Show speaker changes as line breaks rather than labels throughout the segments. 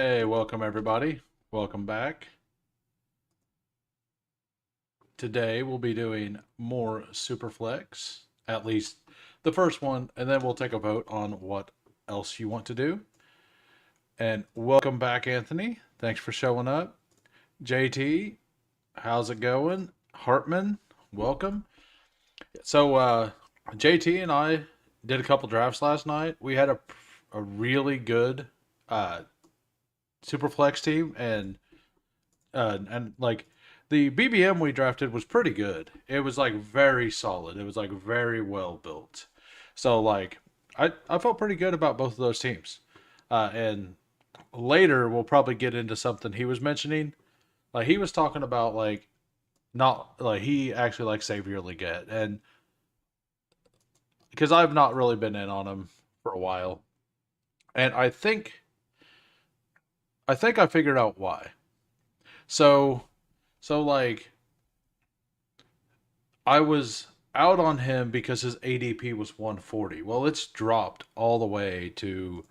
Hey, welcome everybody. Welcome back. Today we'll be doing more Superflex, at least the first one, and then we'll take a vote on what else you want to do. And welcome back, Anthony. Thanks for showing up. JT, how's it going? Hartman, welcome. So, JT and I did a couple drafts last night. We had a really good uh, Superflex team, and like the BBM we drafted was pretty good. It was like very solid. It was like very well built. So like I felt pretty good about both of those teams. And later we'll probably get into something he was mentioning. Like he was talking about like not like he actually likes Xavier Leggett, and because I've not really been in on him for a while, and I think I figured out why. So so like I was out on him because his ADP was 140. Well, it's dropped all the way to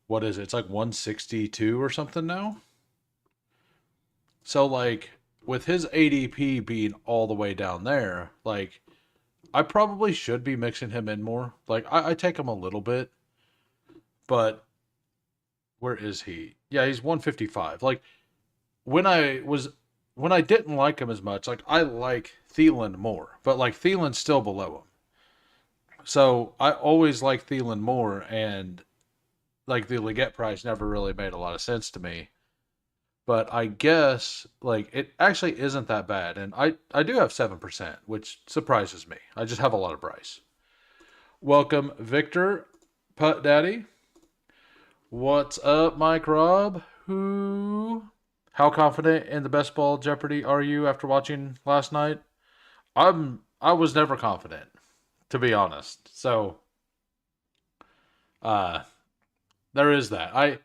what is it? It's like 162 or something now. So like with his ADP being all the way down there, like I probably should be mixing him in more. Like I take him a little bit, but where is he? Yeah, he's 155. Like when I was when I didn't like him as much, like I like Thielen more, but like Thielen's still below him. So I always like Thielen more, and like the Leggett price never really made a lot of sense to me. But I guess like it actually isn't that bad, and I do have 7%, which surprises me. I just have a lot of Bryce. Welcome, Victor, Putt Daddy. What's up, Mike Rob? Who? How confident in the best ball Jeopardy are you after watching last night? I was never confident, to be honest. So uh there is that. I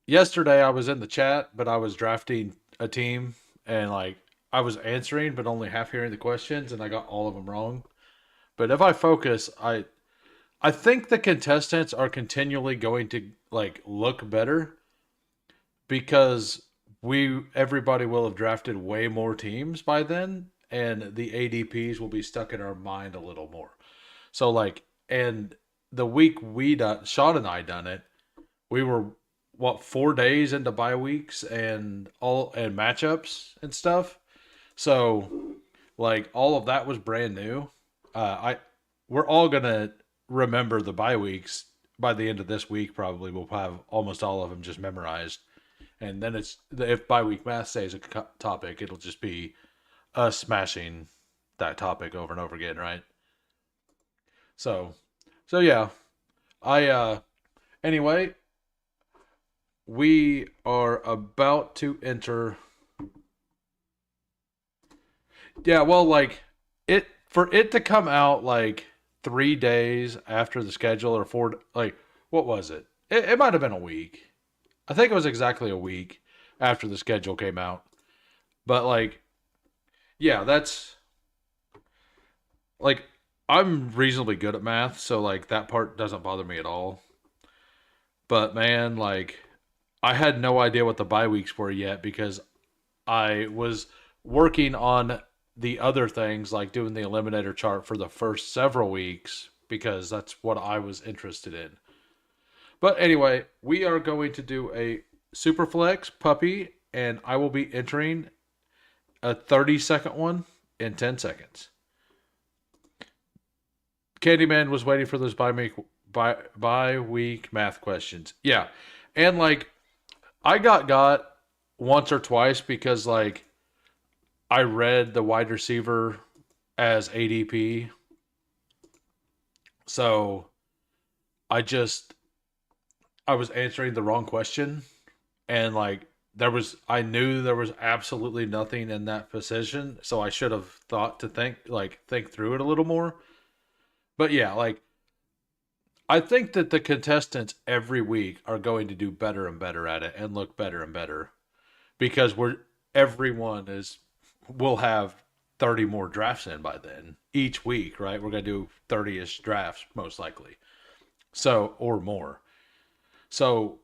Yesterday I was in the chat, but I was drafting a team, and like I was answering but only half hearing the questions, and I got all of them wrong. But if I focus, I think the contestants are continually going to like look better because we everybody will have drafted way more teams by then, and the ADPs will be stuck in our mind a little more. So like, and the week we done Sean and I done it, we were what 4 days into bye weeks and all and matchups and stuff. So like all of that was brand new. I We're all gonna remember the bye weeks by the end of this week. Probably we'll have almost all of them just memorized, and then it's if bye week math stays a topic, it'll just be us smashing that topic over and over again, right? So so yeah, I anyway, we are about to enter. Yeah, well, like it for it to come out like 3 days after the schedule or four, like what was it? It might have been a week. I think it was exactly a week after the schedule came out. But like, yeah, that's like I'm reasonably good at math, so like that part doesn't bother me at all. But man, like I had no idea what the bye weeks were yet because I was working on the other things like doing the eliminator chart for the first several weeks because that's what I was interested in. But anyway, we are going to do a Superflex puppy, and I will be entering a 30-second one in 10 seconds. Candyman was waiting for those by week math questions. Yeah. And like I got once or twice because like I read the wide receiver as ADP. So I just I was answering the wrong question, and like I knew there was absolutely nothing in that position, so I should have thought to think through it a little more. But yeah, like I think that the contestants every week are going to do better and better at it and look better and better because everyone is will have 30 more drafts in by then each week, right? We're going to do 30ish drafts most likely. So or more. So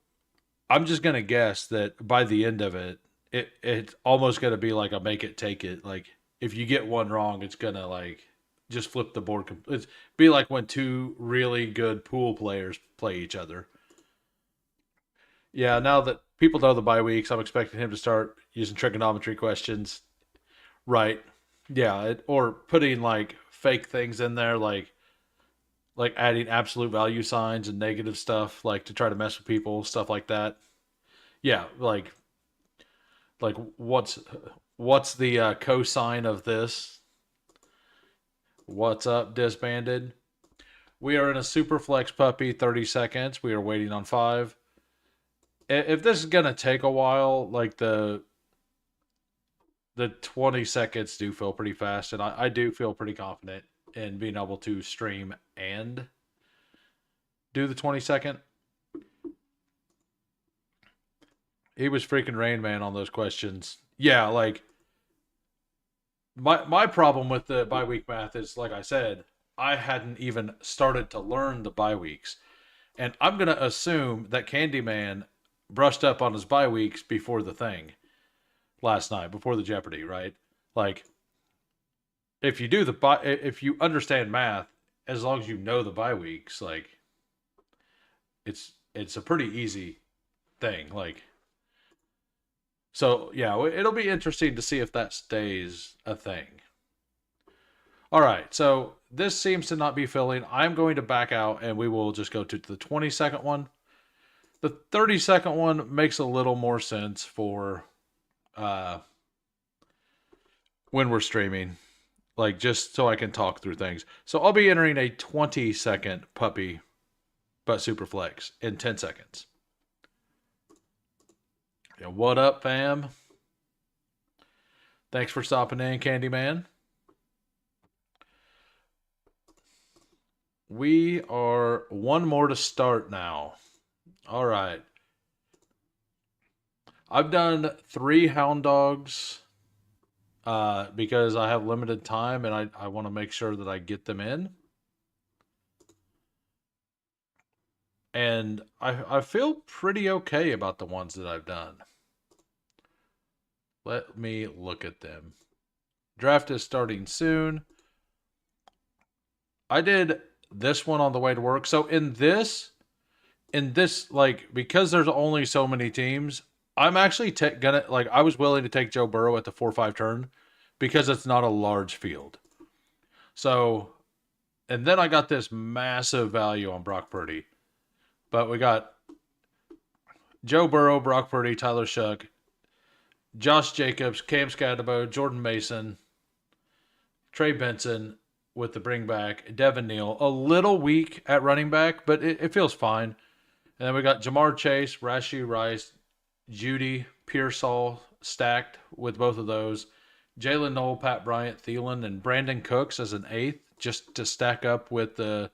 I'm just gonna guess that by the end of it, it's almost gonna be like a make it take it. Like if you get one wrong, it's gonna like just flip the board. It's be like when two really good pool players play each other. Yeah, now that people know the bye weeks, I'm expecting him to start using trigonometry questions. Right. Yeah, or putting like fake things in there, like adding absolute value signs and negative stuff, like to try to mess with people, stuff like that. Yeah, like what's the cosine of this? What's up, disbanded? We are in a Superflex puppy, 30 seconds. We are waiting on 5. If this is gonna take a while, like the 20 seconds do feel pretty fast, and I do feel pretty confident in being able to stream and do the 20-second. He was freaking Rain Man on those questions. Yeah, like my problem with the bye week math is, like I said, I hadn't even started to learn the bye weeks. And I'm gonna assume that Candyman brushed up on his bye weeks before the thing last night, before the Jeopardy, right? Like if you do if you understand math, as long as you know the bye weeks, like it's a pretty easy thing. Like so, yeah, it'll be interesting to see if that stays a thing. All right, so this seems to not be filling. I'm going to back out, and we will just go to the 20-second one. The 30-second one makes a little more sense for uh, when we're streaming, like just so I can talk through things. So I'll be entering a 20-second puppy but super flex in 10 seconds. Yeah, what up, fam? Thanks for stopping in, Candyman. We are one more to start now. All right. I've done 3 hound dogs because I have limited time and I want to make sure that I get them in. And I feel pretty okay about the ones that I've done. Let me look at them. Draft is starting soon. I did this one on the way to work. So in this, like, because there's only so many teams, I'm actually gonna, like, I was willing to take Joe Burrow at the 4-5 turn because it's not a large field. So, and then I got this massive value on Brock Purdy. But we got Joe Burrow, Brock Purdy, Tyler Shuck, Josh Jacobs, Cam Scatterbo, Jordan Mason, Trey Benson with the bring back, Devin Neal. A little weak at running back, but it feels fine. And then we got Jamar Chase, Rashi Rice, Judy, Pearsall stacked with both of those. Jalen Noel, Pat Bryant, Thielen, and Brandon Cooks as an 8th, just to stack up with the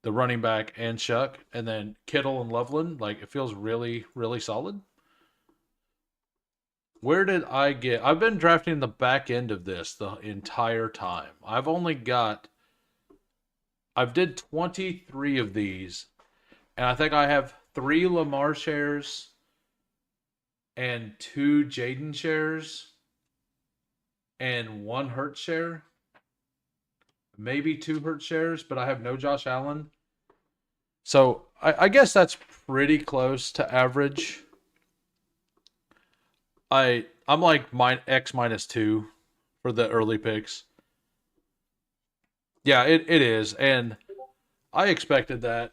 running back and Shuck. And then Kittle and Loveland. Like, it feels really, really solid. Where did I get? I've been drafting the back end of this the entire time. I've did 23 of these, and I think I have 3 Lamar shares and 2 Jaden shares and 1 Hurt share. Maybe 2 Hurt shares, but I have no Josh Allen. So I guess that's pretty close to average. I'm like X -2 for the early picks. Yeah, it is, and I expected that.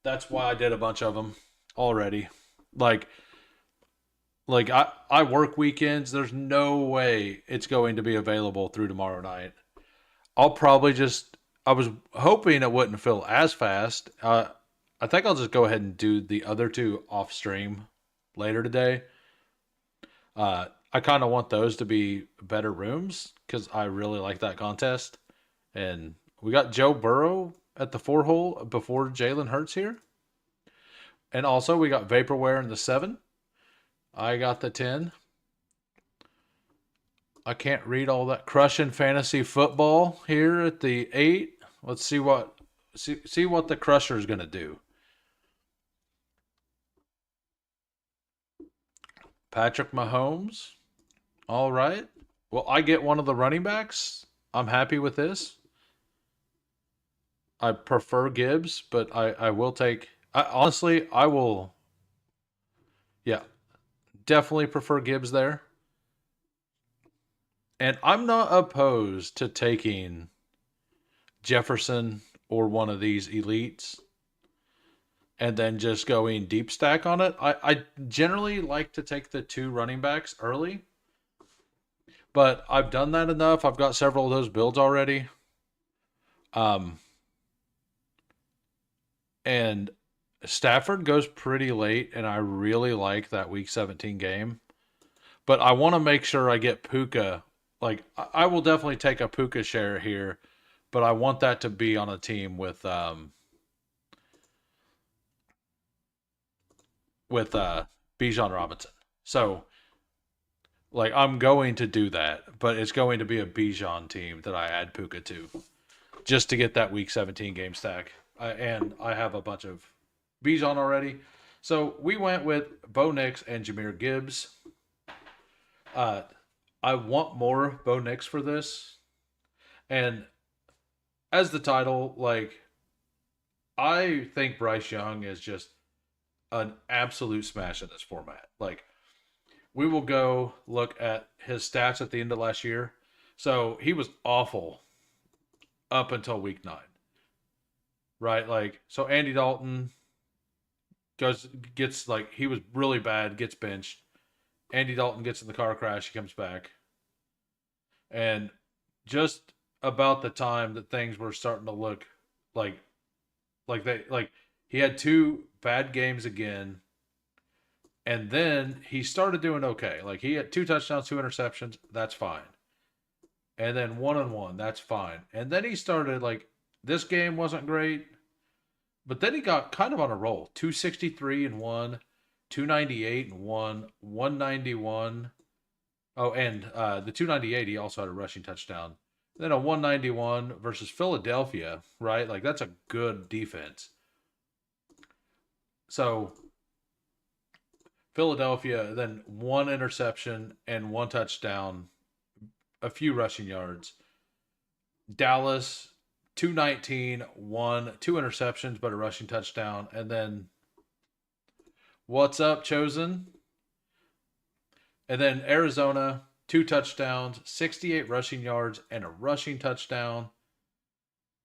That's why I did a bunch of them already. Like I work weekends. There's no way it's going to be available through tomorrow night. I'll probably just. I was hoping it wouldn't fill as fast. I think I'll just go ahead and do the other 2 off stream later today. I kind of want those to be better rooms because I really like that contest. And we got Joe Burrow at the 4 hole before Jalen Hurts here. And also we got Vaporware in the 7. I got the 10. I can't read all that. Crushing fantasy football here at the 8. Let's see what see what the Crusher is going to do. Patrick Mahomes. All right. Well, I get one of the running backs. I'm happy with this. I prefer Gibbs, but I will take. Honestly, I will. Yeah, definitely prefer Gibbs there. And I'm not opposed to taking Jefferson or one of these elites and then just going deep stack on it. I generally like to take the two running backs early, but I've done that enough. I've got several of those builds already. Um, and Stafford goes pretty late, and I really like that Week 17 game. But I want to make sure I get Puka. Like I will definitely take a Puka share here, but I want that to be on a team with Bijan Robinson. So like I'm going to do that, but it's going to be a Bijan team that I add Puka to just to get that Week 17 game stack. And I have a bunch of Bijan already. So we went with Bo Nix and Jameer Gibbs. Uh, I want more Bo Nix for this. And as the title, like, I think Bryce Young is just an absolute smash in this format. Like, we will go look at his stats at the end of last year. So he was awful up until week 9, right? Like, so Andy Dalton gets like, he was really bad, gets benched. Andy Dalton gets in the car crash, he comes back. And just about the time that things were starting to look like like he had two bad games again, and then he started doing okay. Like he had 2 touchdowns, 2 interceptions, that's fine. And then 1-1, that's fine. And then he started like this game wasn't great, but then he got kind of on a roll. 263 and 1, 298 and 1, 191. Oh, and the 298 he also had a rushing touchdown. Then a 191 versus Philadelphia, right? Like that's a good defense. So Philadelphia, then 1 interception and 1 touchdown, a few rushing yards. Dallas, 219, 2 interceptions, but a rushing touchdown. And then what's up, Chosen? And then Arizona, 2 touchdowns, 68 rushing yards, and a rushing touchdown.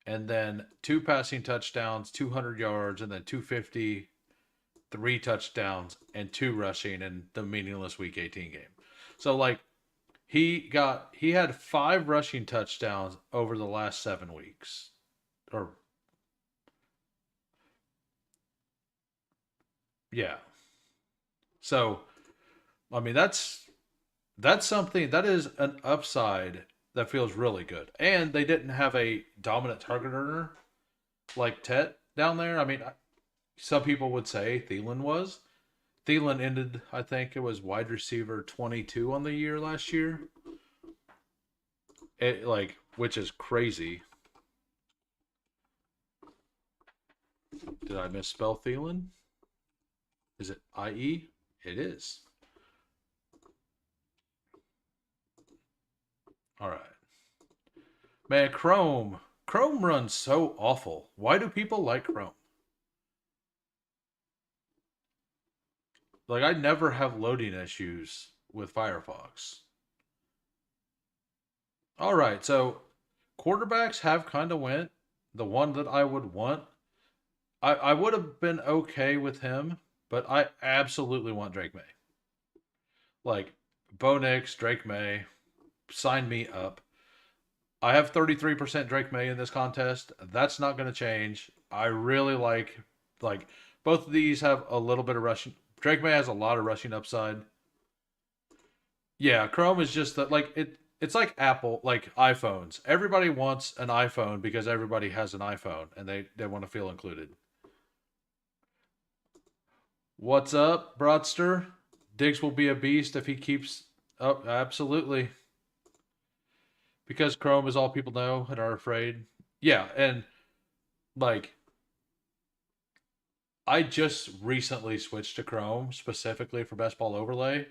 And then 2 passing touchdowns, 200 yards, and then 250, 3 touchdowns, and 2 rushing in the meaningless Week 18 game. So like he had 5 rushing touchdowns over the last 7 weeks. Or yeah. So I mean that's something that is an upside that feels really good. And they didn't have a dominant target earner like Tet down there. I mean, some people would say Thielen was. Thielen ended, I think it was wide receiver 22 on the year last year. Which is crazy. Did I misspell Thielen? Is it IE? It is. All right. Man, Chrome. Chrome runs so awful. Why do people like Chrome? Like, I never have loading issues with Firefox. All right, so quarterbacks have kind of went. The one that I would want, I would have been okay with him, but I absolutely want Drake May. Like, Bo Nix, Drake May, sign me up. I have 33% Drake May in this contest. That's not going to change. I really like both of these have a little bit of rushing. Drake May has a lot of rushing upside. Yeah, Chrome is just that like it's like Apple, like iPhones. Everybody wants an iPhone because everybody has an iPhone and they want to feel included. What's up, Broadster? Diggs will be a beast if he keeps up. Oh, absolutely. Because Chrome is all people know and are afraid. Yeah, and like I just recently switched to Chrome specifically for Best Ball Overlay.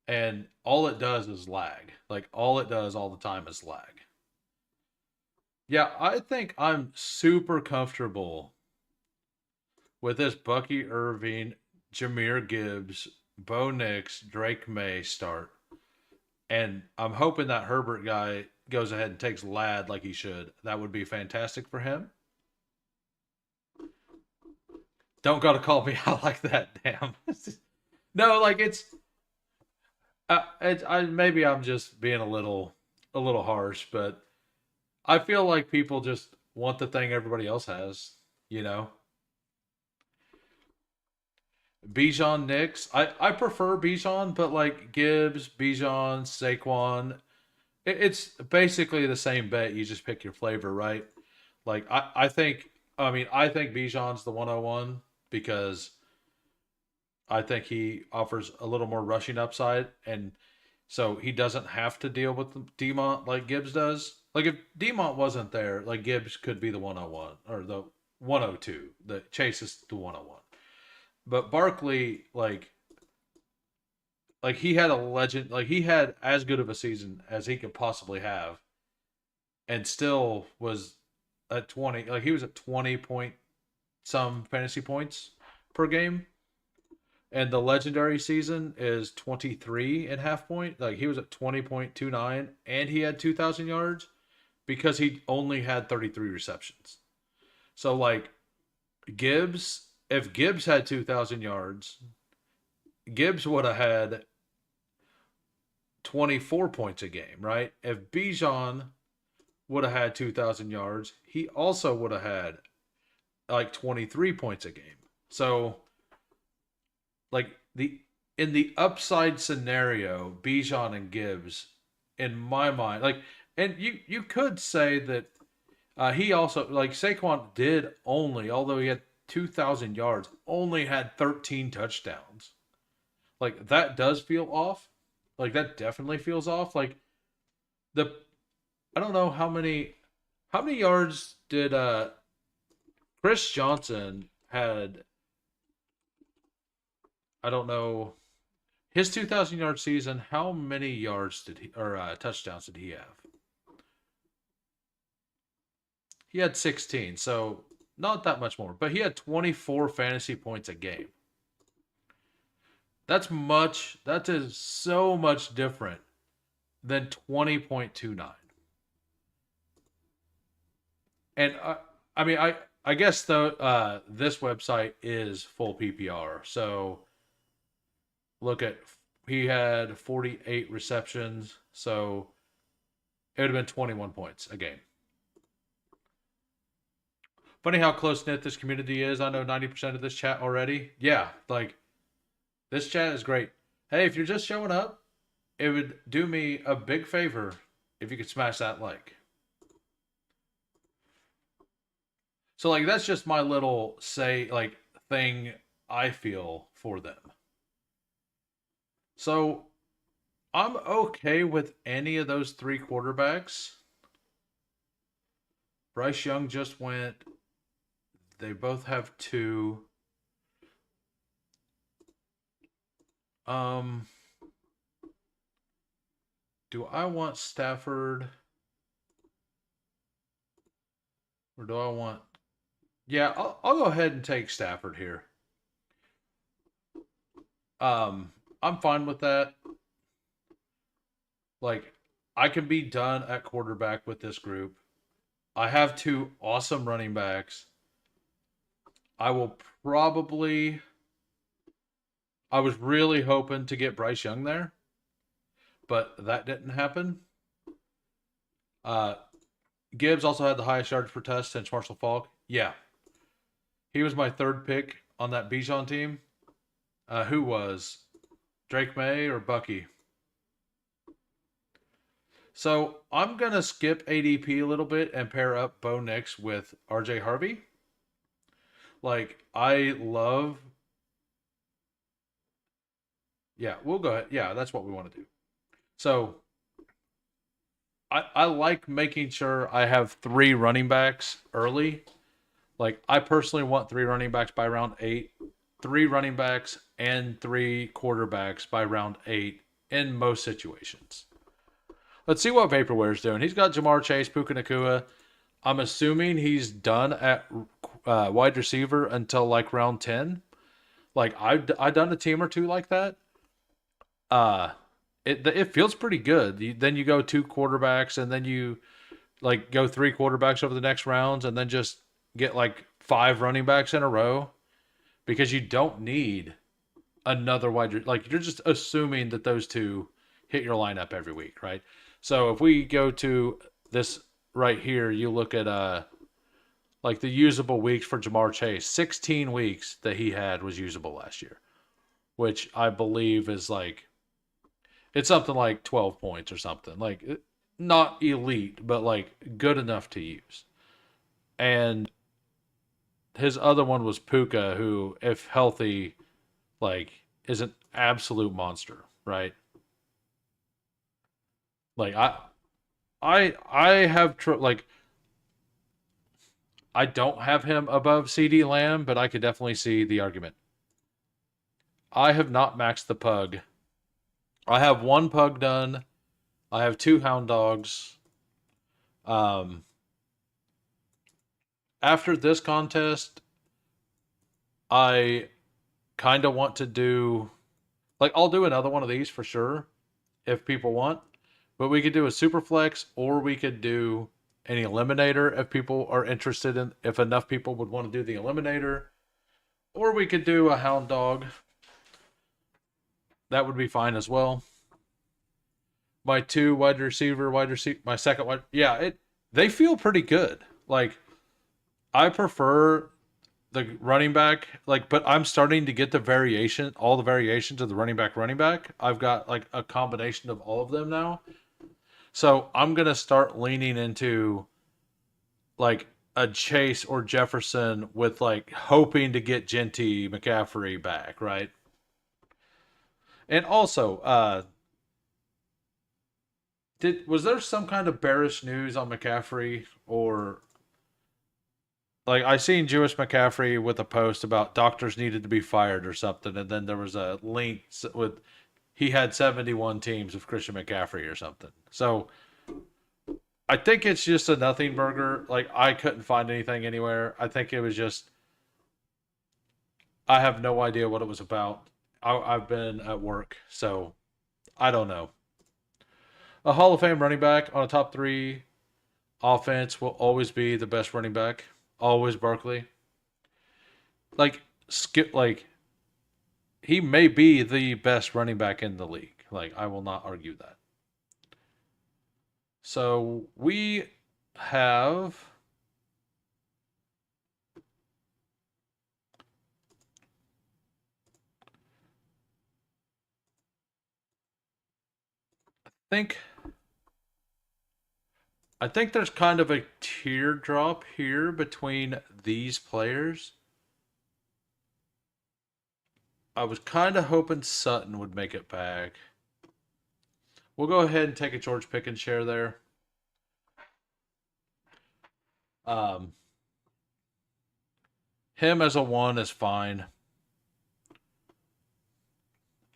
and all it does is lag. Like all it does all the time is lag. Yeah, I think I'm super comfortable with this Bucky Irving, Jameer Gibbs, Bo Nix, Drake May start. And I'm hoping that Herbert guy goes ahead and takes Ladd like he should. That would be fantastic for him. Don't gotta call me out like that, damn. No, like I maybe I'm just being a little harsh, but I feel like people just want the thing everybody else has, you know. Bijan Nix, I prefer Bijan, but like Gibbs, Bijan, Saquon, it's basically the same bet. You just pick your flavor, right? Like I think Bijan's the 101 because I think he offers a little more rushing upside, and so he doesn't have to deal with Demont like Gibbs does. Like if Demont wasn't there, like Gibbs could be the 101 or the 102. The Chase is the 101. But Barkley, like he had a legend, like he had as good of a season as he could possibly have, and still was at 20. Like he was at 20 point some fantasy points per game, and the legendary season is 23 and half point. Like he was at 20.29, and he had 2,000 yards because he only had 33 receptions. So like Gibbs, if Gibbs had 2,000 yards, Gibbs would have had 24 points a game, right? If Bijan would have had 2,000 yards, he also would have had like 23 points a game. So, like, in the upside scenario, Bijan and Gibbs, in my mind, like, and you could say that he also, like, Saquon did only, although he had 2,000 yards, only had 13 touchdowns. Like, that does feel off. Like, that definitely feels off. Like, the I don't know how many yards did Chris Johnson had. I don't know his 2,000 yard season. How many yards did he or touchdowns did he have? He had 16, so not that much more, but he had 24 fantasy points a game. That is so much different than 20.29. And I mean, I guess though this website is full PPR. So look at he had 48 receptions, so it would have been 21 points a game. Funny how close knit this community is. I know 90% of this chat already. Yeah, like this chat is great. Hey, if you're just showing up, it would do me a big favor if you could smash that like. So like that's just my little say like thing I feel for them. So I'm okay with any of those three quarterbacks. Bryce Young just went. They both have two. Um, do I want Stafford or do I want? Yeah, I'll go ahead and take Stafford here. I'm fine with that. Like, I can be done at quarterback with this group. I have two awesome running backs. I will probably. I was really hoping to get Bryce Young there, but that didn't happen. Uh, Gibbs also had the highest yards per test since Marshall Falk. Yeah, he was my third pick on that Bijan team. Who was Drake May or Bucky? So I'm gonna skip ADP a little bit and pair up Bo Nix with RJ Harvey. Like I love. Yeah, we'll go ahead. Yeah, that's what we want to do. So I like making sure I have three running backs early. Like I personally want three running backs by round 8, three running backs and three quarterbacks by round 8, in most situations. Let's see what Vaporware's doing. He's got Jamar Chase, Puka Nakua. I'm assuming he's done at wide receiver until like round 10. Like I done a team or two like that. Uh it feels pretty good. Then you go two quarterbacks, and then you like go three quarterbacks over the next rounds, and then just get like five running backs in a row, because you don't need another like you're just assuming that those two hit your lineup every week, right? So if we go to this right here, you look at like the usable weeks for Jamar Chase. 16 weeks that he had was usable last year, which I believe is like it's something like 12 points or something. Like not elite, but like good enough to use. And his other one was Puka, who, if healthy, like is an absolute monster, right? Like I have like I don't have him above CD Lamb, but I could definitely see the argument. I have not maxed the pug. I have one pug done. I have two hound dogs. Um, After this contest, I kind of want to do like I'll do another one of these for sure if people want. But we could do a Superflex, or we could do an Eliminator if people are interested in, if enough people would want to do the Eliminator. Or we could do a Hound Dog. That would be fine as well. My two wide receiver, my second wide. Yeah, they feel pretty good. Like, I prefer the running back, like, but I'm starting to get the variation, all the variations of the running back. I've got like a combination of all of them now. So I'm gonna start leaning into like a Chase or Jefferson, with like hoping to get Genty McCaffrey back, right? And also, did was there some kind of bearish news on McCaffrey, or like I seen Jewish McCaffrey with a post about doctors needed to be fired or something, and then there was a link with he had 71 teams of Christian McCaffrey or something. So I think it's just a nothing burger. Like I couldn't find anything anywhere. I think it was just I have no idea what it was about. I've been at work, so I don't know. A Hall of Fame running back on a top three offense will always be the best running back. Always Barkley. Like skip like he may be the best running back in the league. Like I will not argue that. So we have think I think there's kind of a teardrop here between these players. I was kind of hoping Sutton would make it back. We'll go ahead and take a George Pickens share there. Um, him as a one is fine.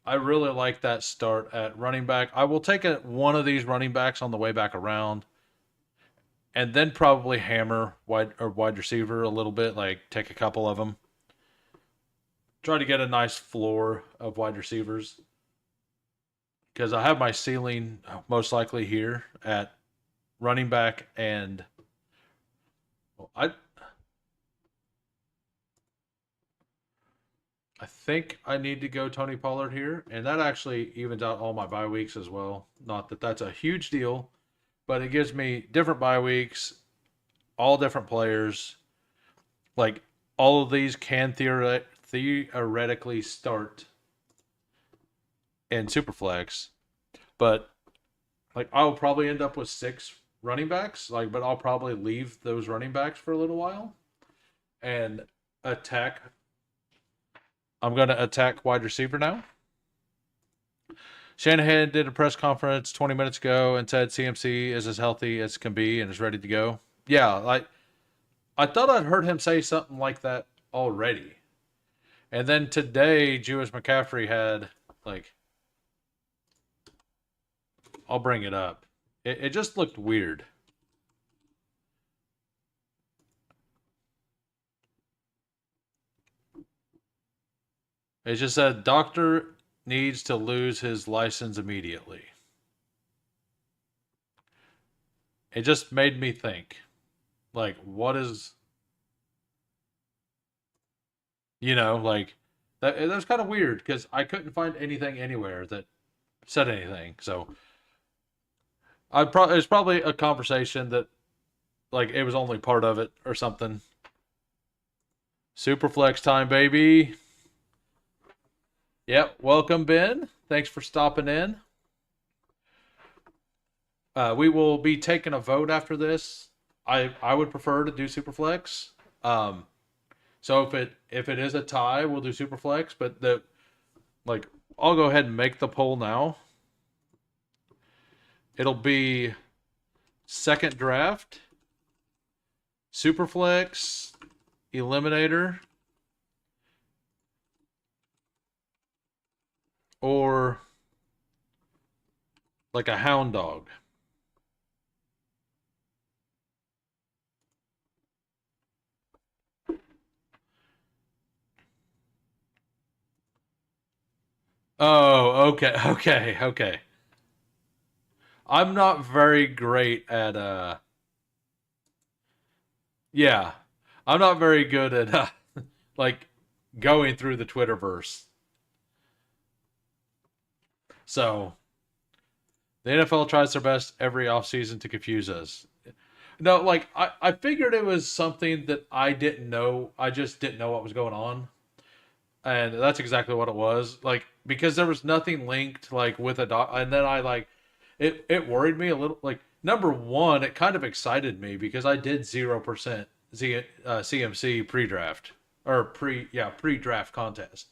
I really like that start at running back. I will take one of these running backs on the way back around, and then probably hammer wide receiver a little bit. Like take a couple of them. Try to get a nice floor of wide receivers, because I have my ceiling most likely here at running back, and I I think I need to go Tony Pollard here, and that actually evens out all my bye weeks as well. Not that that's a huge deal, but it gives me different bye weeks, all different players. Like all of these can theoretically start in Superflex, but like I'll probably end up with six running backs. Like, but I'll probably leave those running backs for a little while and attack. I'm going to attack wide receiver now. Shanahan did a press conference 20 minutes ago and said CMC is as healthy as can be and is ready to go. Yeah, like I thought I'd heard him say something like that already. And then today, Jewish McCaffrey had like I'll bring it up. It just looked weird. It just said doctor needs to lose his license immediately. It just made me think, like, what is, like that was kind of weird because I couldn't find anything anywhere that said anything. So it's probably a conversation that, like, it was only part of it or something. Superflex time, baby. Yep. Welcome, Ben. Thanks for stopping in. We will be taking a vote after this. I would prefer to do Superflex. So if it is a tie, we'll do Superflex. But like I'll go ahead and make the poll now. It'll be second draft, Superflex, Eliminator, or like a hound dog. Oh, okay, okay. I'm not very great at yeah. I'm not very good at like going through the Twitterverse. So the NFL tries their best every offseason to confuse us. No, like I figured it was something that I didn't know. I just didn't know what was going on. And that's exactly what it was. Like because there was nothing linked like with a doc and then I like it worried me a little like number one, it kind of excited me because I did 0% CMC pre-draft or pre-draft contest.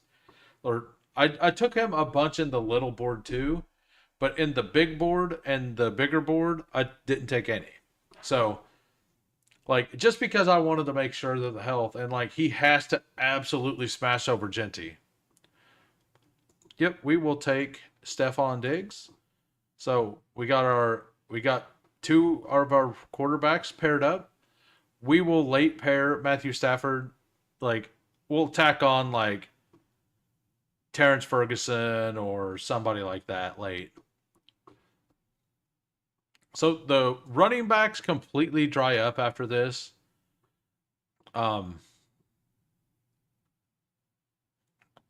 Or I took him a bunch in the little board too, but in the big board and the bigger board, I didn't take any. So, like, just because I wanted to make sure that the health and like he has to absolutely smash over Genty. Yep, we will take Stefan Diggs. So we got two of our quarterbacks paired up. We will late pair Matthew Stafford. Like we'll tack on like Terrence Ferguson or somebody like that late. So the running backs completely dry up after this. Um,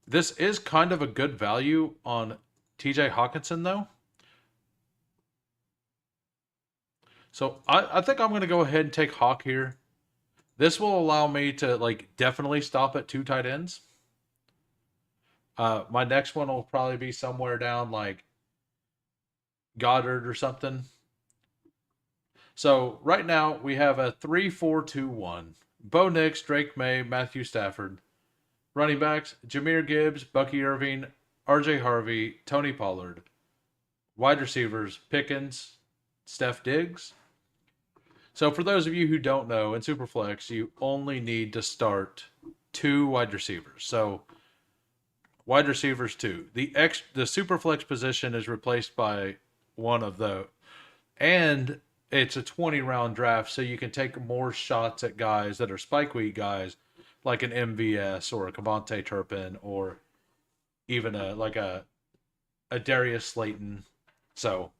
this is kind of a good value on TJ Hawkinson though. So I think I'm going to go ahead and take Hawk here. This will allow me to like definitely stop at two tight ends. My next one will probably be somewhere down like Goddard or something. So right now we have a 3-4-2-1. Bo Nix, Drake May, Matthew Stafford. Running backs, Jahmyr Gibbs, Bucky Irving, RJ Harvey, Tony Pollard. Wide receivers, Pickens, Steph Diggs. So for those of you who don't know, in Superflex, you only need to start two wide receivers. So wide receivers two. The Superflex position is replaced by one of the, and it's a 20 round draft, so you can take more shots at guys that are spike week guys, like an MVS or a Cavante Turpin or even a Darius Slayton. So,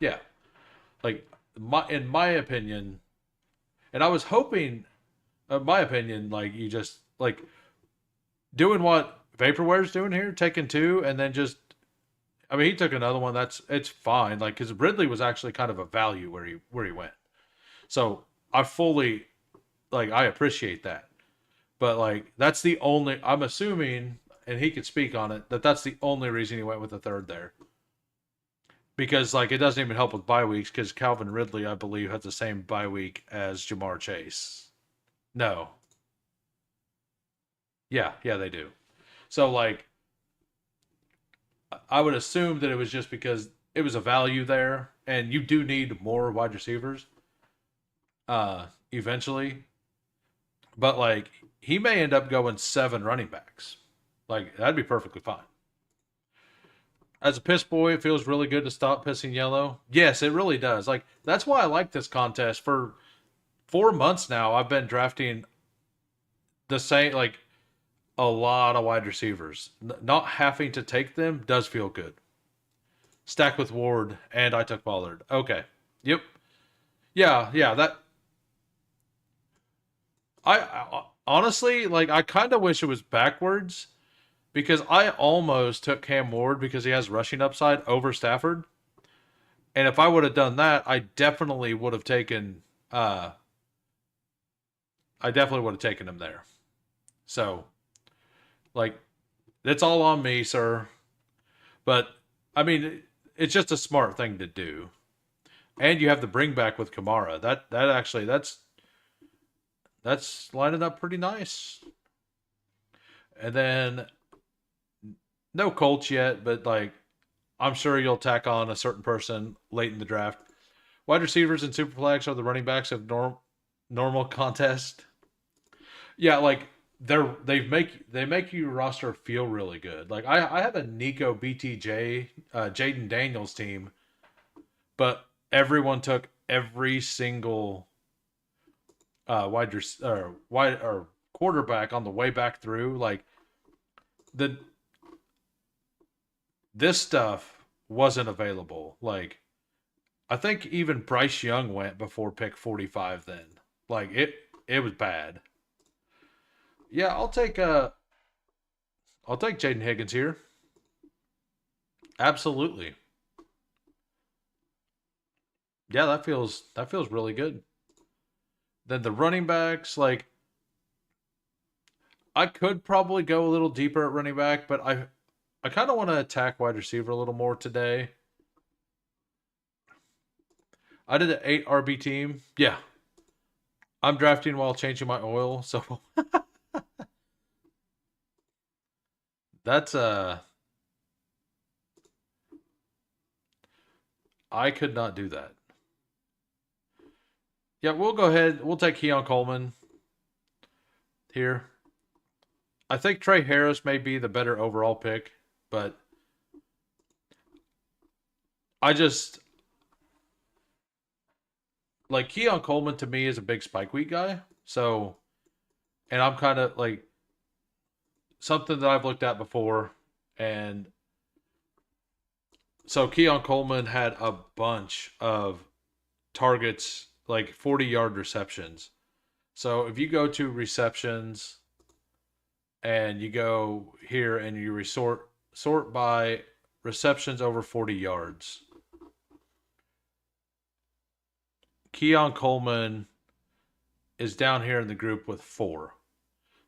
yeah, like in my opinion, and I was hoping, in my opinion, like you just like doing what Vaporware's doing here, taking two, and then just I mean, he took another one. It's fine. Like, because Ridley was actually kind of a value where he went. So I fully like I appreciate that. But like that's the only I'm assuming, and he could speak on it, that that's the only reason he went with the third there. Because like it doesn't even help with bye weeks because Calvin Ridley, I believe, has the same bye week as Jamar Chase. No. Yeah, they do. So like I would assume that it was just because it was a value there, and you do need more wide receivers eventually. But like he may end up going seven running backs. Like that'd be perfectly fine. As a piss boy, it feels really good to stop pissing yellow. Yes, it really does. Like that's why I like this contest. For 4 months now, I've been drafting the same, like a lot of wide receivers. Not having to take them does feel good. Stack with Ward, and I took Pollard. Okay. Yep. Yeah, yeah. That I honestly like. I kind of wish it was backwards because I almost took Cam Ward because he has rushing upside over Stafford. And if I would have done that, I definitely would have taken. I definitely would have taken him there. So, like, it's all on me, sir. But I mean, it's just a smart thing to do. And you have the bring back with Kamara. That actually that's lining up pretty nice. And then no Colts yet, but like I'm sure you'll tack on a certain person late in the draft. Wide receivers and Superflex are the running backs of normal contest. Yeah, like they make your roster feel really good. Like I have a Nico BTJ Jaden Daniels team, but everyone took every single wide or quarterback on the way back through. Like the this stuff wasn't available. Like I think even Bryce Young went before pick 45 then. Like it was bad. Yeah, I'll take Jaden Higgins here. Absolutely. Yeah, that feels really good. Then the running backs, like I could probably go a little deeper at running back, but I kind of want to attack wide receiver a little more today. I did an 8 RB team. Yeah, I'm drafting while changing my oil, so that's I could not do that. Yeah, we'll go ahead. We'll take Keon Coleman here. I think Trey Harris may be the better overall pick, but I just like Keon Coleman to me is a big spike week guy. So, and I'm kind of like something that I've looked at before, and so Keon Coleman had a bunch of targets, like 40-yard receptions. So if you go to receptions and you go here and you sort by receptions over 40 yards, Keon Coleman is down here in the group with 4.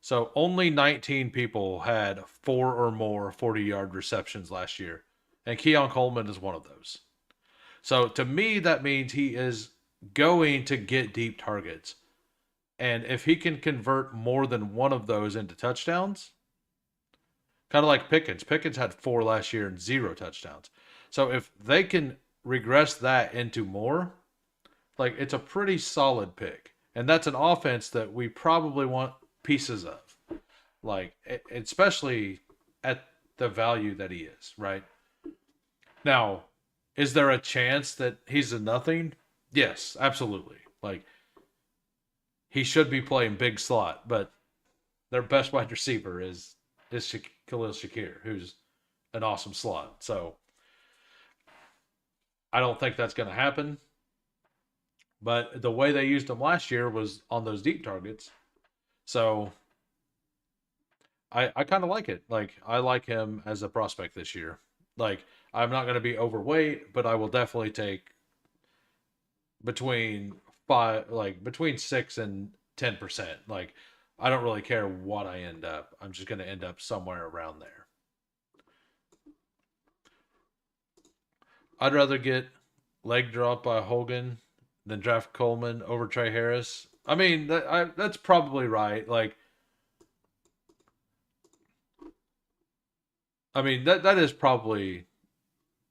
So only 19 people had 4 or more 40-yard receptions last year. And Keon Coleman is one of those. So to me, that means he is going to get deep targets. And if he can convert more than one of those into touchdowns, kind of like Pickens. Pickens had 4 last year and 0 touchdowns. So if they can regress that into more, like it's a pretty solid pick. And that's an offense that we probably want pieces of. Like especially at the value that he is, right? Now, is there a chance that he's a nothing? Yes, absolutely. Like he should be playing big slot, but their best wide receiver is Khalil Shakir, who's an awesome slot. So I don't think that's going to happen. But the way they used him last year was on those deep targets. So I kind of like it. Like I like him as a prospect this year. Like I'm not going to be overweight, but I will definitely take between between 6 and 10%. Like I don't really care what I end up. I'm just going to end up somewhere around there. I'd rather get leg dropped by Hogan than draft Coleman over Trey Harris. I mean, that's probably right. Like, I mean that is probably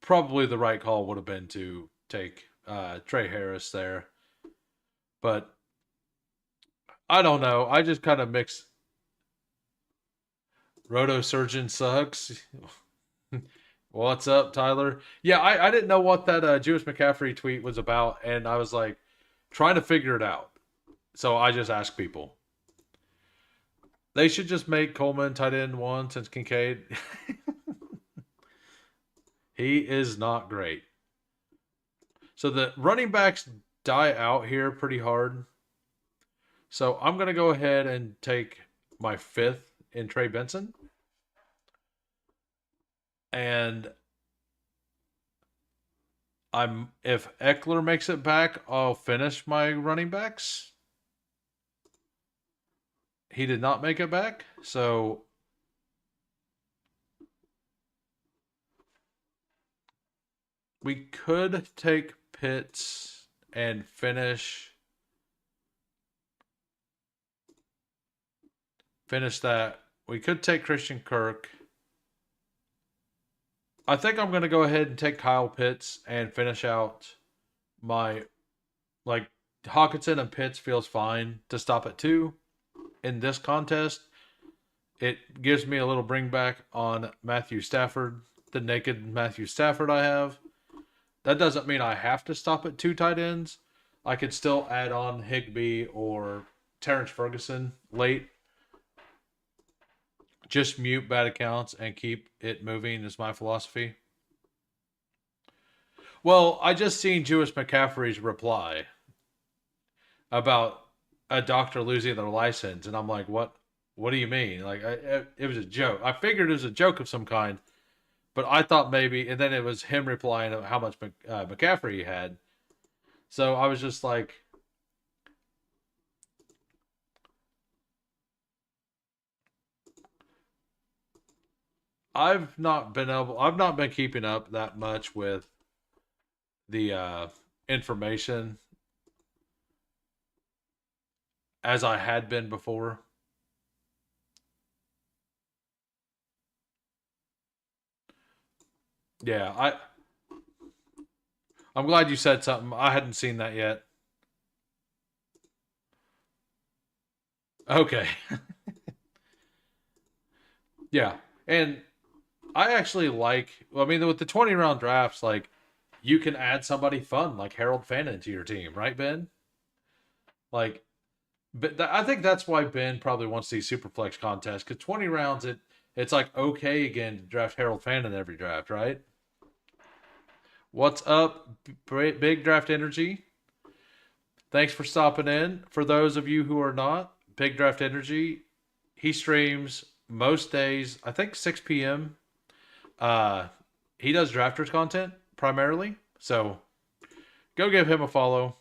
the right call would have been to take Trey Harris there, but I don't know. I just kind of mix. Roto Surgeon sucks. What's up, Tyler? Yeah, I didn't know what that Jewish McCaffrey tweet was about, and I was like trying to figure it out. So I just asked people. They should just make Coleman tight end one since Kincaid. He is not great. So the running backs die out here pretty hard. So I'm going to go ahead and take my fifth in Trey Benson. And I'm if Eckler makes it back, I'll finish my running backs. He did not make it back. So we could take Pitts and finish that. We could take Christian Kirk. I think I'm going to go ahead and take Kyle Pitts and finish out my like Hawkinson and Pitts feels fine to stop at 2 in this contest. It gives me a little bring back on Matthew Stafford, the naked Matthew Stafford I have. That doesn't mean I have to stop at 2 tight ends. I could still add on Higbee or Terrence Ferguson late. Just mute bad accounts and keep it moving is my philosophy. Well, I just seen Jewish McCaffrey's reply about a doctor losing their license, and I'm like, what? What do you mean? Like, it was a joke. I figured it was a joke of some kind, but I thought maybe, and then it was him replying of how much McCaffrey he had. So I was just like, I've not been keeping up that much with the information as I had been before. Yeah, I'm glad you said something. I hadn't seen that yet. Okay. Yeah. And I actually like I mean with the 20 round drafts like you can add somebody fun like Harold Fannin to your team, right Ben? Like but I think that's why Ben probably wants these Superflex contests cuz 20 rounds it's like okay again to draft Harold Fannin every draft, right? What's up Big Draft Energy? Thanks for stopping in. For those of you who are not, Big Draft Energy, he streams most days, I think 6 p.m. Uh, he does drafters content primarily, so go give him a follow.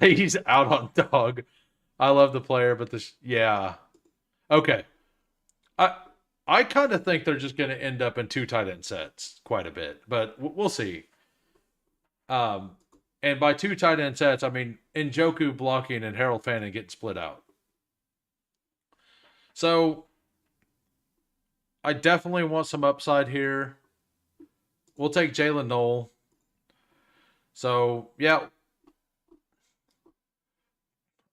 He's out on dog. I love the player, but this, yeah, okay. I I kind of think they're just going to end up in 2 tight end sets quite a bit, but we'll see. Um, and by 2 tight end sets, I mean Njoku blocking and Harold Fannin getting split out. So I definitely want some upside here. We'll take Jalen Knoll. So yeah,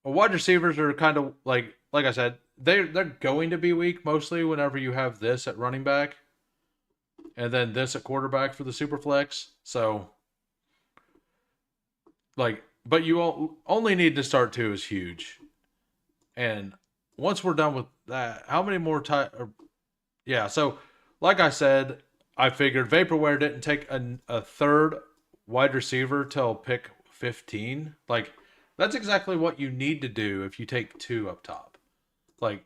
wide receivers are kind of like I said, they're going to be weak mostly whenever you have this at running back and then this at quarterback for the super flex. So like, but you only need to start 2 is huge. And once we're done with that, how many more time? Yeah, so like I said, I figured Vaporware didn't take a third wide receiver till pick 15. Like, that's exactly what you need to do if you take 2 up top. Like,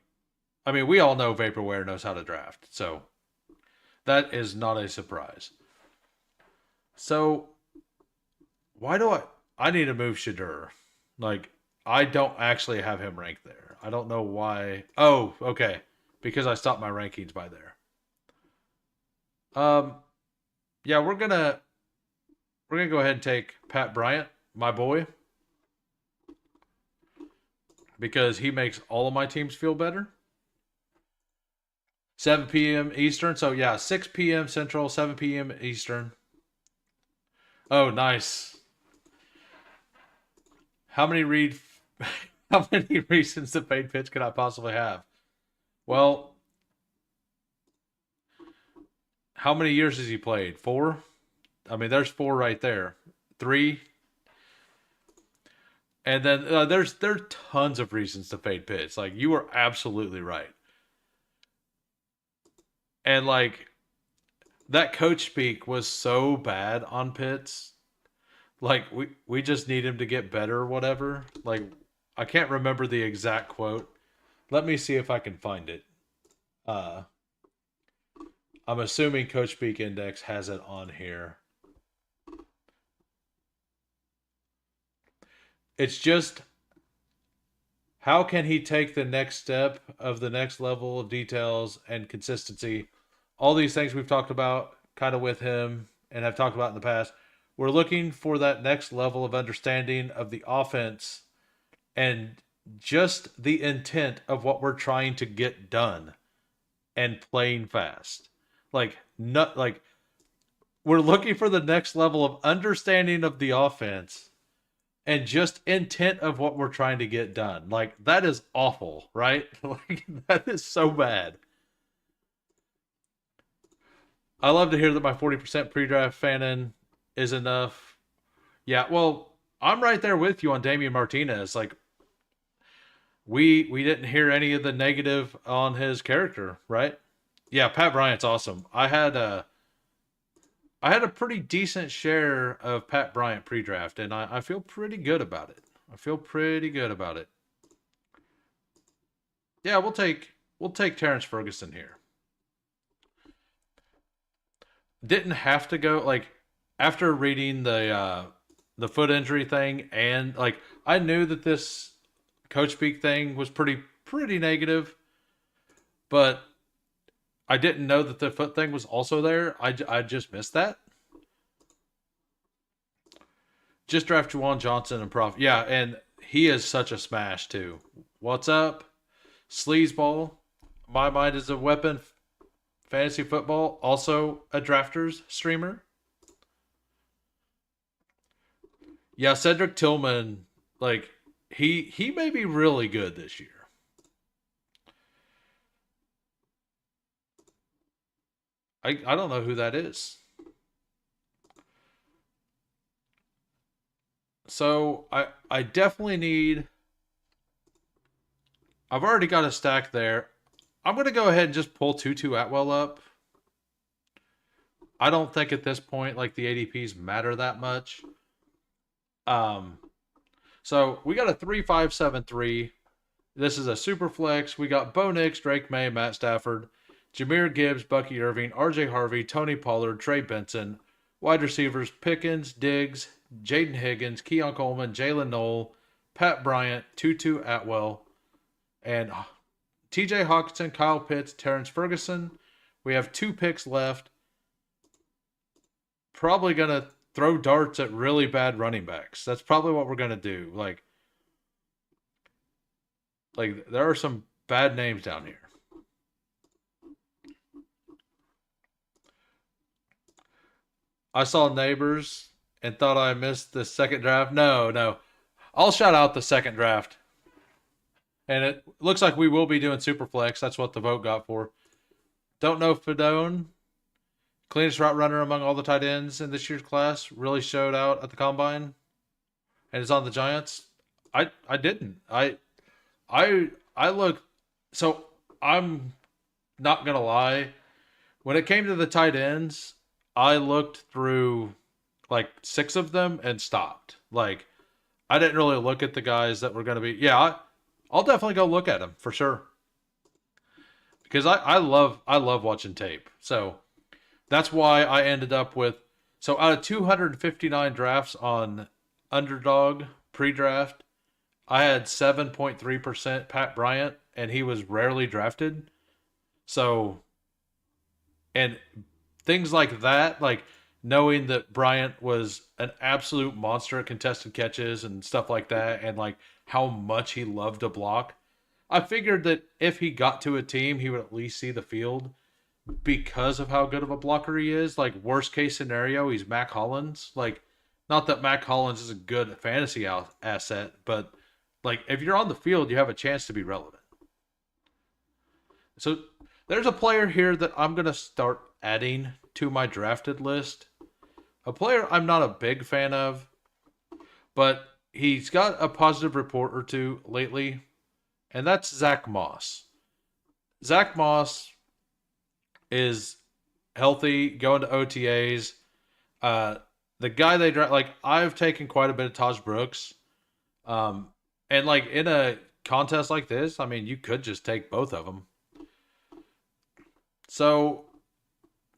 I mean, we all know Vaporware knows how to draft, so that is not a surprise. So, why do I need to move Shadur? Like, I don't actually have him ranked there. I don't know why. Oh, okay. Because I stopped my rankings by there. Um, yeah, we're gonna go ahead and take Pat Bryant, my boy, because he makes all of my teams feel better. 7 p.m. Eastern. So yeah, 6 p.m. Central, 7 p.m. Eastern. Oh, nice. How many read? How many reasons to fade Pitts could I possibly have? Well, how many years has he played? 4? I mean, there's 4 right there. 3, and then there's tons of reasons to fade Pitts. Like you were absolutely right, and like that coach speak was so bad on Pitts. Like we just need him to get better or whatever. Like I can't remember the exact quote. Let me see if I can find it. Uh, I'm assuming Coach Speak Index has it on here. It's just how can he take the next step of the next level of details and consistency? All these things we've talked about kind of with him and have talked about in the past. We're looking for that next level of understanding of the offense and just the intent of what we're trying to get done and playing fast. Like not like we're looking for the next level of understanding of the offense and just intent of what we're trying to get done. Like that is awful, right? Like that is so bad. I love to hear that my 40% pre-draft fanon is enough. Yeah, well, I'm right there with you on Damian Martinez. Like we didn't hear any of the negative on his character, right? Yeah, Pat Bryant's awesome. I had a pretty decent share of Pat Bryant pre-draft, and I feel pretty good about it. I feel pretty good about it. Yeah, we'll take Terrence Ferguson here. Didn't have to go like after reading the foot injury thing, and like I knew that this coach speak thing was pretty negative, but I didn't know that the foot thing was also there. I just missed that. Just draft Juwan Johnson and Prof. Yeah, and he is such a smash too. What's up, sleazeball? My mind is a weapon. Fantasy football, also a drafters streamer. Yeah, Cedric Tillman, like he may be really good this year. I don't know who that is. So I definitely need. I've already got a stack there. I'm gonna go ahead and just pull Tutu Atwell up. I don't think at this point like the ADPs matter that much. Um, so we got a 3-5-7-3. This is a super flex. We got Bo Nix, Drake May, Matt Stafford, Jameer Gibbs, Bucky Irving, RJ Harvey, Tony Pollard, Trey Benson. Wide receivers Pickens, Diggs, Jaden Higgins, Keon Coleman, Jalen Knoll, Pat Bryant, Tutu Atwell, and TJ Hawkinson, Kyle Pitts, Terrence Ferguson. We have 2 picks left. Probably going to throw darts at really bad running backs. That's probably what we're going to do. Like there are some bad names down here. I saw Neighbors and thought I missed the second draft. No, no. I'll shout out the second draft. And it looks like we will be doing Superflex. That's what the vote got for. Don't know Fedone. Cleanest route runner among all the tight ends in this year's class. Really showed out at the combine. And is on the Giants. I didn't. I look so I'm not gonna lie. When it came to the tight ends, I looked through like 6 of them and stopped. Like I didn't really look at the guys that were gonna be. Yeah, I'll definitely go look at them for sure because I love watching tape. So that's why I ended up with so out of 259 drafts on Underdog pre-draft, I had 7.3% Pat Bryant, and he was rarely drafted. So, and things like that, like knowing that Bryant was an absolute monster at contested catches and stuff like that, and like how much he loved to block, I figured that if he got to a team, he would at least see the field because of how good of a blocker he is. Like, worst case scenario, he's Mac Hollins. Like, not that Mac Hollins is a good fantasy asset, but Like if you're on the field, you have a chance to be relevant. So there's a player here that I'm gonna start adding to my drafted list. A player I'm not a big fan of, but he's got a positive report or two lately, and that's Zach Moss. Zach Moss is healthy, going to OTAs. Uh, the guy they draft, like I've taken quite a bit of Taj Brooks, um, and like in a contest like this, I mean, you could just take both of them. So,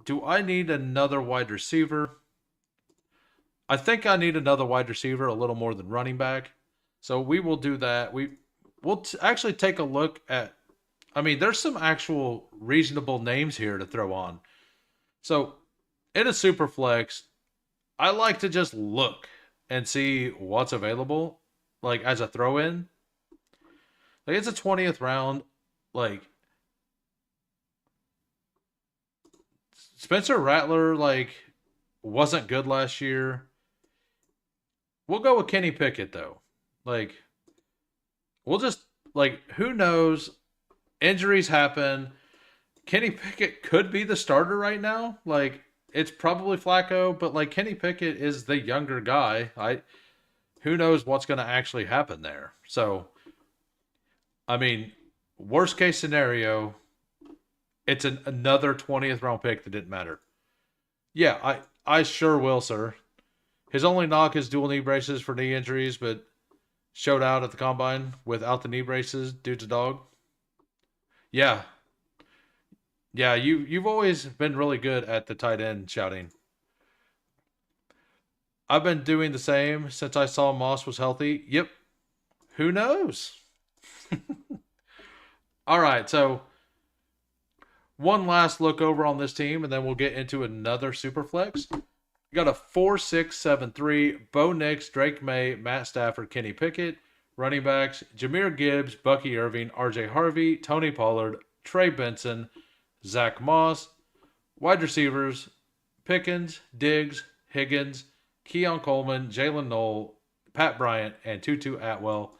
do I need another wide receiver? I think I need another wide receiver, a little more than running back. So we will do that. We'll actually take a look at. I mean, there's some actual reasonable names here to throw on. So in a super flex, I like to just look and see what's available, like as a throw in. Like it's a 20th round. Like Spencer Rattler, like wasn't good last year. We'll go with Kenny Pickett though. Like we'll just like who knows? Injuries happen. Kenny Pickett could be the starter right now. Like it's probably Flacco, but like Kenny Pickett is the younger guy. I Who knows what's going to actually happen there. So, I mean, worst case scenario, it's another 20th round pick that didn't matter. Yeah, I sure will, sir. His only knock is dual knee braces for knee injuries, but showed out at the combine without the knee braces. Dude's a dog. Yeah, yeah. You've always been really good at the tight end shouting. I've been doing the same since I saw Moss was healthy. Yep. Who knows? All right. So one last look over on this team, and then we'll get into another super flex. You got a 4-6-7-3. Bo Nix, Drake May, Matt Stafford, Kenny Pickett. Running backs, Jahmyr Gibbs, Bucky Irving, RJ Harvey, Tony Pollard, Trey Benson, Zach Moss. Wide receivers, Pickens, Diggs, Higgins, Keon Coleman, Jalen Knoll, Pat Bryant, and Tutu Atwell.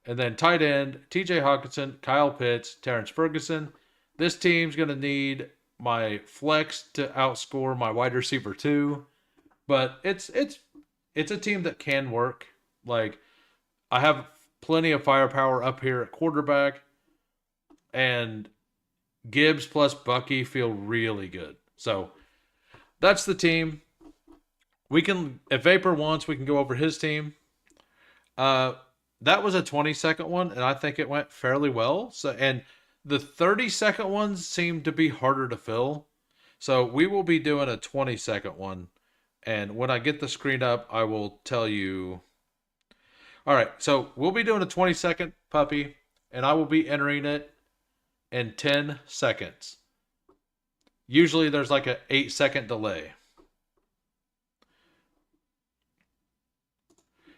And then tight end, TJ Hawkinson, Kyle Pitts, Terrence Ferguson. This team's going to need my flex to outscore my wide receiver too. But it's a team that can work. Like I have plenty of firepower up here at quarterback, and Gibbs plus Bucky feel really good. So that's the team. We can, if Vapor wants, we can go over his team. That was a 20-second one, and I think it went fairly well. So, and the 30-second ones seem to be harder to fill. So we will be doing a 20-second one. And when I get the screen up, I will tell you. All right, so we'll be doing a 20-second puppy, and I will be entering it in 10 seconds. Usually there's like an 8-second delay.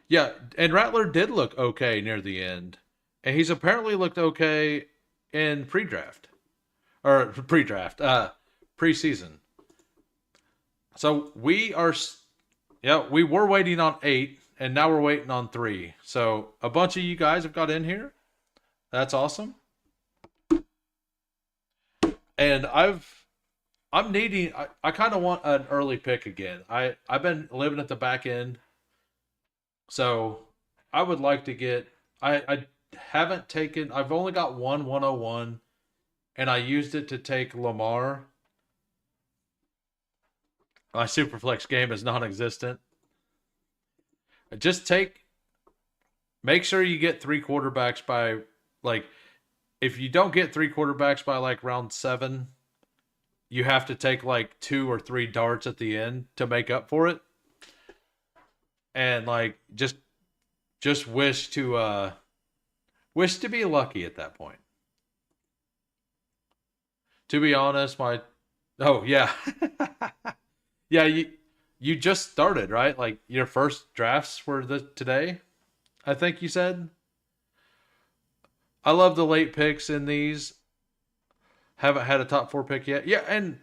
Yeah, and Rattler did look okay near the end. And he's apparently looked okay in pre-draft. Or pre-draft, preseason. So we were waiting on 8, and now we're waiting on 3. So a bunch of you guys have got in here. That's awesome. And I'm needing, I kind of want an early pick again. I've been living at the back end. So I would like to get, I haven't taken, I've only got one 101, and I used it to take Lamar. My Superflex game is non-existent. Just make sure you get 3 quarterbacks by, like, if you don't get 3 quarterbacks by like round 7, you have to take like 2 or 3 darts at the end to make up for it. And like just wish to be lucky at that point. To be honest, my oh yeah. Yeah, you just started, right? Like your first drafts were today, I think you said. I love the late picks in these. Haven't had a top 4 pick yet. Yeah, and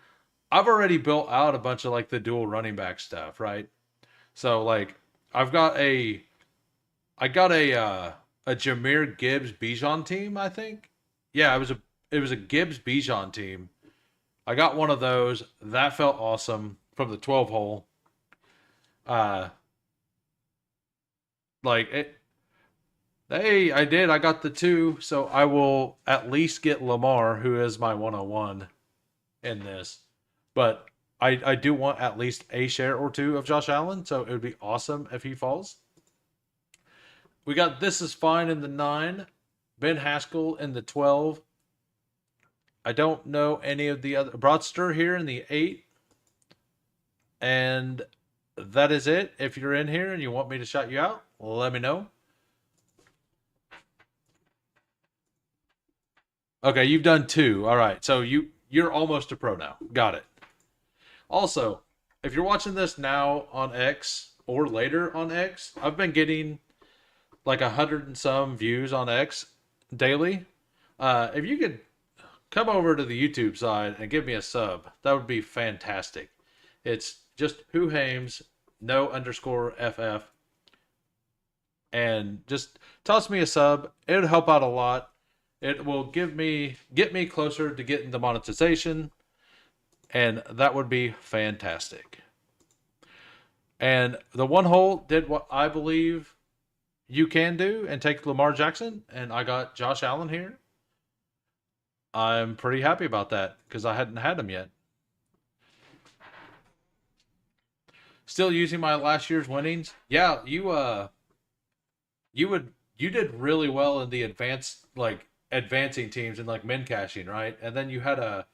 I've already built out a bunch of like the dual running back stuff, right? So like I got a a Jameer Gibbs Bijan team, I think. Yeah, it was a Gibbs Bijan team. I got one of those. That felt awesome from the 12 hole. Uh like it Hey, I did. I got the two, so I will at least get Lamar, who is my 101 in this. But I do want at least a share or two of Josh Allen, so it would be awesome if he falls. We got This Is Fine in the 9, Ben Haskell in the 12. I don't know any of the other. Broadster here in the 8. And that is it. If you're in here and you want me to shout you out, let me know. Okay, you've done 2. All right. So you're almost a pro now. Got it. Also, if you're watching this now on X or later on X, I've been getting like 100 and some views on X daily. If you could come over to the YouTube side and give me a sub, that would be fantastic. It's just Who Hames, no underscore FF, and just toss me a sub. It would help out a lot. It will get me closer to getting the monetization, and that would be fantastic. And the one hole did what I believe you can do and take Lamar Jackson, and I got Josh Allen here. I'm pretty happy about that because I hadn't had him yet. Still using my last year's winnings. Yeah, you did really well in the advancing teams and like min cashing, right? And then you had a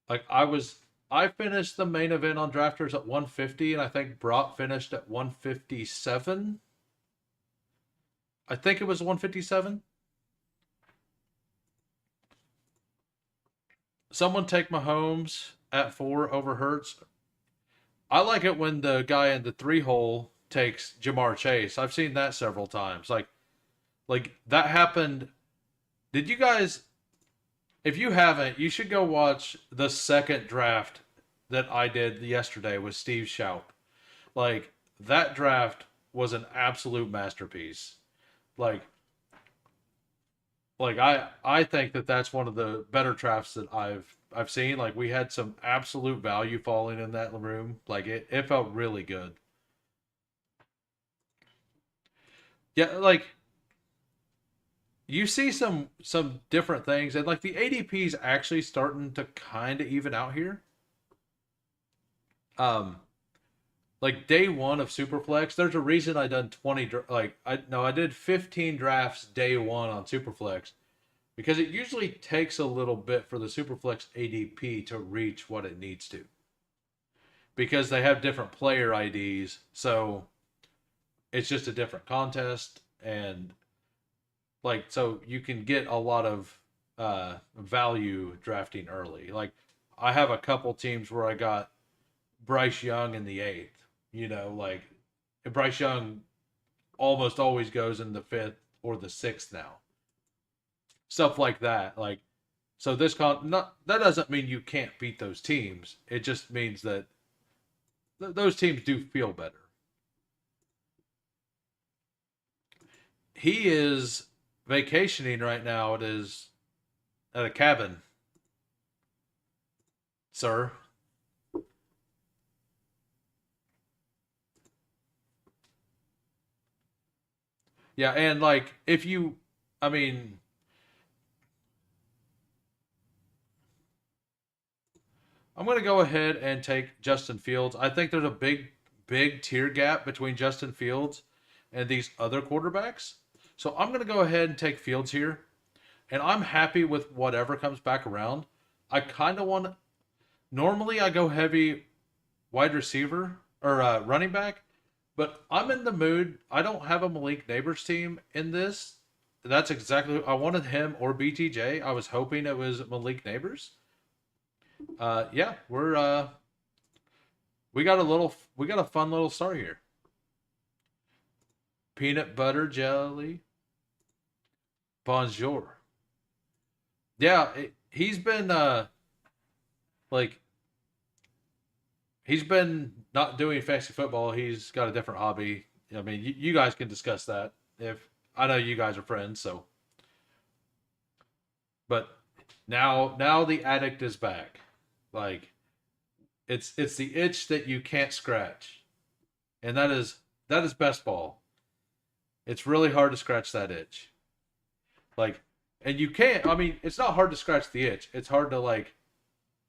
like I finished the main event on drafters at 150, and I think Brock finished at 157. I think it was 157. Someone take Mahomes at 4 over Hurts. I like it when the guy in the 3 hole takes Jamar Chase. I've seen that several times. Like that happened. Did you guys, if you haven't, you should go watch the second draft that I did yesterday with Steve Shout. Like that draft was an absolute masterpiece. Like I think that that's one of the better drafts that I've seen. Like we had some absolute value falling in that room. Like it felt really good. Yeah, like you see some different things, and like the ADP is actually starting to kind of even out here. Um, like day one of Superflex, there's a reason I done 20. Like I no, I did 15 drafts day one on Superflex because it usually takes a little bit for the Superflex ADP to reach what it needs to because they have different player IDs, so it's just a different contest and like so you can get a lot of value drafting early. Like I have a couple teams where I got Bryce Young in the 8th. Like Bryce Young almost always goes in the 5th or the 6th now. Stuff like that. Like so this not that doesn't mean you can't beat those teams. It just means that those teams do feel better. He is vacationing right now at a cabin, sir. Yeah, and like if you I mean, I'm going to go ahead and take Justin Fields. I think there's a big tier gap between Justin Fields and these other quarterbacks. So I'm going to go ahead and take Fields here. And I'm happy with whatever comes back around. I kind of want. Normally, I go heavy wide receiver or running back, but I'm in the mood. I don't have a Malik Neighbors team in this. That's exactly. I wanted him or BTJ. I was hoping it was Malik Neighbors. Yeah, we got a fun little start here. Peanut butter jelly. Bonjour. Yeah, he's been like he's been not doing fantasy football. He's got a different hobby. I mean, you guys can discuss that if. I know you guys are friends, so but now the addict is back. Like it's the itch that you can't scratch, and that is best ball. It's really hard to scratch that itch. Like, and you can't. I mean, it's not hard to scratch the itch. It's hard to like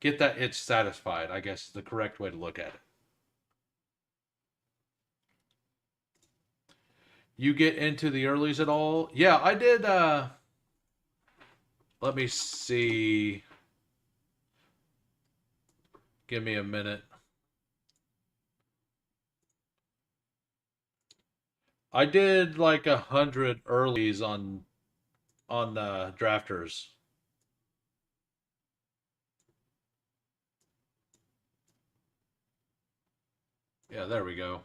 get that itch satisfied. I guess is the correct way to look at it. You get into the earlies at all? Yeah, I did. Let me see. Give me a minute. I did like 100 earlies on drafters. Yeah, there we go.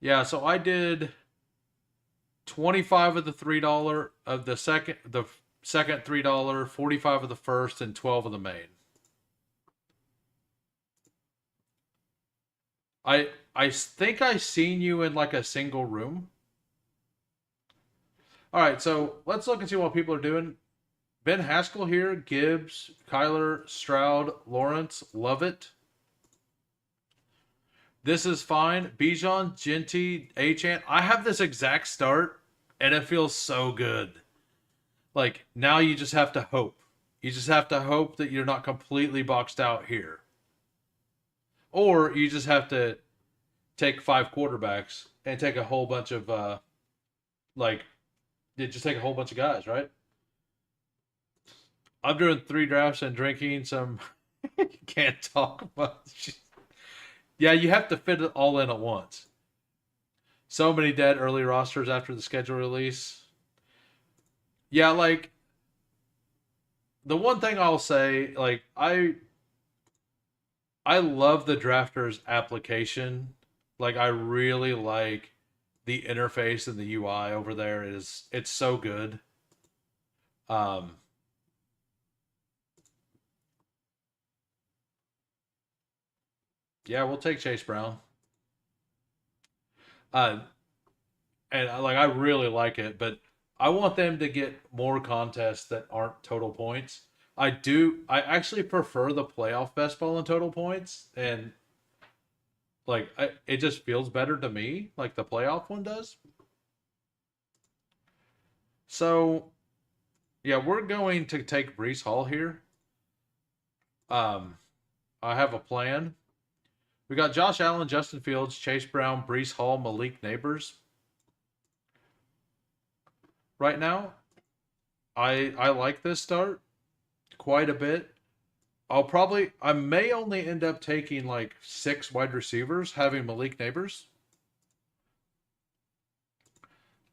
Yeah, so I did 25 of the $3 of the second $3, 45 of the first, and 12 of the main. I think I seen you in like a single room. All right, so let's look and see what people are doing. Ben Haskell here, Gibbs, Kyler, Stroud, Lawrence, Lovett. This is fine. Bijan, Genty, Achan. I have this exact start, and it feels so good. Like, now you just have to hope. You just have to hope that you're not completely boxed out here. Or you just have to take 5 quarterbacks and take a whole bunch of, like, you just take a whole bunch of guys, right? I'm doing 3 drafts and drinking some. Can't talk much. Yeah, you have to fit it all in at once. So many dead early rosters after the schedule release. Yeah, like the one thing I'll say, like I love the drafters application. Like I really like the interface and the UI over there. It's so good. Um yeah, we'll take Chase Brown. Uh and like I really like it, but I want them to get more contests that aren't total points. I do. I actually prefer the playoff best ball in total points, and it just feels better to me, like the playoff one does. So yeah, we're going to take Brees Hall here. Um, I have a plan. We got Josh Allen, Justin Fields, Chase Brown, Brees Hall, Malik Neighbors. Right now, I like this start quite a bit. I may only end up taking like 6 wide receivers, having Malik Neighbors.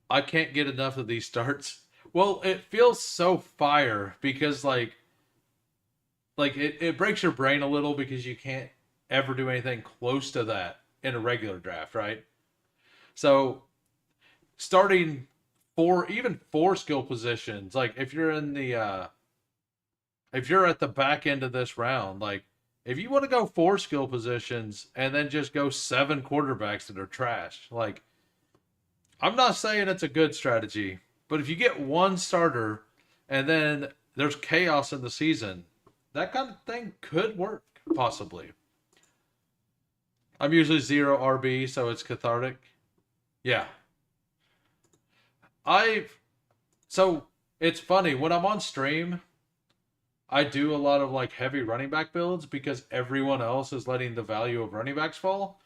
I can't get enough of these starts. Well, it feels so fire because it breaks your brain a little because you can't ever do anything close to that in a regular draft, right? So starting even four skill positions, like if you're at the back end of this round, like if you want to go 4 skill positions and then just go 7 quarterbacks that are trash, like I'm not saying it's a good strategy, but if you get one starter and then there's chaos in the season, that kind of thing could work possibly. I'm usually 0 RB, so it's cathartic. Yeah, I've so it's funny when I'm on stream. I do a lot of like heavy running back builds because everyone else is letting the value of running backs fall.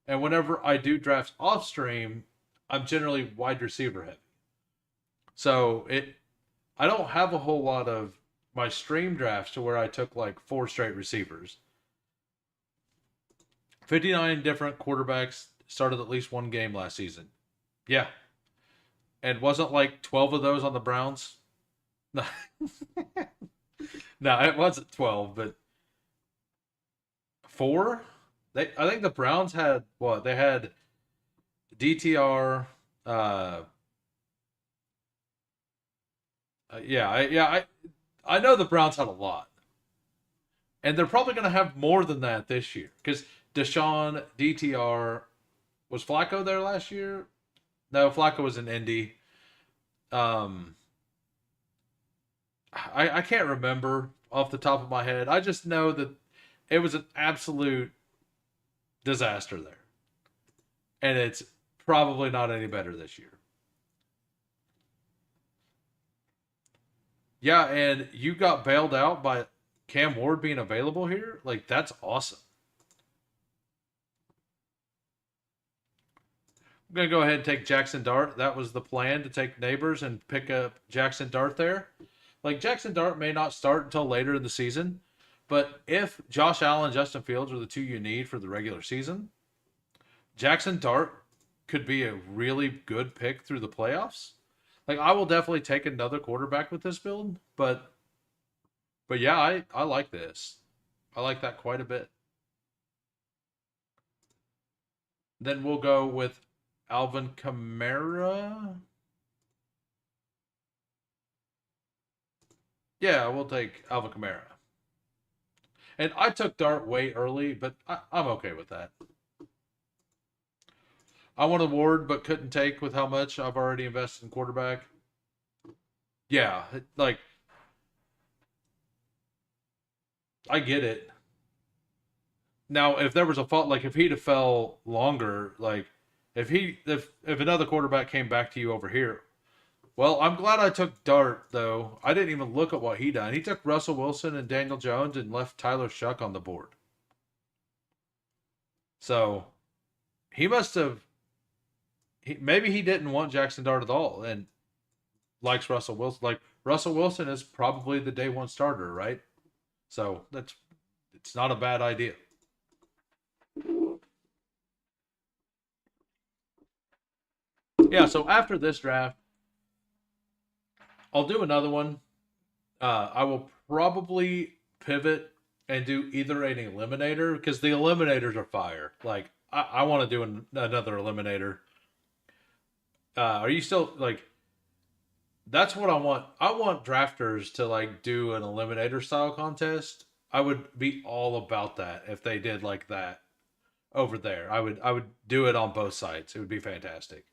And whenever I do drafts off stream, I'm generally wide receiver heavy. So I don't have a whole lot of my stream drafts to where I took like 4 straight receivers. 59 different quarterbacks started at least one game last season. Yeah. And wasn't like 12 of those on the Browns? No, no, it wasn't 12, but 4? I think the Browns had what? They had DTR. I know the Browns had a lot, and they're probably going to have more than that this year because Deshaun, DTR, Was Flacco there last year? No, Flacco was in Indy. Um, I can't remember off the top of my head. I just know that it was an absolute disaster there, and it's probably not any better this year. Yeah, and you got bailed out by Cam Ward being available here. Like that's awesome. I'm gonna go ahead and take Jackson Dart. That was the plan to take Neighbors and pick up Jackson Dart there. Like Jackson Dart may not start until later in the season, but if Josh Allen and Justin Fields are the two you need for the regular season, Jackson Dart could be a really good pick through the playoffs. Like I will definitely take another quarterback with this build, but yeah, I like this. I like that quite a bit. Then we'll go with Alvin Kamara. Yeah, we'll take Alvin Kamara. And I took Dart way early, but I'm okay with that. I wanted Ward, but couldn't take with how much I've already invested in quarterback. Yeah, like I get it. Now, if there was a fault, like if he'd have fell longer, like if another quarterback came back to you over here, well, I'm glad I took Dart though. I didn't even look at what he done. He took Russell Wilson and Daniel Jones and left Tyler Shuck on the board. So he must have. Maybe he didn't want Jackson Dart at all, and likes Russell Wilson. Like Russell Wilson is probably the day one starter, right? So it's not a bad idea. Yeah. So after this draft, I'll do another one. I will probably pivot and do either an eliminator because the eliminators are fire. Like I want to do another eliminator. Are you still like? That's what I want. I want drafters to like do an eliminator style contest. I would be all about that if they did like that over there. I would do it on both sides. It would be fantastic.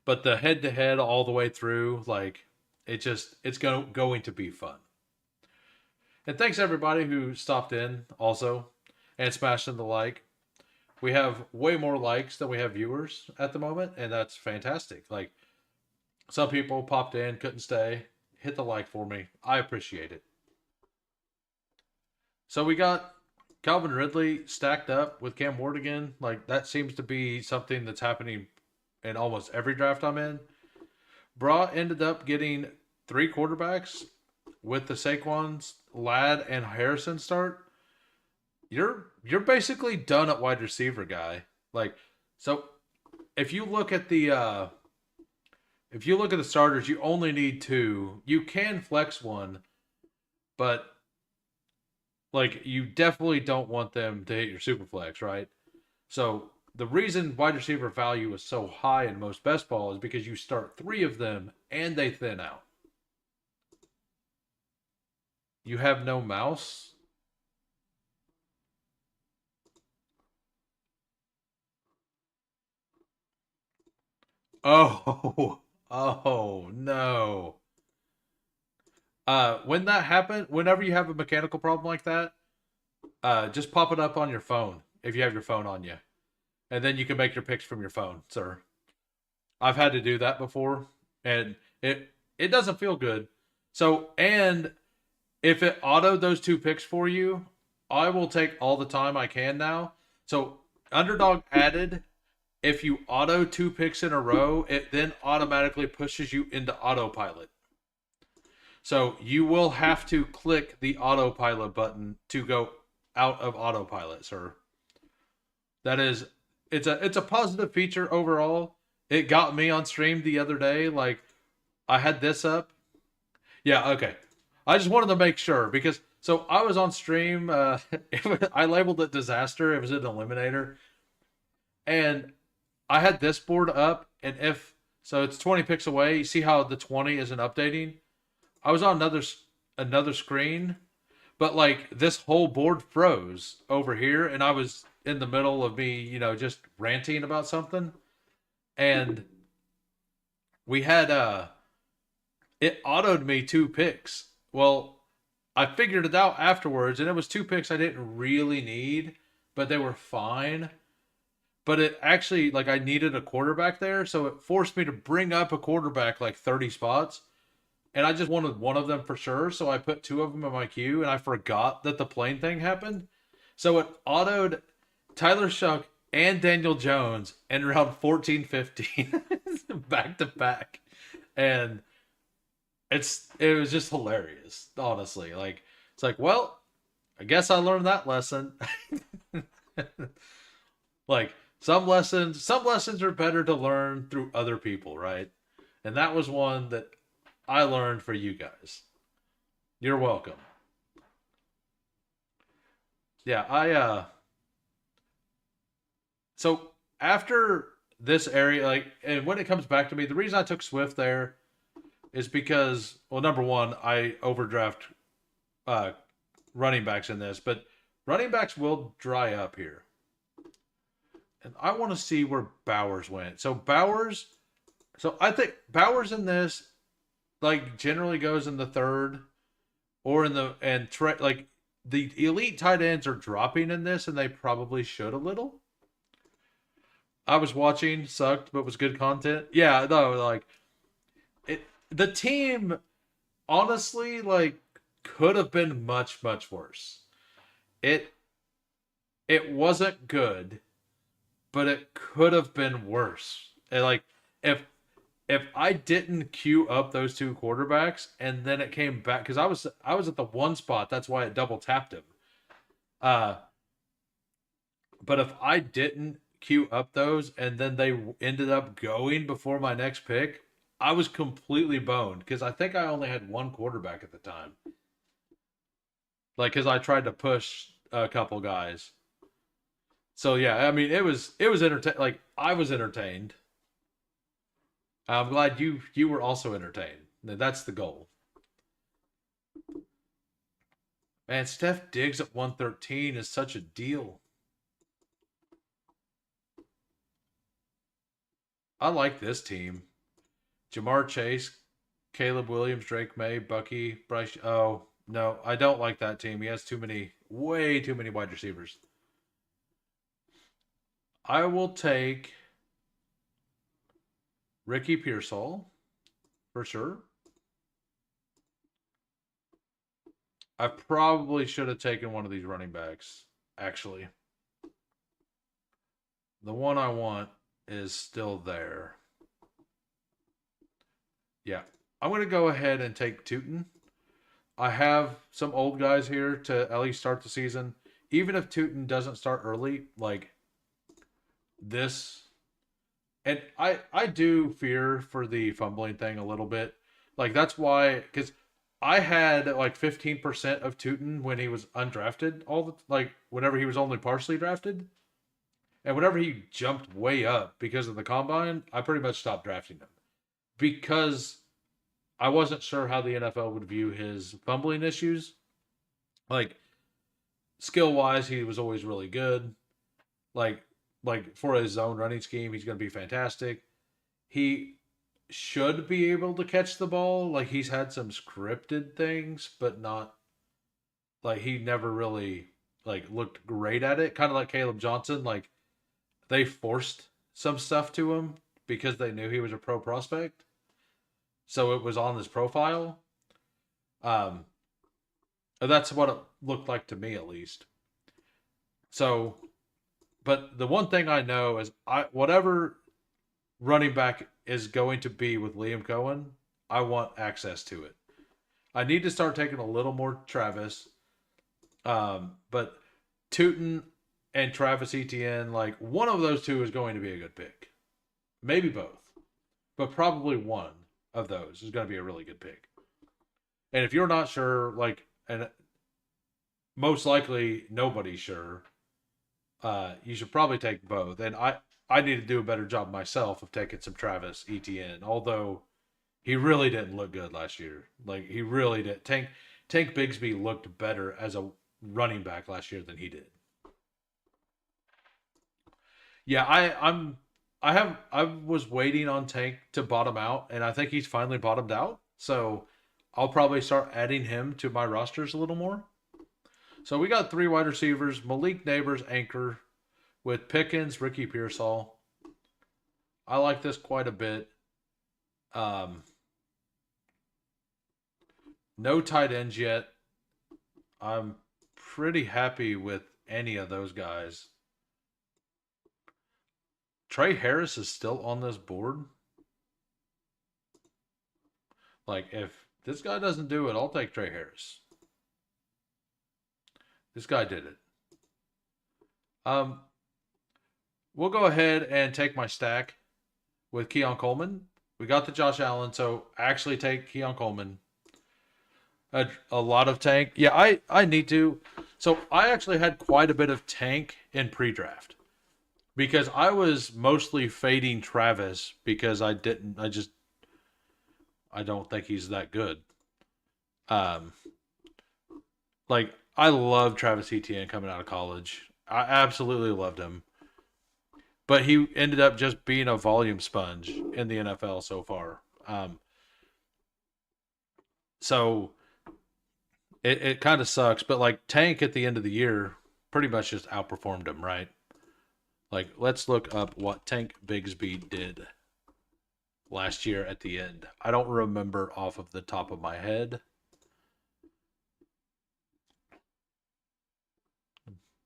But the head to head all the way through, like it's going to be fun. And thanks everybody who stopped in also and smashing the like. We have way more likes than we have viewers at the moment, and that's fantastic. Like some people popped in, couldn't stay. Hit the like for me. I appreciate it. So we got Calvin Ridley stacked up with Cam Ward again. Like that seems to be something that's happening in almost every draft I'm in. Bra ended up getting three quarterbacks with the Saquons, Ladd, and Harrison start. You're basically done at wide receiver, guy. Like so, if you look at the starters, you only need two. You can flex one, but like you definitely don't want them to hit your super flex, right? So the reason wide receiver value is so high in most best ball is because you start three of them and they thin out. You have no mouse. Oh, oh no. When that happens, whenever you have a mechanical problem like that, just pop it up on your phone if you have your phone on you, and then you can make your picks from your phone, sir. I've had to do that before, and it doesn't feel good. So, and if it autoed those two picks for you, I will take all the time I can now. So, Underdog added if you auto two picks in a row, it then automatically pushes you into autopilot. So you will have to click the autopilot button to go out of autopilot, sir. That is it's a positive feature overall. It got me on stream the other day. Like I had this up. Yeah, okay. I just wanted to make sure because so I was on stream. I labeled it disaster. It was an eliminator, and I had this board up. And if so, it's 20 picks away. You see how the 20 isn't updating? I was on another screen, but like this whole board froze over here, and I was in the middle of me, just ranting about something, and we had it autoed me 2 picks. Well, I figured it out afterwards, and it was 2 picks I didn't really need, but they were fine. But it actually, like, I needed a quarterback there, so it forced me to bring up a quarterback like 30 spots, and I just wanted one of them for sure, so I put two of them in my queue, and I forgot that the plane thing happened. So it autoed Tyler Shuck and Daniel Jones in round 14, 15, back to back. And it was just hilarious, honestly. Like, it's like, well, I guess I learned that lesson. Like, some lessons are better to learn through other people, right? And that was one that I learned for you guys. You're welcome. Yeah, so after this area, like, and when it comes back to me, the reason I took Swift there is because, well, number one, I overdraft uh running backs in this, but running backs will dry up here. And I want to see where Bowers went. So I think Bowers in this, like, generally goes in the third or in the, like, the elite tight ends are dropping in this, and they probably should a little. I was watching, sucked, but was good content. Yeah, no, like, the team honestly, like, could have been much, much worse. It it wasn't good, but it could have been worse. And, like, if I didn't queue up those two quarterbacks and then it came back, because I was at the one spot, that's why it double tapped him. Uh, but if I didn't queue up those and then they ended up going before my next pick, I was completely boned because I think I only had one quarterback at the time. Like, because I tried to push a couple guys. So yeah, I mean, it was entertaining. Like, I was entertained. I'm glad you were also entertained. That's the goal. Man, Steph Diggs at 113 is such a deal. I like this team. Jamar Chase, Caleb Williams, Drake May, Bucky, Bryce. Oh, no, I don't like that team. He has way too many wide receivers. I will take Ricky Pearsall for sure. I probably should have taken one of these running backs, actually. The one I want is still there. Yeah. I'm going to go ahead and take Tootin. I have some old guys here to at least start the season. Even if Tootin doesn't start early, like this, and I do fear for the fumbling thing a little bit. Like, that's why, because I had like 15% of Tootin when he was undrafted, like, whenever he was only partially drafted. And whenever he jumped way up because of the combine, I pretty much stopped drafting him because I wasn't sure how the NFL would view his fumbling issues. Like, skill wise, he was always really good. Like like for his own running scheme, he's going to be fantastic. He should be able to catch the ball. Like, he's had some scripted things, but not, like, he never really, like, looked great at it. Kind of like Caleb Johnson. Like, they forced some stuff to him because they knew he was a pro prospect, so it was on his profile. Um, that's what it looked like to me, at least. So, but the one thing I know is, whatever running back is going to be with Liam Cohen, I want access to it. I need to start taking a little more Travis, but Tootin and Travis Etienne, like, one of those two is going to be a good pick. Maybe both, but probably one of those is going to be a really good pick. And if you're not sure, like, and most likely nobody's sure, you should probably take both. And I need to do a better job myself of taking some Travis Etienne, although he really didn't look good last year. Like, he really did. Tank Bigsby looked better as a running back last year than he did. Yeah, I was waiting on Tank to bottom out, and I think he's finally bottomed out. So I'll probably start adding him to my rosters a little more. So we got three wide receivers: Malik Neighbors, anchor, with Pickens, Ricky Pearsall. I like this quite a bit. Um, no tight ends yet. I'm pretty happy with any of those guys. Trey Harris is still on this board. Like, if this guy doesn't do it, I'll take Trey Harris. This guy did it. Um, we'll go ahead and take my stack with Keon Coleman. We got the Josh Allen, so actually take Keon Coleman. A lot of Tank. Yeah, I need to. So I actually had quite a bit of Tank in pre-draft because I was mostly fading Travis because I don't think he's that good. Um, like I love Travis Etienne coming out of college. I absolutely loved him, but he ended up just being a volume sponge in the NFL so far. So it kind of sucks, but like Tank at the end of the year pretty much just outperformed him, right? Like, let's look up what Tank Bigsby did last year at the end. I don't remember off of the top of my head.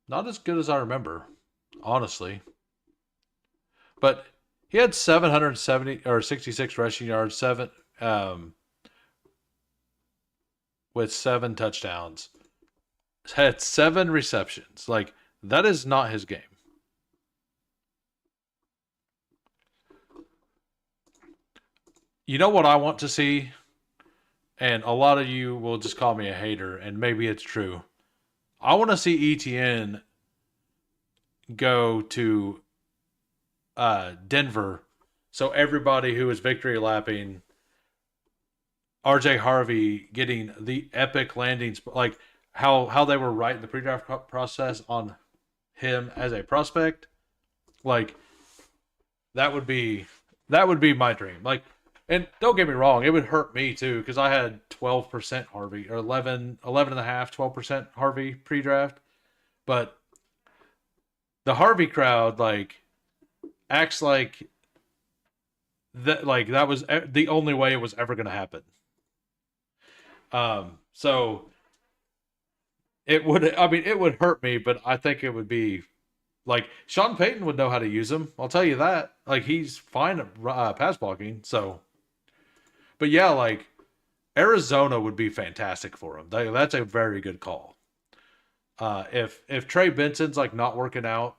Not as good as I remember, honestly. But he had 770 or 66 rushing yards, um, with seven touchdowns. Had seven receptions. Like, that is not his game. You know what I want to see? And a lot of you will just call me a hater, and maybe it's true. I want to see ETN go to Denver, so everybody who is victory lapping RJ Harvey getting the epic landings, like how they were right in the pre-draft process on him as a prospect, like that would be that would be my dream. Like, and don't get me wrong, it would hurt me too because I had 12% Harvey or 11 and a half, 12% Harvey pre-draft, but the Harvey crowd like acts like that was the only way it was ever going to happen. So it would, I mean, it would hurt me, but I think it would be like Sean Payton would know how to use him. I'll tell you that. Like he's fine at pass blocking. So, but yeah, like Arizona would be fantastic for him. That's a very good call. If Trey Benson's like not working out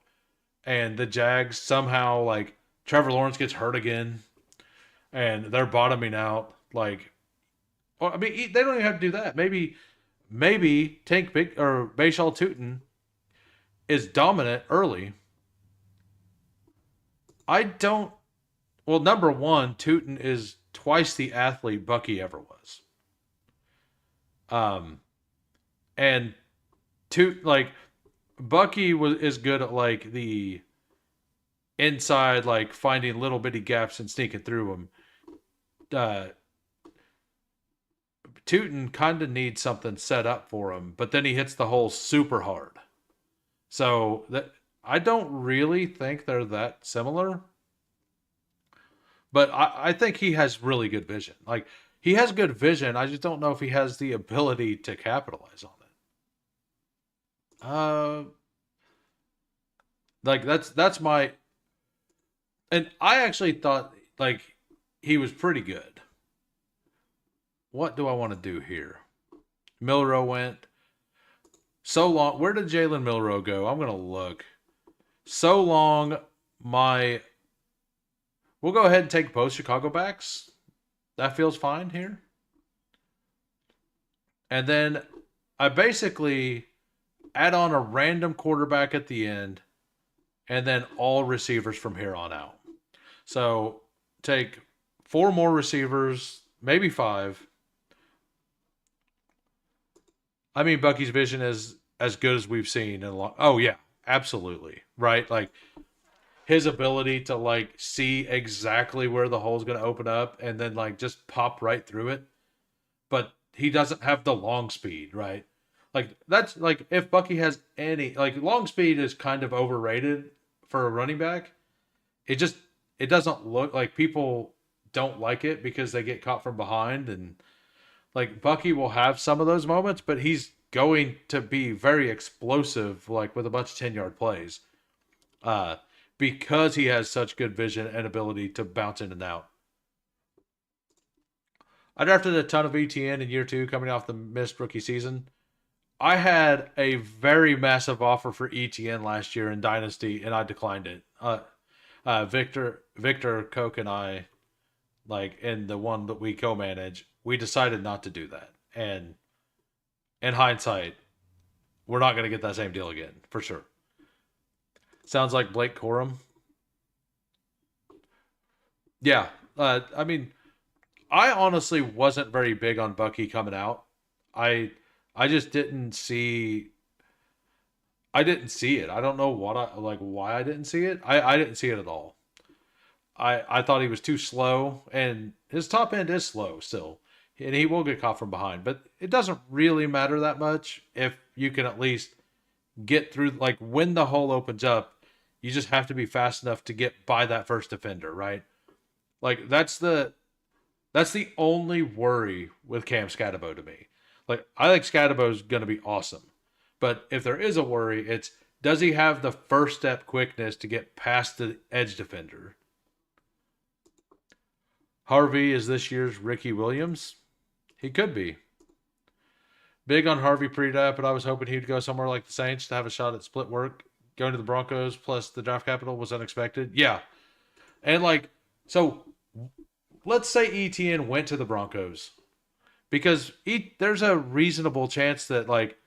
and the Jags somehow like Trevor Lawrence gets hurt again and they're bottoming out, like, well, I mean, they don't even have to do that. Maybe Tank Big or Bayshaw Tootin is dominant early. I don't. Well, number one, Tootin is twice the athlete Bucky ever was. Um, and like Bucky is good at like the inside, like finding little bitty gaps and sneaking through them. Uh, Tootin kind of needs something set up for him, but then he hits the hole super hard. So that I don't really think they're that similar, but I think he has really good vision. Like he has good vision. I just don't know if he has the ability to capitalize on it. Uh, like that's my and I actually thought like he was pretty good. What do I want to do here? Milrow went so long. Where did Jalen Milrow go? I'm gonna look. So long, my. We'll go ahead and take both Chicago backs. That feels fine here. And then I basically add on a random quarterback at the end, and then all receivers from here on out. So take four more receivers, maybe five. I mean, Bucky's vision is as good as we've seen in a long. Oh yeah, absolutely right. Like his ability to like see exactly where the hole's going to open up and then like just pop right through it. But he doesn't have the long speed, right? Like that's like if Bucky has any like long speed is kind of overrated for a running back. It just it doesn't look like people don't like it because they get caught from behind and like Bucky will have some of those moments, but he's going to be very explosive like with a bunch of 10-yard plays. Uh because he has such good vision and ability to bounce in and out. I drafted a ton of ETN in year 2 coming off the missed rookie season. I had a very massive offer for ETN last year in Dynasty, and I declined it. Victor Koch and I, like in the one that we co-manage, we decided not to do that. And in hindsight, we're not going to get that same deal again for sure. Sounds like Blake Corum. Yeah, I mean, I honestly wasn't very big on Bucky coming out. I I just didn't see I didn't see it. I don't know what I like why I didn't see it. I didn't see it at all. I thought he was too slow and his top end is slow still. And he will get caught from behind, but it doesn't really matter that much if you can at least get through like when the hole opens up, you just have to be fast enough to get by that first defender, right? Like that's the only worry with Cam Scatabo to me. Like I think Scatabo's going to be awesome, but if there is a worry, it's does he have the first step quickness to get past the edge defender? Harvey is this year's Ricky Williams. He could be big on Harvey pre-draft, but I was hoping he'd go somewhere like the Saints to have a shot at split work. Going to the Broncos plus the draft capital was unexpected. Yeah, and like so, let's say ETN went to the Broncos because there's a reasonable chance that like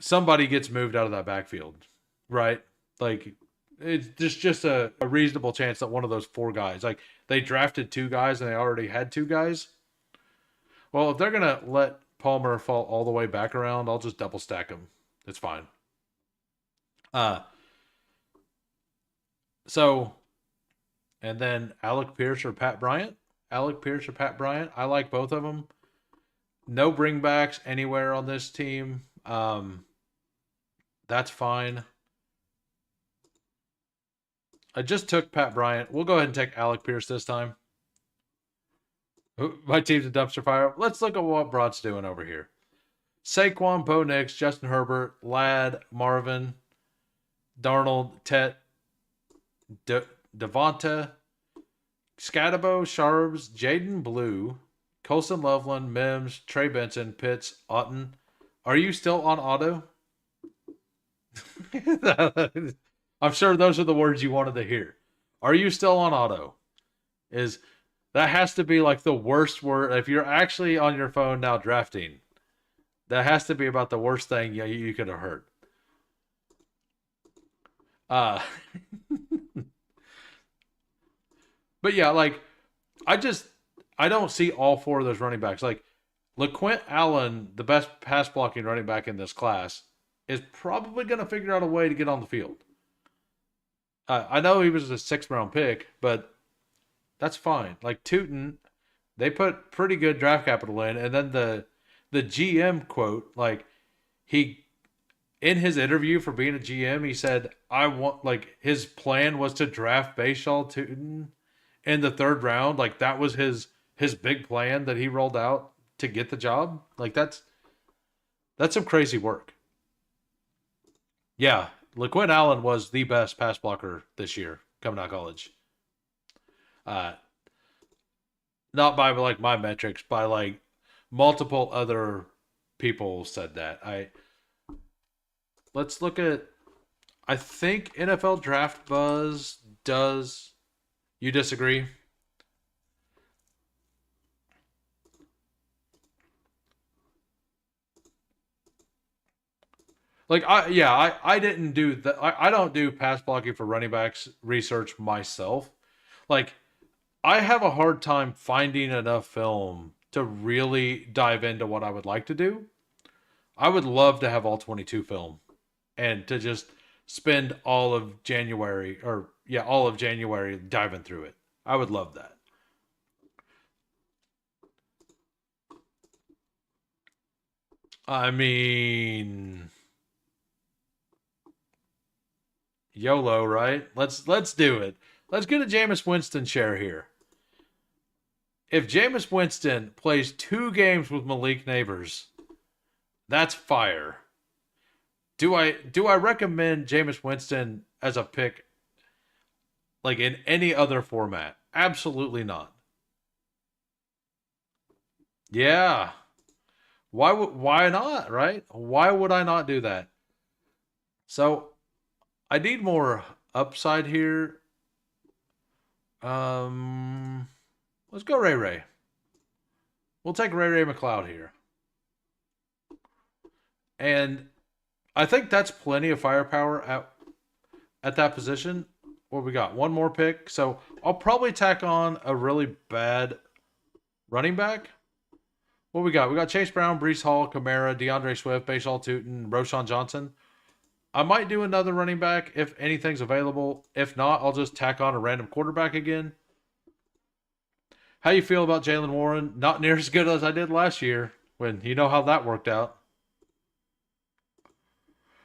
somebody gets moved out of that backfield, right? Like it's just a reasonable chance that one of those four guys, like they drafted two guys and they already had two guys. Well, if they're gonna let Palmer fall all the way back around, I'll just double stack him. It's fine. Uh so and then Alec Pierce or Pat Bryant. Alec Pierce or Pat Bryant. I like both of them. No bringbacks anywhere on this team. That's fine. I just took Pat Bryant. We'll go ahead and take Alec Pierce this time. My team's a dumpster fire. Let's look at what Broad's doing over here. Saquon, Bo Nix, Justin Herbert, Ladd, Marvin, Darnold, Tet, Devonta, Scatabo, Sharps, Jaden Blue, Colson Loveland, Mims, Trey Benson, Pitts, Otten. Are you still on auto? I'm sure those are the words you wanted to hear. Are you still on auto? Is that has to be like the worst word if you're actually on your phone now drafting. That has to be about the worst thing you could have heard. Uh but yeah, like I just I don't see all four of those running backs. Like LaQuint Allen, the best pass blocking running back in this class, is probably going to figure out a way to get on the field. I know he was a 6th-round pick, but that's fine. Like Tootin, they put pretty good draft capital in, and then the GM quote, like he in his interview for being a GM, he said, "I want like his plan was to draft Bashaw Tootin in the 3rd round. Like that was his big plan that he rolled out to get the job. Like that's some crazy work." Yeah, LaQuint Allen was the best pass blocker this year coming out of college. Uh, not by like my metrics, by like multiple other people said that. Let's look at. I think NFL Draft Buzz does. You disagree? Like I didn't do that. I don't do pass blocking for running backs research myself. Like I have a hard time finding enough film to really dive into what I would like to do. I would love to have all 22 film and to just spend all of January, or yeah, all of January diving through it. I would love that. I mean, YOLO, right? Let's do it. Let's get a Jameis Winston share here. If Jameis Winston plays 2 games with Malik Neighbors, that's fire. Do I recommend Jameis Winston as a pick like in any other format? Absolutely not. Yeah. Why not, right? Why would I not do that? So, I need more upside here. Um let's go Ray Ray. We'll take Ray Ray McLeod here. And I think that's plenty of firepower at that position. What we got? One more pick. So I'll probably tack on a really bad running back. What we got? We got Chase Brown, Brees Hall, Kamara, DeAndre Swift, Bashaw Tootin, Roshan Johnson. I might do another running back if anything's available. If not, I'll just tack on a random quarterback again. How you feel about Jalen Warren? Not near as good as I did last year when you know how that worked out.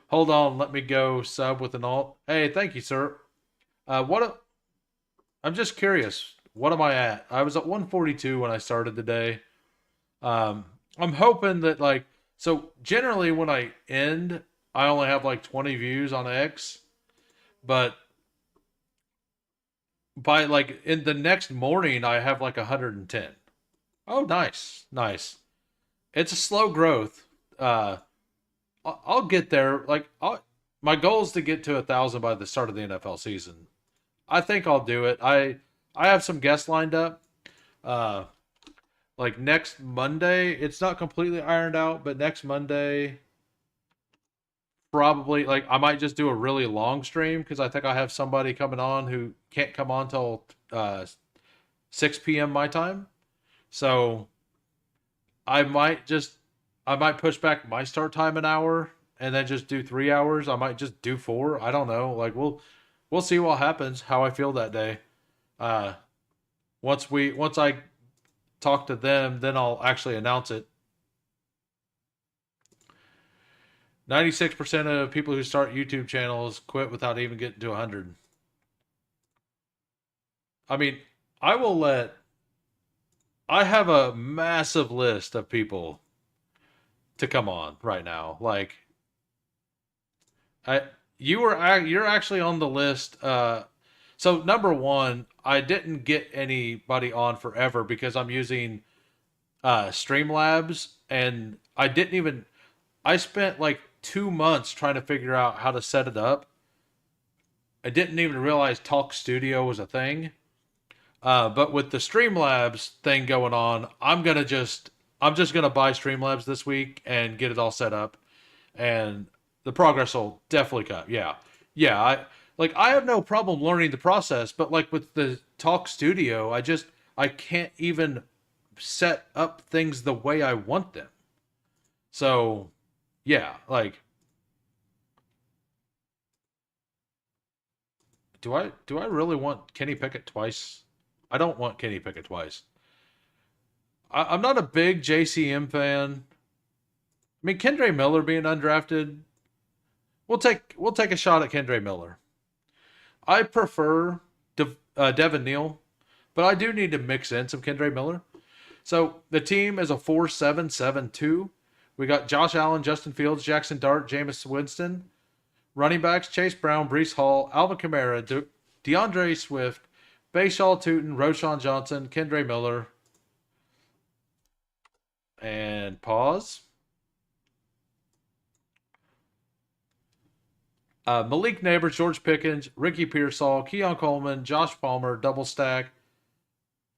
Hold on, let me go sub with an alt. Hey, thank you, sir. What? I'm just curious. What am I at? I was at 142 when I started the day. I'm hoping that like so. Generally, when I end, I only have like 20 views on X, but by like in the next morning, I have like 110. Oh, nice, nice. It's a slow growth. Uh, I'll get there. My goal is to get to 1,000 by the start of the NFL season. I think I'll do it. I have some guests lined up. Uh, like next Monday, it's not completely ironed out, but next Monday, probably like I might just do a really long stream because I think I have somebody coming on who can't come on till 6 p.m. my time. So I might just I might push back my start time an hour and then just do 3 hours. I might just do four. I don't know. Like we'll see what happens, how I feel that day. Uh once I talk to them, then I'll actually announce it. 96% of people who start YouTube channels quit without even getting to 100. I mean, I will let I have a massive list of people to come on right now. Like I you're actually on the list. So number one, I didn't get anybody on forever because I'm using Streamlabs, and I didn't even. I spent like 2 months trying to figure out how to set it up. I didn't even realize Talk Studio was a thing. But with the Streamlabs thing going on, I'm just gonna buy Streamlabs this week and get it all set up, and the progress will definitely come. Yeah, yeah. I have no problem learning the process, but like with the Talk Studio, I can't even set up things the way I want them. So yeah, like do I really want Kenny Pickett twice? I don't want Kenny Pickett twice. I'm not a big JCM fan. I mean, Kendre Miller being undrafted, we'll take a shot at Kendre Miller. I prefer Devin Neal, but I do need to mix in some Kendre Miller. So the team is a 4-7-7-2. We got Josh Allen, Justin Fields, Jackson Dart, Jameis Winston. Running backs: Chase Brown, Brees Hall, Alvin Kamara, DeAndre Swift, Bashaw Tootin, Roshan Johnson, Kendre Miller, and pause. Malik Neighbors, George Pickens, Ricky Pearsall, Keon Coleman, Josh Palmer, double stack,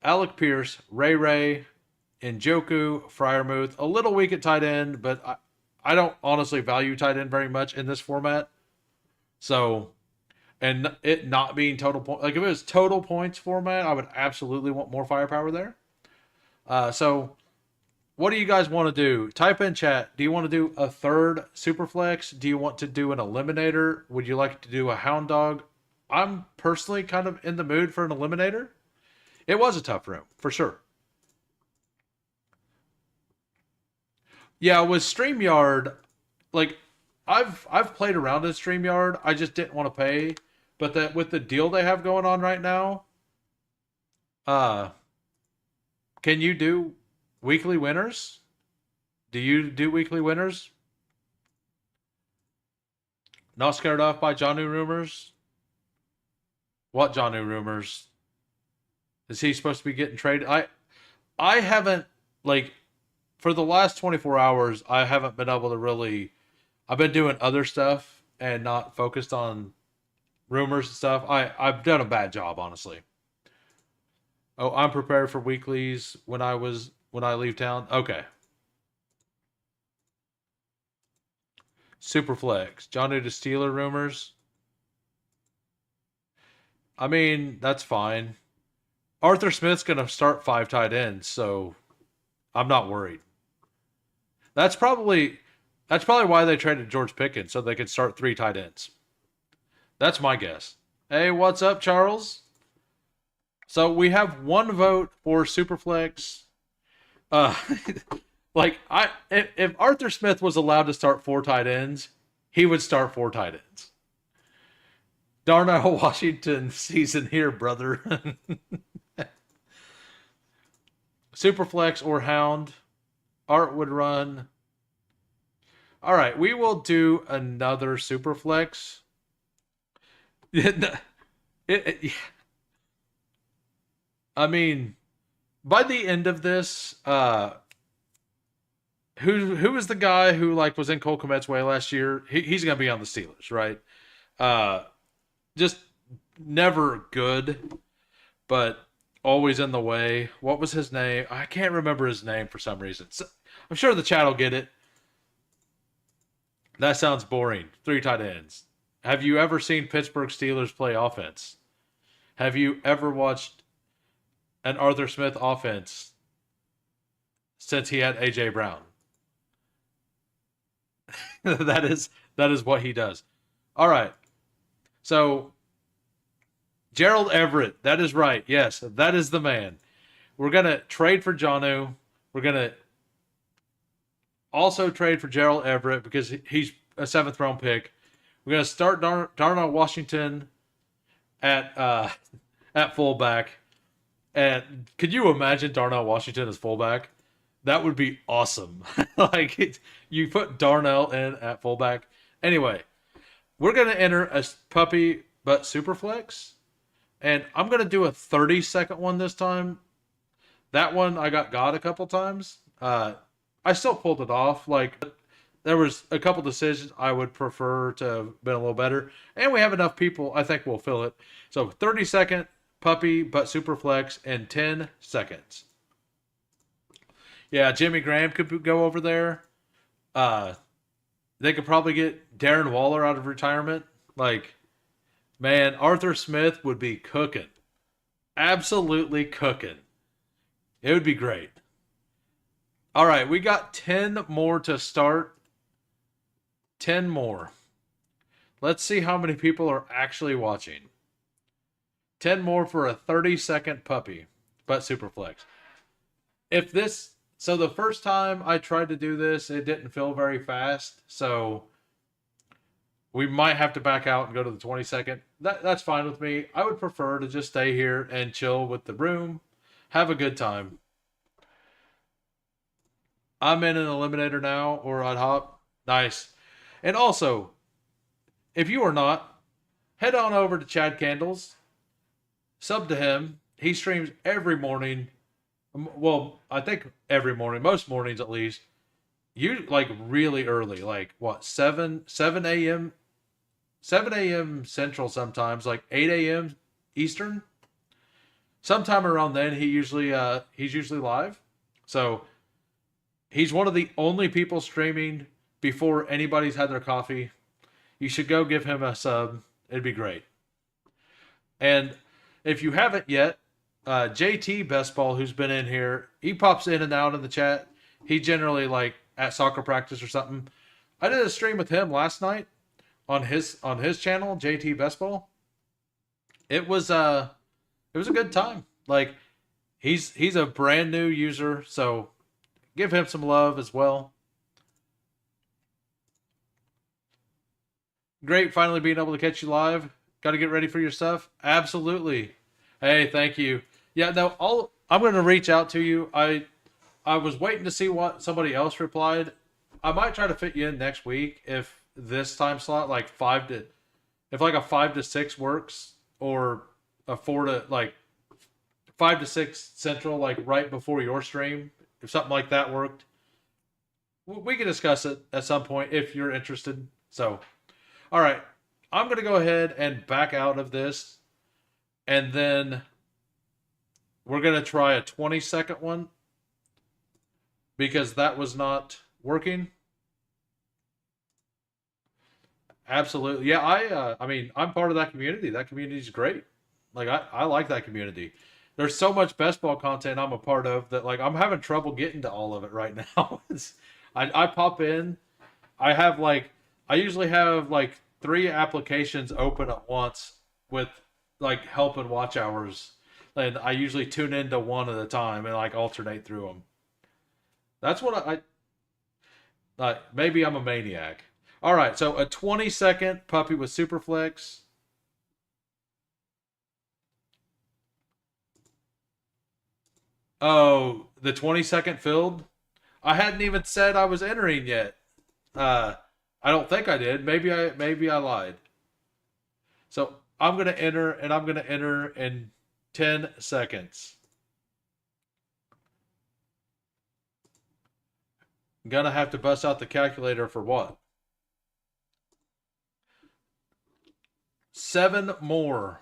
Alec Pierce, Ray Ray, Njoku, Fryermuth. A little weak at tight end, but I don't honestly value tight end very much in this format. So, and it not being total point, like if it was total points format, I would absolutely want more firepower there. So What do you guys want to do? Type in chat. Do you want to do a third Superflex? Do you want to do an Eliminator? Would you like to do a Hound Dog? I'm personally kind of in the mood for an Eliminator. It was a tough room, for sure. Yeah, with StreamYard, like I've played around in StreamYard. I just didn't want to pay. But that with the deal they have going on right now, uh can you do weekly winners? Do you do weekly winners? Not scared off by Johnu rumors? What Johnu rumors? Is he supposed to be getting traded? I haven't like for the last 24 hours I haven't been able to really I've been doing other stuff and not focused on rumors and stuff. I've done a bad job, honestly. Oh, I'm prepared for weeklies when I leave town. Okay. Superflex. Johnny the Steeler rumors. I mean, that's fine. Arthur Smith's gonna start five tight ends, so I'm not worried. That's probably that's probably why they traded George Pickens so they could start three tight ends. That's my guess. Hey, what's up, Charles? So we have one vote for Superflex. Uh, like if Arthur Smith was allowed to start four tight ends, he would start four tight ends. Darnell Washington season here, brother. Superflex or Hound. Art would run. All right, we will do another Superflex. I mean, by the end of this, who was the guy who like was in Cole Kmet's way last year? He's gonna be on the Steelers, right? Uh, just never good, but always in the way. What was his name? I can't remember his name for some reason. So, I'm sure the chat will get it. That sounds boring. Three tight ends. Have you ever seen Pittsburgh Steelers play offense? Have you ever watched an Arthur Smith offense since he had AJ Brown? that is what he does. All right. So Gerald Everett, that is right. Yes, that is the man. We're gonna trade for Jonu. We're gonna also trade for Gerald Everett because he's a seventh round pick. We're gonna start Darnell Washington at at fullback. And could you imagine Darnell Washington as fullback? That would be awesome. You put Darnell in at fullback. Anyway, we're gonna enter a puppy but super flex, and I'm gonna do a 30-second one this time. That one I got a couple times. I still pulled it off. Like there was a couple decisions I would prefer to have been a little better, and we have enough people. I think we'll fill it. So 30-second puppy but super flex in 10 seconds. Yeah, Jimmy Graham could go over there. Uh, they could probably get Darren Waller out of retirement. Like, man, Arthur Smith would be cooking. Absolutely cooking. It would be great. All right, we got 10 more to start. 10 more. Let's see how many people are actually watching. 10 more for a 30-second puppy, but Superflex. So the first time I tried to do this, it didn't feel very fast. So we might have to back out and go to the 22nd. That's fine with me. I would prefer to just stay here and chill with the room. Have a good time. I'm in an eliminator now, or I'd hop. Nice. And also, if you are not, head on over to Chad Candles. Sub to him. He streams every morning. Well, I think every morning, most mornings at least. You like really early, like what, 7 a.m. 7 a.m. Central sometimes, like 8 a.m. Eastern. Sometime around then he's usually live. So he's one of the only people streaming before anybody's had their coffee. You should go give him a sub. It'd be great. And if you haven't yet, JT Bestball, who's been in here, he pops in and out in the chat. He generally like at soccer practice or something. I did a stream with him last night on his channel, JT Bestball. It was it was a good time. Like he's a brand new user, so give him some love as well. Great finally being able to catch you live. Got to get ready for your stuff. Absolutely. Hey, thank you. Yeah, no, I'm going to reach out to you. I was waiting to see what somebody else replied. I might try to fit you in next week if this time slot like 5 to if like a 5 to 6 works, or a 4 to like 5 to 6 central, like right before your stream. If something like that worked, we can discuss it at some point if you're interested. So, all right, I'm going to go ahead and back out of this, and then we're going to try a 20-second one because that was not working. Absolutely. Yeah, I mean, I'm part of that community. That community is great. Like I like that community. There's so much best ball content I'm a part of that like I'm having trouble getting to all of it right now. I pop in. I usually have like 3 applications open at once with like help and watch hours. And I usually tune into one at a time and like alternate through them. That's what maybe I'm a maniac. All right, so a 20-second puppy with Superflex. Oh, the 20-second filled? I hadn't even said I was entering yet. Uh, I don't think I did. Maybe I lied. So I'm gonna enter, and I'm gonna enter in 10 seconds. I'm gonna have to bust out the calculator for what? 7 more.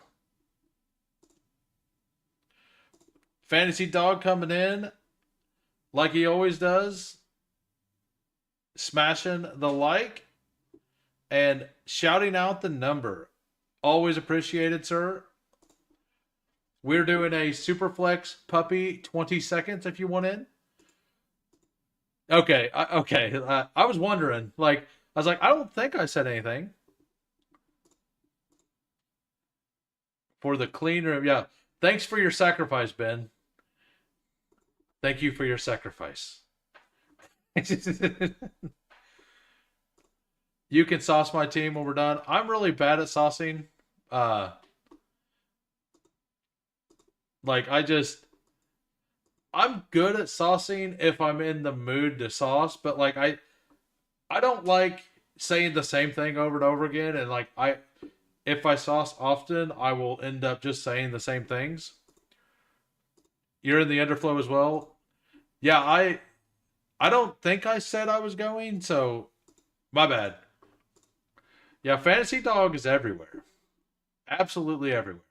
Fantasy Dog coming in like he always does, smashing the like and shouting out the number. Always appreciated, sir. We're doing a Superflex puppy 20 seconds if you want in. Okay, okay. I was wondering. Like, I was like, I don't think I said anything for the clean room. Yeah. Thanks for your sacrifice, Ben. Thank you for your sacrifice. You can sauce my team when we're done. I'm really bad at saucing. Uh, like I'm good at saucing if I'm in the mood to sauce, but like I don't like saying the same thing over and over again, and like if I sauce often, I will end up just saying the same things. You're in the underflow as well. Yeah, I don't think I said I was going, so my bad. Yeah, Fantasy Dog is everywhere. Absolutely everywhere.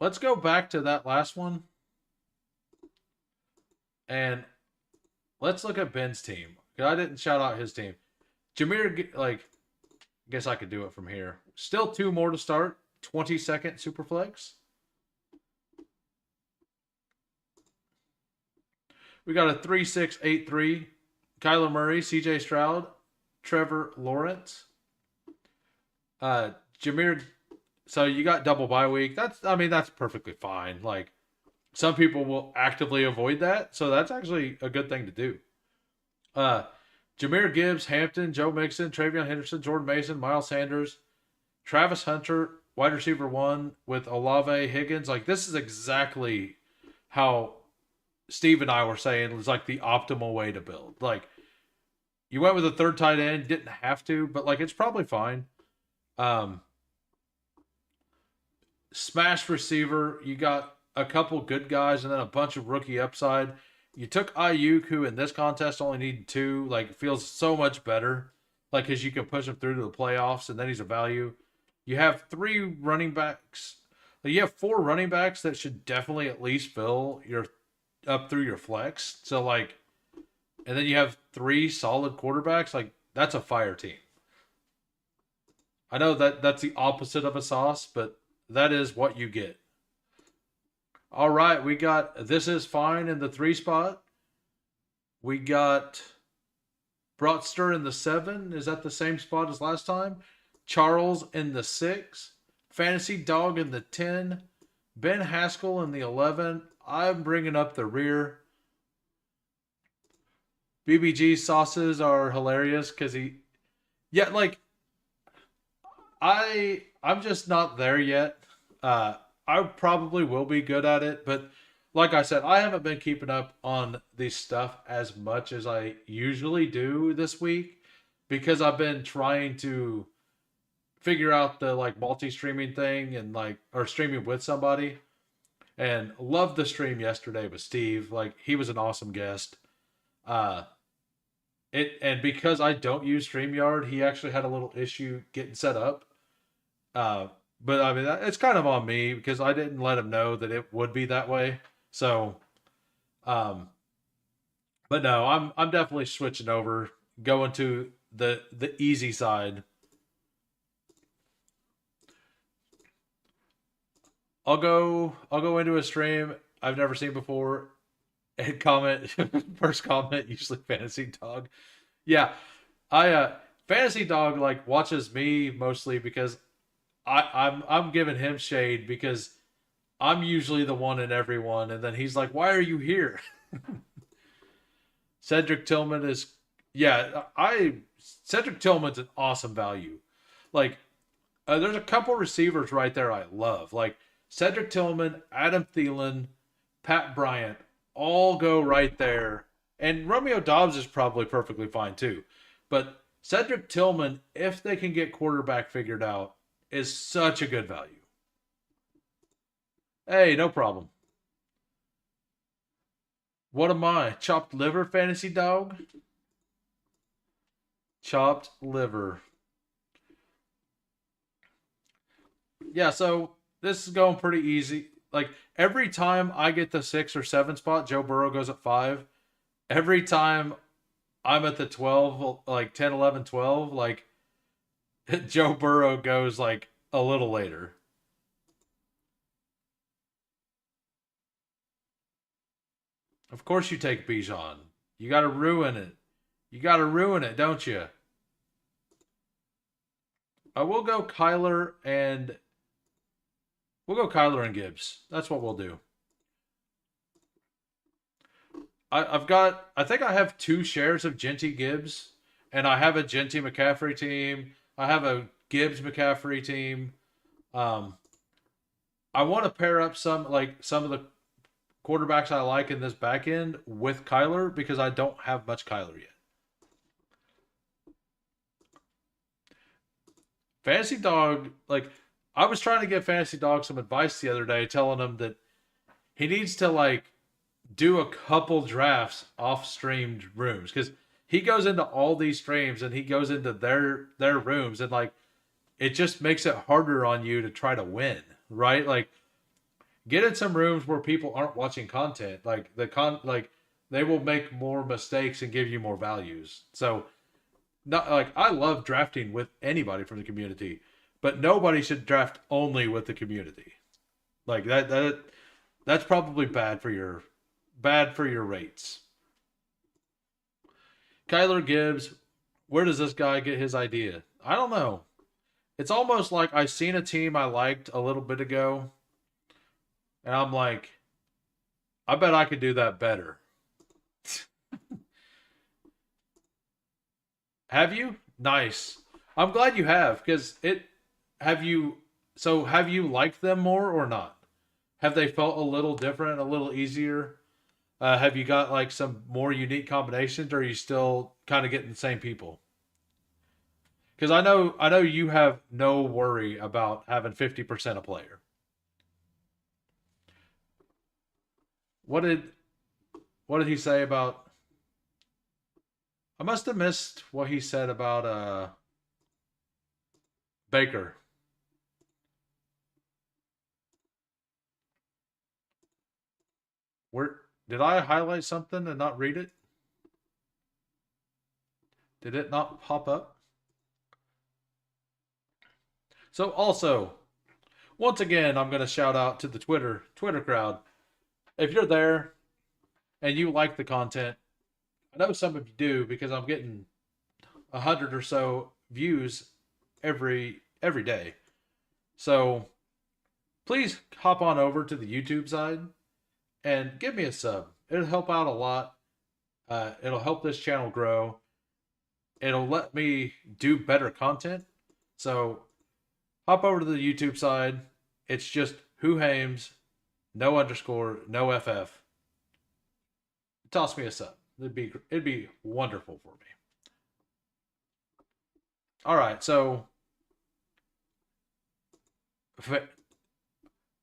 Let's go back to that last one and let's look at Ben's team. I didn't shout out his team. Jameer, like, guess I could do it from here. Still 2 more to start. 20-second Superflex. We got a 3-6-8-3. Kyler Murray, CJ Stroud, Trevor Lawrence. Jameer. So you got double bye week. I mean, that's perfectly fine. Like, some people will actively avoid that, so that's actually a good thing to do. Uh, Jameer Gibbs, Hampton, Joe Mixon, Travion Henderson, Jordan Mason, Miles Sanders, Travis Hunter, wide receiver 1 with Olave, Higgins. Like, this is exactly how Steve and I were saying it was like the optimal way to build. Like, you went with a third tight end, didn't have to, but like it's probably fine. Um, Smash receiver, you got a couple good guys and then a bunch of rookie upside. You took Ayuk, who in this contest only needed 2. Like, feels so much better. Like, because you can push him through to the playoffs, and then he's a value. You have 3 running backs. Like, you have 4 running backs that should definitely at least fill your up through your flex. So like, and then you have 3 solid quarterbacks. Like, that's a fire team. I know that that's the opposite of a sauce, but that is what you get. All right, we got This Is Fine in the 3 spot. We got Broadster in the 7. Is that the same spot as last time? Charles in the 6. Fantasy Dog in the 10. Ben Haskell in the 11. I'm bringing up the rear. BBG sauces are hilarious because yeah, like I'm just not there yet. Uh, I probably will be good at it, but like I said, I haven't been keeping up on this stuff as much as I usually do this week because I've been trying to figure out the like multi-streaming thing and like or streaming with somebody. And loved the stream yesterday with Steve. Like he was an awesome guest. Uh, it and because I don't use StreamYard, he actually had a little issue getting set up. Uh, but I mean, it's kind of on me because I didn't let him know that it would be that way. So, um, but no, I'm definitely switching over, going to the easy side. I'll go into a stream I've never seen before and comment first comment usually fantasy dog. Yeah, I fantasy dog like watches me mostly because I'm giving him shade because I'm usually the one in everyone, and then he's like, "Why are you here?" Cedric Tillman is, yeah, I Cedric Tillman's an awesome value. Like, there's a couple receivers right there I love, like Cedric Tillman, Adam Thielen, Pat Bryant, all go right there, and Romeo Dobbs is probably perfectly fine too. But Cedric Tillman, if they can get quarterback figured out, is such a good value. Hey, no problem. What am I? Chopped liver fantasy dog? Chopped liver. Yeah, so this is going pretty easy. Like every time I get the 6 or 7 spot, Joe Burrow goes at 5. Every time I'm at the 12, like 10, 11, 12, like Joe Burrow goes like a little later. Of course you take Bijan. You got to ruin it. You got to ruin it, don't you? I will go Kyler and we'll go Kyler and Gibbs. That's what we'll do. I've got. I think I have 2 shares of Genty Gibbs, and I have a Genty McCaffrey team. I have a Gibbs McCaffrey team. Um, I want to pair up some of the quarterbacks I like in this back end with Kyler because I don't have much Kyler yet. Fantasy Dog, like I was trying to give Fantasy Dog some advice the other day, telling him that he needs to like do a couple drafts off streamed rooms because he goes into all these streams and he goes into their rooms and like it just makes it harder on you to try to win, right? Like get in some rooms where people aren't watching content, like like they will make more mistakes and give you more values. So not like I love drafting with anybody from the community, but nobody should draft only with the community. Like that's probably bad for your rates. Kyler Gibbs, where does this guy get his idea? I don't know. It's almost like I seen a team I liked a little bit ago, and I'm like, I bet I could do that better. Have you? Nice. I'm glad you have because it. Have you? So have you liked them more or not? Have they felt a little different, a little easier? Have you got like some more unique combinations, or are you still kind of getting the same people? Because I know you have no worry about having 50% a player. What did what did he say about? I must have missed what he said about Baker. Where did I highlight something and not read it? Did it not pop up? So also, once again, I'm going to shout out to the Twitter crowd. if you're there and you like the content, I know some of you do because I'm getting 100 or so views every day. So please hop on over to the YouTube side and give me a sub. It'll help out a lot. It'll help this channel grow. It'll let me do better content. So hop over to the YouTube side. It's just Who Hames, no underscore, no FF. Toss me a sub. It'd be wonderful for me. All right, so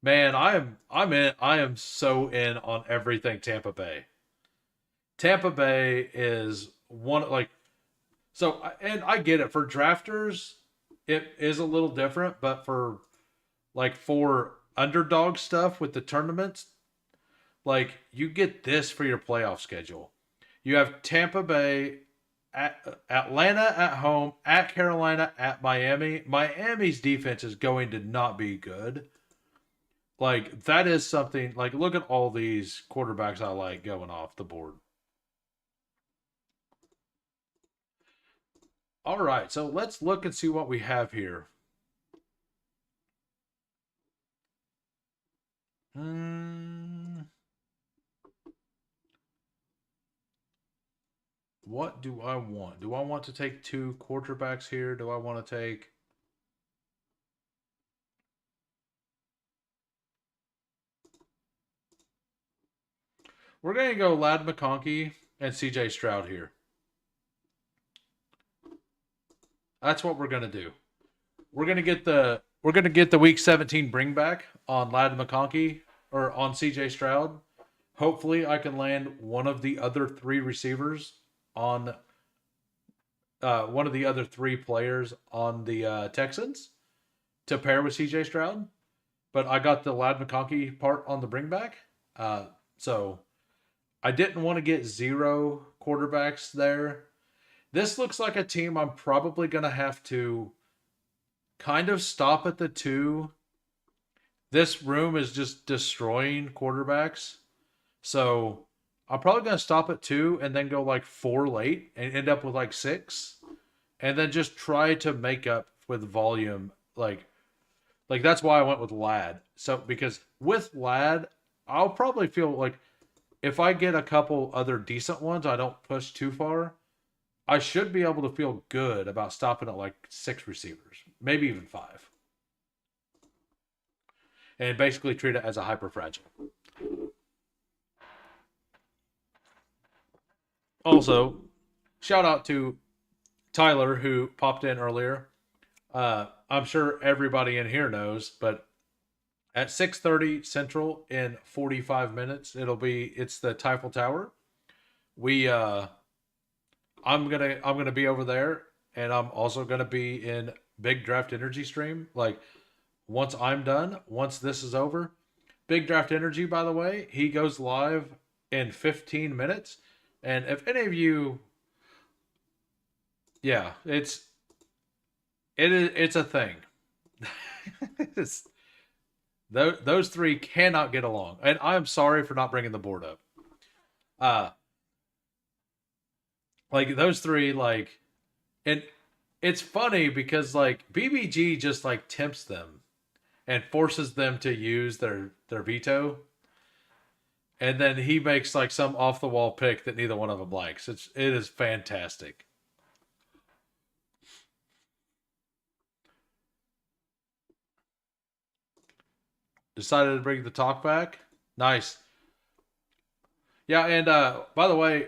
man, I am so in on everything Tampa Bay. Tampa Bay is one like so, and I get it for drafters, it is a little different, but for underdog stuff with the tournaments, like you get this for your playoff schedule. You have Tampa Bay, Atlanta at home, at Carolina, at Miami. Miami's defense is going to not be good. Like that is something. Like look at all these quarterbacks I like going off the board. All right, so let's look and see what we have here. Hmm, what do I want? Do I want to take two quarterbacks here? Do I want to take? We're going to go Lad McConkey and C.J. Stroud here. That's what we're going to do. We're gonna get the week 17 bring back on Lad McConkey or on CJ Stroud. Hopefully I can land one of the other three receivers on one of the other three players on the Texans to pair with CJ Stroud. But I got the Lad McConkey part on the bring back. So I didn't want to get zero quarterbacks there. This looks like a team I'm probably going to have to kind of stop at the two. This room is just destroying quarterbacks. So I'm probably going to stop at two and then go like four late and end up with like six. And then just try to make up with volume. Like that's why I went with Lad. So because with Lad, I'll probably feel like if I get a couple other decent ones, I don't push too far. I should be able to feel good about stopping at like six receivers, maybe even five, and basically treat it as a hyper fragile. Also, shout out to Tyler who popped in earlier. I'm sure everybody in here knows, but at 6:30 Central in 45 minutes, it's the Typhel Tower. We I'm gonna be over there, and I'm also gonna be in Big Draft Energy stream. Like once I'm done, once this is over, Big Draft Energy, by the way, he goes live in 15 minutes. And if any of you, yeah, it's a thing. It's, those three cannot get along, and I'm sorry for not bringing the board up. Uh, like those three, and it's funny because like BBG just like tempts them and forces them to use their veto, and then he makes like some off the wall pick that neither one of them likes. It is fantastic. Decided to bring the talk back. Nice. Yeah, and by the way,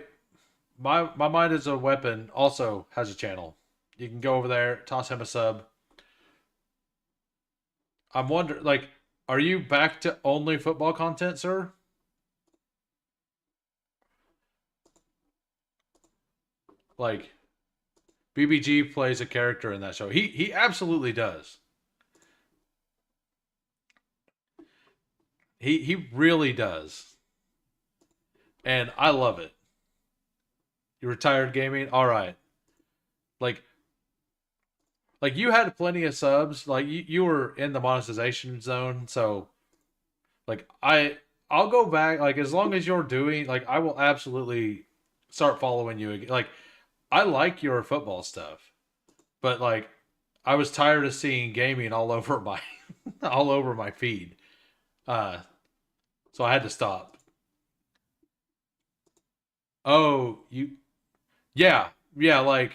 my mind is a weapon also has a channel. You can go over there, toss him a sub. I'm wondering, like, are you back to only football content, sir? Like, BBG plays a character in that show. He absolutely does. He really does, and I love it. You retired gaming, all right. Like you had plenty of subs. Like you were in the monetization zone, so like I'll go back. Like as long as you're doing, like I will absolutely start following you again. Like I like your football stuff, but like I was tired of seeing gaming all over my all over my feed. Uh, so I had to stop. Oh, yeah, yeah. Like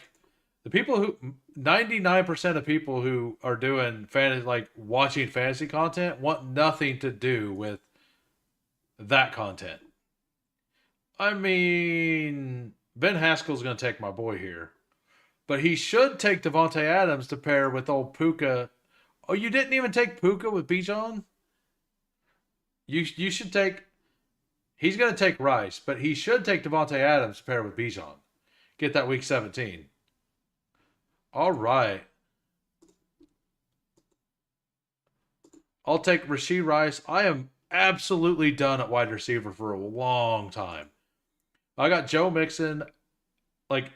the people who 99% of people who are doing fantasy, like watching fantasy content, want nothing to do with that content. I mean, Ben Haskell's going to take my boy here, but he should take Devonte Adams to pair with old Puka. Oh, you didn't even take Puka with Bijan? You should take. He's going to take Rice, but he should take Devonte Adams to pair with Bijan. Get that week 17. All right. I'll take Rasheed Rice. I am absolutely done at wide receiver for a long time. I got Joe Mixon. Like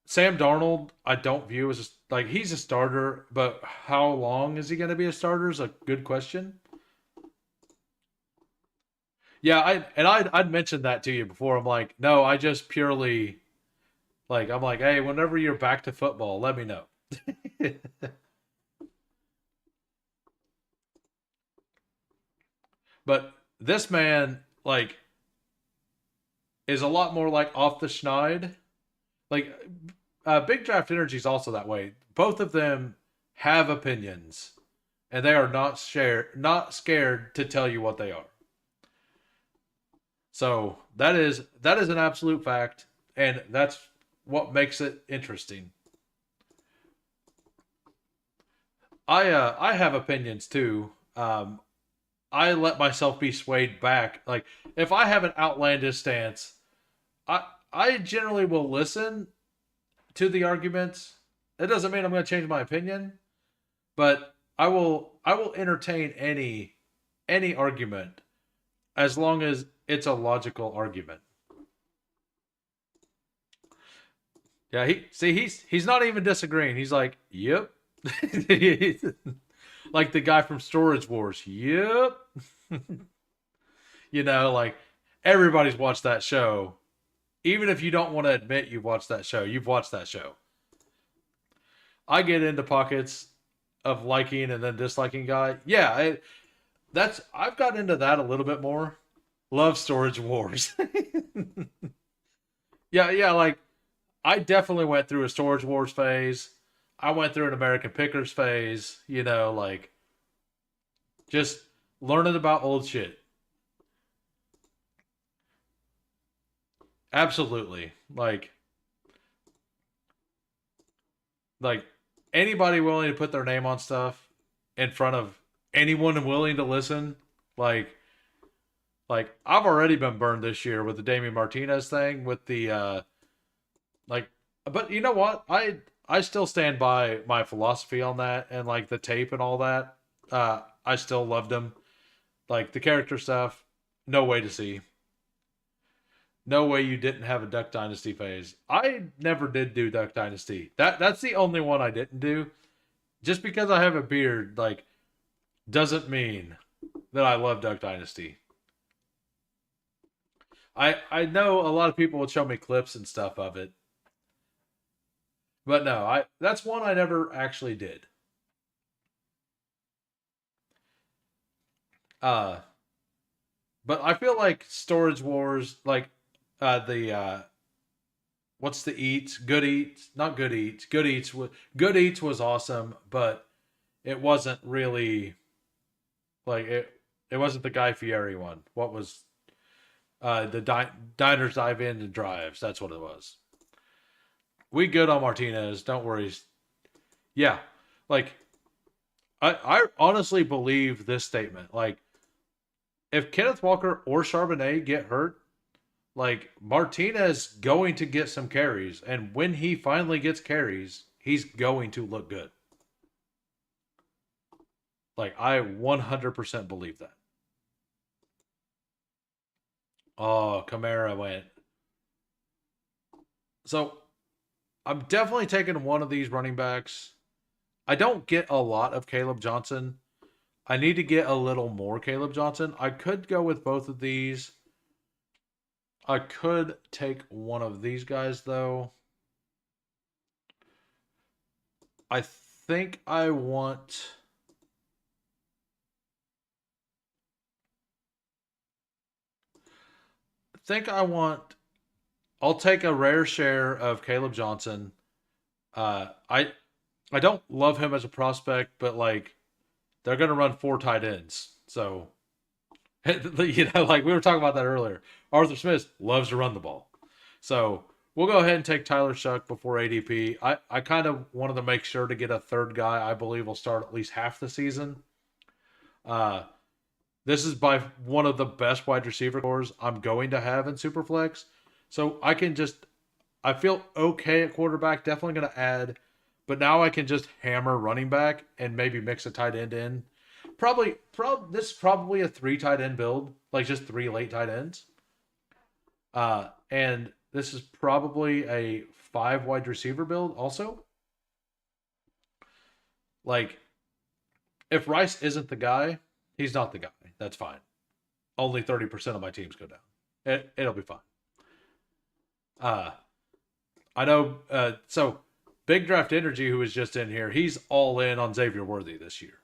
Sam Darnold, I don't view as like he's a starter, but how long is he going to be a starter is a good question. Yeah, I'd mentioned that to you before. I'm like, no, I just purely like I'm like, hey, whenever you're back to football, let me know. But this man like is a lot more like off the schneid. Like Big Draft Energy is also that way. Both of them have opinions, and they are not scared to tell you what they are. So that is an absolute fact, and that's what makes it interesting. I have opinions too. I let myself be swayed back. Like if I have an outlandish stance, I generally will listen to the arguments. It doesn't mean I'm going to change my opinion, but I will entertain any argument as long as it's a logical argument. Yeah, he's not even disagreeing. He's like, "Yep." Like the guy from Storage Wars. Yep. Like everybody's watched that show. Even if you don't want to admit you've watched that show, you've watched that show. I get into pockets of liking and then disliking guy. Yeah, I've got into that a little bit more. Love Storage Wars. Yeah, yeah, like I definitely went through a Storage Wars phase. I went through an American Pickers phase, like just learning about old shit. Absolutely. Like anybody willing to put their name on stuff in front of anyone willing to listen, like I've already been burned this year with the Damian Martinez thing with the like but you know what? I still stand by my philosophy on that and like the tape and all that. I still loved him. Like the character stuff, no way to see. No way you didn't have a Duck Dynasty phase. I never did do Duck Dynasty. That's the only one I didn't do. Just because I have a beard, like, doesn't mean that I love Duck Dynasty. I know a lot of people would show me clips and stuff of it, but no, I that's one I never actually did. Uh, but I feel like Storage Wars, like the what's the eats? Good eats, not good eats. Good eats was awesome, but it wasn't really like it. It wasn't the Guy Fieri one. What was the diners dive in and drives? That's what it was. We good on Martinez. Don't worry. Yeah, like I honestly believe this statement. Like if Kenneth Walker or Charbonnet get hurt, like Martinez going to get some carries, and when he finally gets carries, he's going to look good. Like I 100% believe that. Oh, Kamara went. So I'm definitely taking one of these running backs. I don't get a lot of Caleb Johnson. I need to get a little more Caleb Johnson. I could go with both of these. I could take one of these guys though. I think I want. I think I want. I'll take a rare share of Caleb Johnson. I don't love him as a prospect, but like they're gonna run four tight ends, so like we were talking about that earlier. Arthur Smith loves to run the ball, so we'll go ahead and take Tyler Shuck before ADP. I kind of wanted to make sure to get a third guy. I believe will start at least half the season. Uh, this is by one of the best wide receiver cores I'm going to have in Superflex, so I feel okay at quarterback. Definitely going to add, but now I can just hammer running back and maybe mix a tight end in. This is probably a three tight end build, like just three late tight ends. And this is probably a five wide receiver build also. Like, if Rice isn't the guy, he's not the guy. That's fine. Only 30% of my teams go down. It'll be fine. Uh, I know. So, Big Draft Energy, who was just in here, he's all in on Xavier Worthy this year.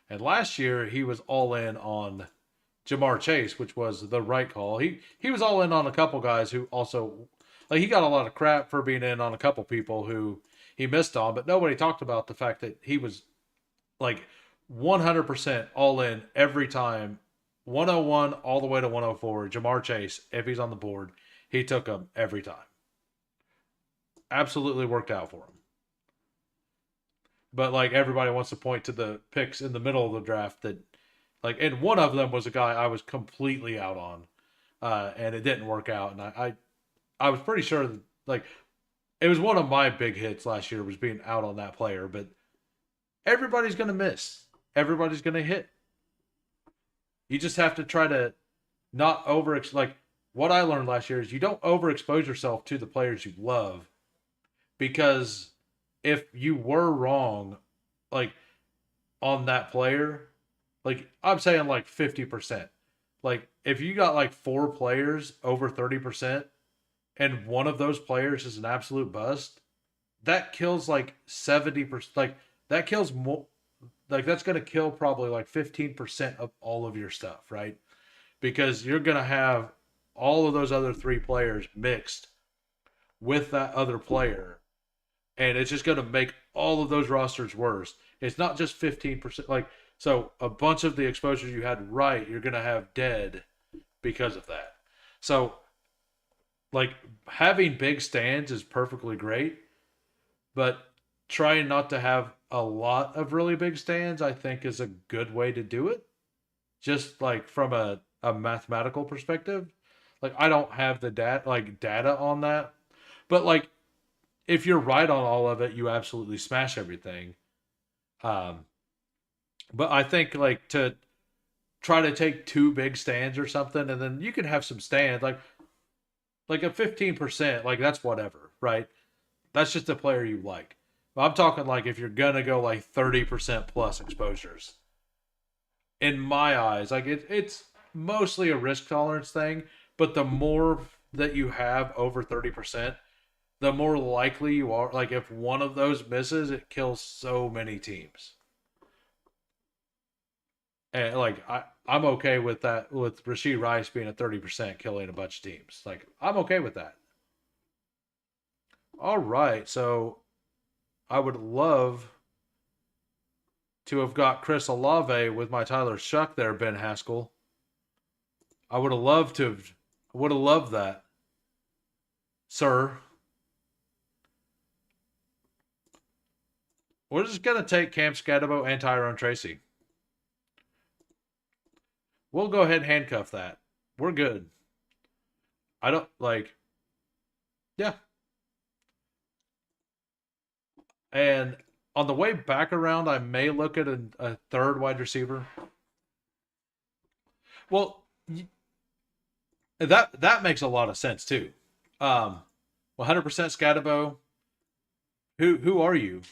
And last year, he was all in on Jamar Chase, which was the right call. He was all in on a couple guys who also, like, he got a lot of crap for being in on a couple people who he missed on, but nobody talked about the fact that he was like 100% all in every time, 101 all the way to 104. Jamar Chase, if he's on the board, he took him every time. Absolutely worked out for him. But like everybody wants to point to the picks in the middle of the draft that, like, and one of them was a guy I was completely out on, and it didn't work out. And I was pretty sure that, like, it was one of my big hits last year was being out on that player. But everybody's gonna miss. Everybody's gonna hit. You just have to try to not like what I learned last year is you don't overexpose yourself to the players you love, because if you were wrong, like on that player, like I'm saying like 50%. Like if you got like four players over 30% and one of those players is an absolute bust, that kills like 70%. Like that kills more, like that's going to kill probably like 15% of all of your stuff, right? Because you're going to have all of those other three players mixed with that other player, and it's just going to make all of those rosters worse. It's not just 15%. Like, so a bunch of the exposures you had right, you're going to have dead because of that. So, like, having big stands is perfectly great, but trying not to have a lot of really big stands, I think, is a good way to do it. Just like from a mathematical perspective. Like, I don't have the data on that, but like, if you're right on all of it, you absolutely smash everything. Um, but I think like to try to take two big stands or something, and then you can have some stands like a 15%, like that's whatever, right? That's just a player you like. But I'm talking like if you're gonna go like 30% plus exposures. In my eyes, like it's mostly a risk tolerance thing, but the more that you have over 30%, the more likely you are. Like if one of those misses, it kills so many teams. And like I'm okay with that, with Rashid Rice being a 30% killing a bunch of teams. Like I'm okay with that. All right, so I would love to have got Chris Olave with my Tyler Shuck there, Ben Haskell. I would have loved to have, would have loved that, sir. We're just gonna take Cam Scatterbo and Tyrone Tracy. We'll go ahead and handcuff that. We're good. I don't like, yeah. And on the way back around, I may look at a third wide receiver. Well, that makes a lot of sense too. 100% Scatterbo. Who are you?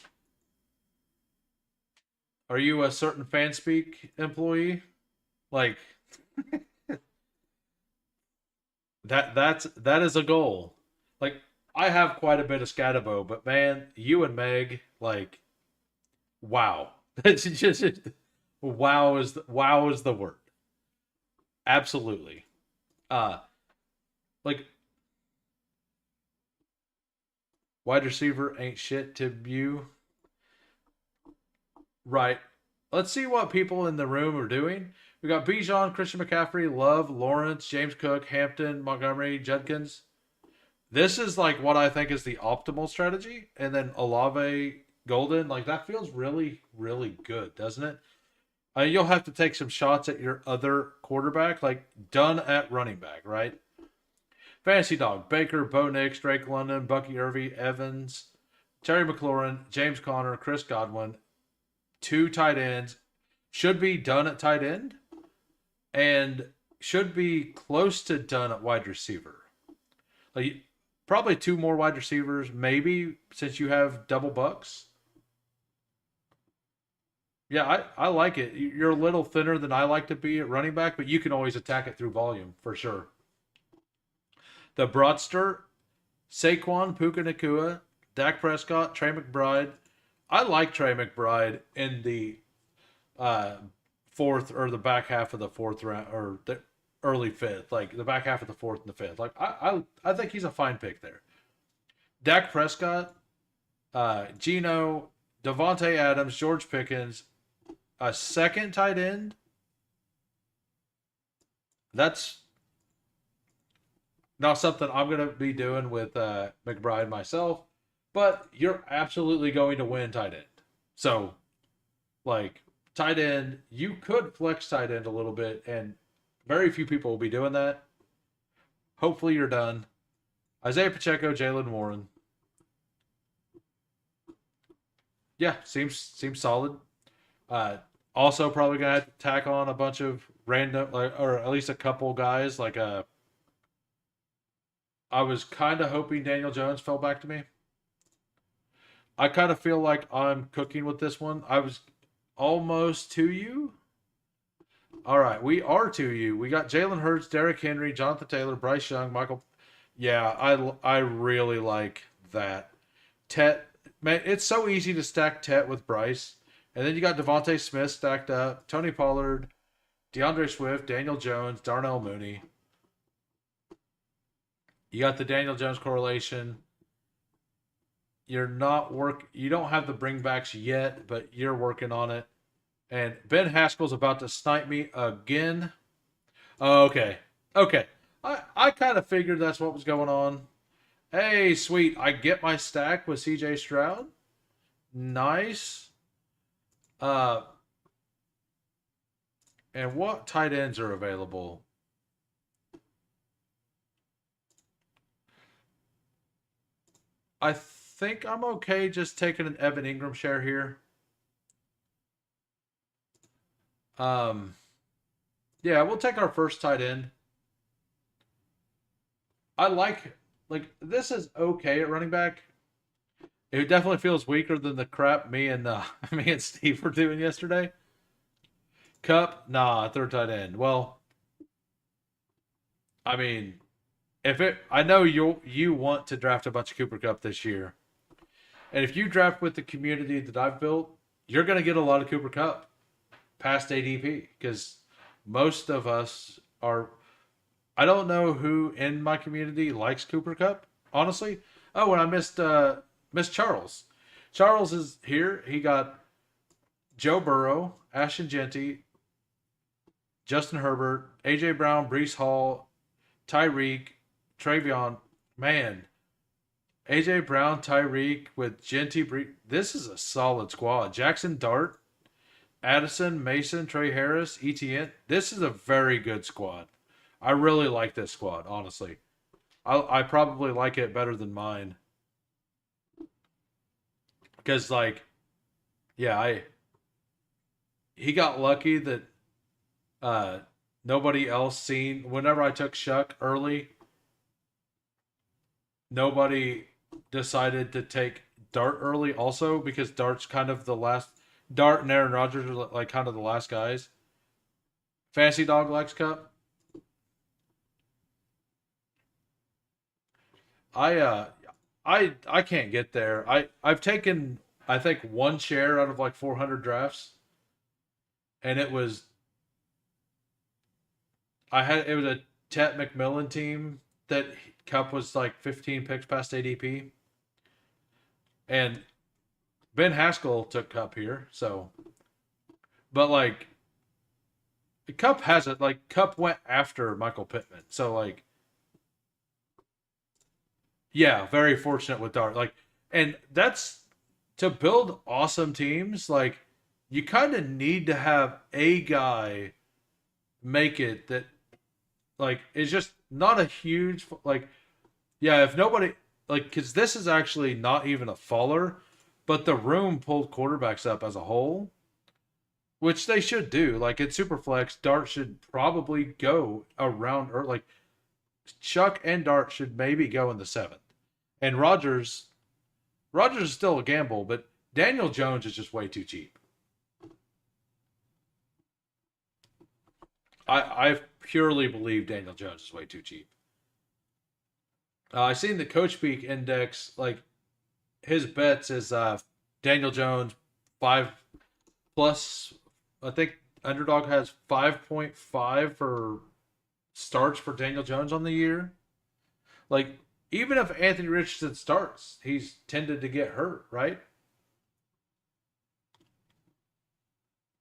Are you a certain Fanspeak employee? Like that is a goal. Like I have quite a bit of Scatabo, but man, you and Meg, like wow. It's just wow is the word. Absolutely. Uh like wide receiver ain't shit to you. Right. Let's see what people in the room are doing. We got Bijan, Christian McCaffrey, Love, Lawrence, James Cook, Hampton, Montgomery, Judkins. This is like what I think is the optimal strategy. And then Olave, Golden, like that feels really, really good, doesn't it? You'll have to take some shots at your other quarterback, like done at running back, right? Fantasy Dog, Baker, Bo Nix, Drake London, Bucky Irving, Evans, Terry McLaurin, James Conner, Chris Godwin, two tight ends, should be done at tight end, and should be close to done at wide receiver. Like probably two more wide receivers, maybe since you have double bucks. Yeah, I like it. You're a little thinner than I like to be at running back, but you can always attack it through volume for sure. The Broadster, Saquon, Puka Nakua, Dak Prescott, Trey McBride. I like Trey McBride in the uh, fourth or the back half of the fourth round or the early fifth, like the back half of the fourth and the fifth. Like I think he's a fine pick there. Dak Prescott, Gino, Devontae Adams, George Pickens, a second tight end. That's not something I'm going to be doing with McBride myself, but you're absolutely going to win tight end. So, like, tight end, you could flex tight end a little bit, and very few people will be doing that. Hopefully, you're done. Isaiah Pacheco, Jalen Warren. Yeah, seems solid. Uh, Also, probably gonna have to tack on a bunch of random, like, or at least a couple guys. Like, I was kind of hoping Daniel Jones fell back to me. I kind of feel like I'm cooking with this one. I was almost to you. All right, we are to you. We got Jalen Hurts, Derrick Henry, Jonathan Taylor, Bryce Young, Michael. Yeah, I really like that. Tet, man, it's so easy to stack Tet with Bryce, and then you got Devontae Smith stacked up, Tony Pollard, DeAndre Swift, Daniel Jones, Darnell Mooney. You got the Daniel Jones correlation. You're not work. You don't have the bringbacks yet, but you're working on it. And Ben Haskell's about to snipe me again. Oh, okay. Okay. I kind of figured that's what was going on. Hey, sweet. I get my stack with CJ Stroud. Nice. Uh, and what tight ends are available? I think I'm okay just taking an Evan Ingram share here. Um, yeah, we'll take our first tight end. I like this is okay at running back. It definitely feels weaker than the crap me and me and Steve were doing yesterday. Cup, nah, third tight end. Well, I mean, if it, I know you want to draft a bunch of Cooper Cup this year, and if you draft with the community that I've built, you're gonna get a lot of Cooper Cup past ADP because most of us are. I don't know who in my community likes Cooper Cup, honestly. Oh, and I missed Charles. Charles is here. He got Joe Burrow, Ashton Genty, Justin Herbert, AJ Brown, Brees Hall, Tyreek, Travion. Man, AJ Brown, Tyreek with Genty. This is a solid squad. Jackson Dart, Addison, Mason, Trey Harris, ETN. This is a very good squad. I really like this squad, honestly. I probably like it better than mine because, like, yeah, I he got lucky that uh nobody else seen. Whenever I took Shuck early, nobody decided to take Dart early. Also, because Dart's kind of the last. Dart and Aaron Rodgers are like kind of the last guys. Fantasy Dog likes Cup. I I can't get there. I've taken I think one share out of like 400 drafts, and it was a Tet McMillan team that Cup was like 15 picks past ADP, and Ben Haskell took Cup here. So, but like Cup has it. Like Cup went after Michael Pittman. So like yeah, very fortunate with Dart. Like, and that's to build awesome teams. Like you kind of need to have a guy make it that like is just not a huge like yeah, if nobody like because this is actually not even a faller, but the room pulled quarterbacks up as a whole, which they should do. Like in Superflex, Dart should probably go around or like Chuck and Dart should maybe go in the seventh, and Rogers is still a gamble, but Daniel Jones is just way too cheap. I purely believe Daniel Jones is way too cheap. I seen the Coach Peak index like his bets is Daniel Jones 5 plus. I think Underdog has 5.5 for starts for Daniel Jones on the year. Like even if Anthony Richardson starts, he's tended to get hurt, right?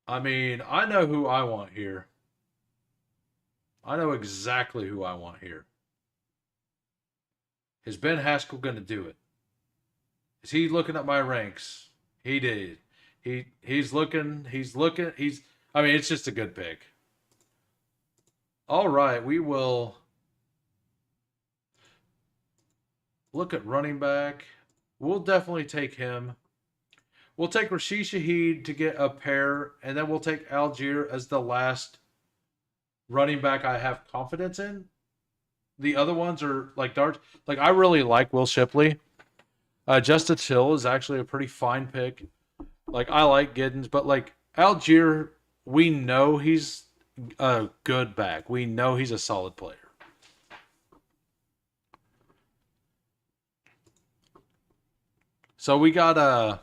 I mean, I know who I want here. I know exactly who I want here. Is Ben Haskell going to do it? Is he looking at my ranks? He did. He's looking. He's looking. He's. I mean, it's just a good pick. All right, we will look at running back. We'll definitely take him. We'll take Rashid Shaheed to get a pair, and then we'll take Algier as the last running back I have confidence in. The other ones are like darts. Like I really like Will Shipley. Justice Hill is actually a pretty fine pick. Like I like Giddens, but like Algier, we know he's a good back. We know he's a solid player. So we got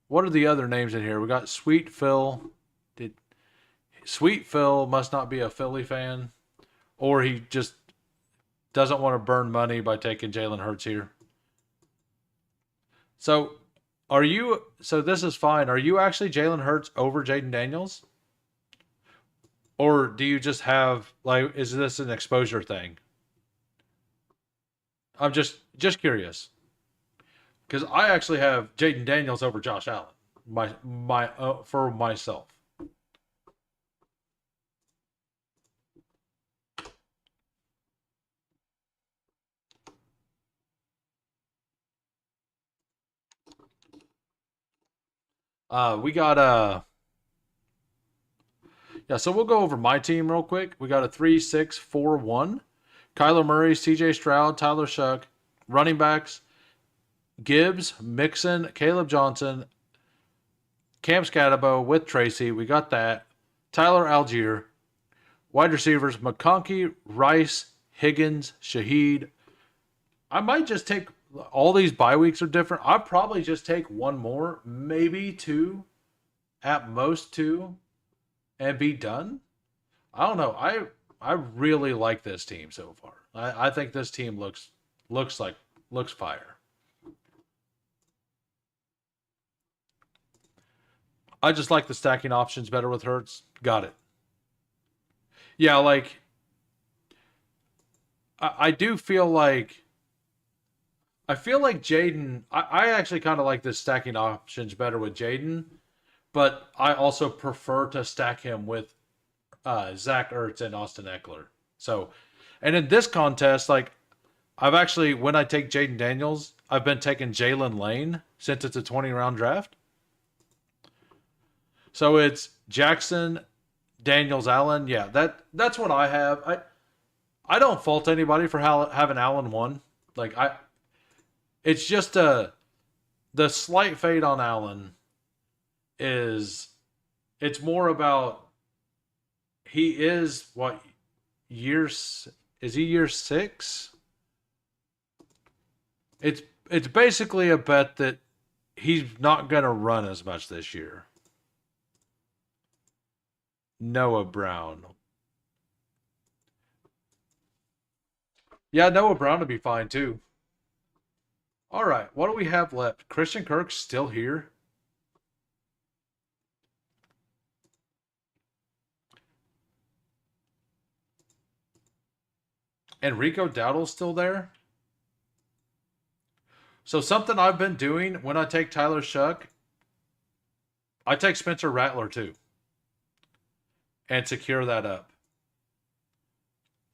what are the other names in here? We got Sweet Phil. Did Sweet Phil must not be a Philly fan, or he just doesn't want to burn money by taking Jalen Hurts here. So are you? So this is fine. Are you actually Jalen Hurts over Jaden Daniels, or do you just have like? Is this an exposure thing? I'm just curious because I actually have Jaden Daniels over Josh Allen. My for myself. We got yeah. So we'll go over my team real quick. We got a 3-6-4-1. Kyler Murray, C.J. Stroud, Tyler Shuck, running backs Gibbs, Mixon, Caleb Johnson, Cam Scatabo with Tracy. We got that. Tyler Algier. Wide receivers McConkey, Rice, Higgins, Shaheed. I might just take all these bye weeks are different. I'll probably just take one more, maybe two, at most two, and be done. I don't know. I really like this team so far. I think this team looks like looks fire. I just like the stacking options better with Hertz. Got it. Yeah, like I do feel like Jaden. I actually kind of like the stacking options better with Jaden, but I also prefer to stack him with Zach Ertz and Austin Eckler. So, and in this contest, like I've actually when I take Jaden Daniels, I've been taking Jalen Lane since it's a 20 round draft. So it's Jackson, Daniels, Allen. Yeah, that's what I have. I don't fault anybody for having Allen one. Like it's just the slight fade on Allen is it's more about he is what years is he year 6? It's it's basically a bet that he's not gonna run as much this year. Noah Brown. Yeah, Noah Brown would be fine too. All right, what do we have left? Christian Kirk's still here. And Rico Dowdle's still there. So something I've been doing when I take Tyler Shuck, I take Spencer Rattler too and secure that up.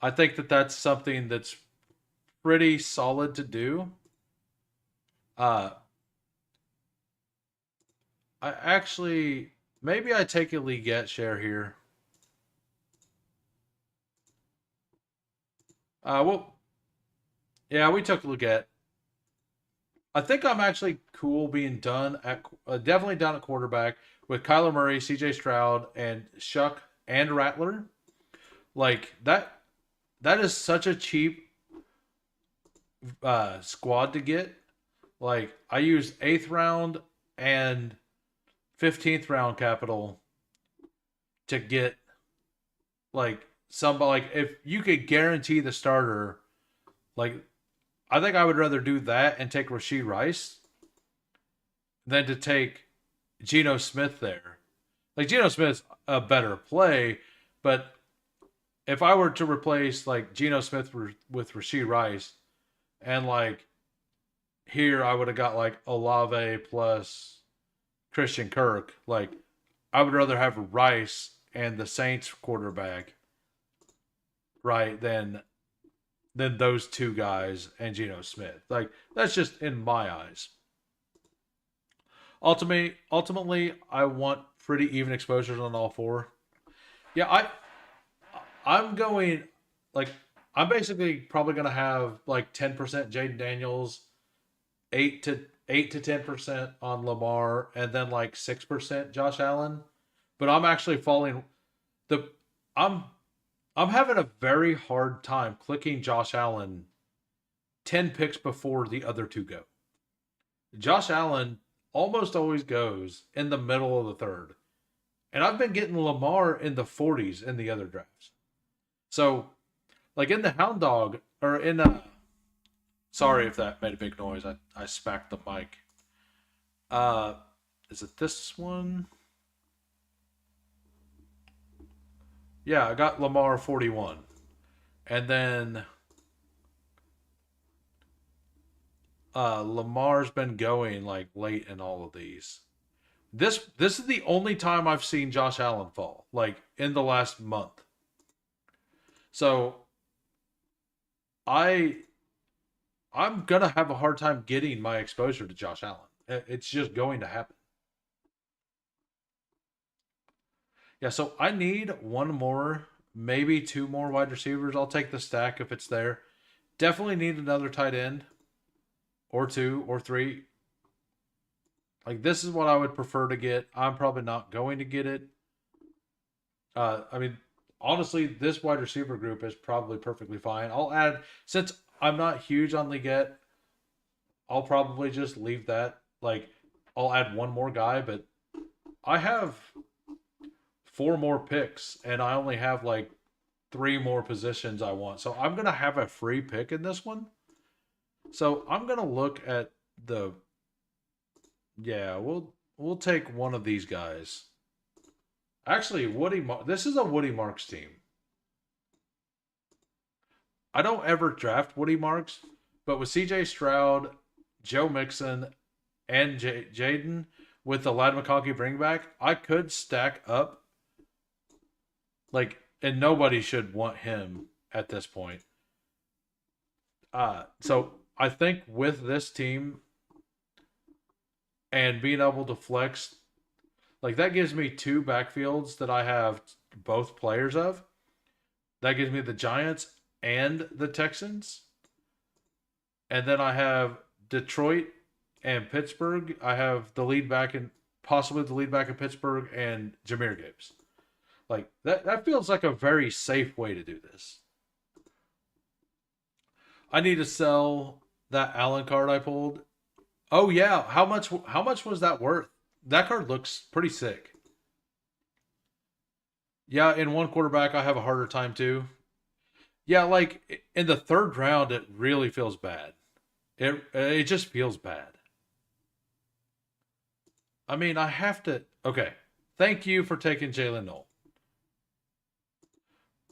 I think that that's something that's pretty solid to do. Uh, I actually maybe I take a Leggett share here. Well, yeah, we took Leggett. I think I'm actually cool being done at definitely done at quarterback with Kyler Murray, C.J. Stroud, and Shuck and Rattler. Like that. That is such a cheap squad to get. Like I used 8th round and 15th round capital to get like somebody. Like if you could guarantee the starter, like I think I would rather do that and take Rashee Rice than to take Geno Smith there. Like Geno Smith's a better play, but if I were to replace like Geno Smith with Rashee Rice, and like here I would have got like Olave plus Christian Kirk, like I would rather have Rice and the Saints quarterback, right, than those two guys and Geno Smith. Like that's just in my eyes. Ultimately, I want pretty even exposures on all four. Yeah, I'm going like I'm basically probably gonna have like 10% Jaden Daniels, 8 to 10% on Lamar, and then like 6% Josh Allen. But I'm actually falling the I'm I'm having a very hard time clicking Josh Allen 10 picks before the other two go. Josh Allen almost always goes in the middle of the third. And I've been getting Lamar in the 40s in the other drafts. So, like in the Hound Dog, or in sorry if that made a big noise. I smacked the mic. Uh, is it this one? Yeah, I got Lamar 41. And then Lamar's been going like late in all of these. This is the only time I've seen Josh Allen fall, like in the last month. So I I'm gonna have a hard time getting my exposure to Josh Allen. It's just going to happen. Yeah, so I need one more, maybe two more wide receivers. I'll take the stack if it's there. Definitely need another tight end or two or three. Like this is what I would prefer to get. I'm probably not going to get it. I mean, honestly, this wide receiver group is probably perfectly fine. I'll add since I'm not huge on Leggett, I'll probably just leave that. Like I'll add one more guy, but I have four more picks and I only have like three more positions I want. So I'm gonna have a free pick in this one. So I'm gonna look at the yeah, we'll take one of these guys. Actually, this is a Woody Marks team. I don't ever draft Woody Marks, but with CJ Stroud, Joe Mixon, and Jaden with the Lad McConkey bring back, I could stack up like, and nobody should want him at this point. So I think with this team and being able to flex, like that gives me two backfields that I have both players of. That gives me the Giants and the Texans. And then I have Detroit and Pittsburgh. I have the lead back in possibly the lead back in Pittsburgh, and Jahmyr Gibbs. Like that feels like a very safe way to do this. I need to sell that Allen card I pulled. Oh yeah, how much was that worth? That card looks pretty sick. Yeah, in one quarterback I have a harder time too. Yeah, like in the third round it really feels bad. It just feels bad. I mean, I have to. Okay, thank you for taking Jalen Knoll.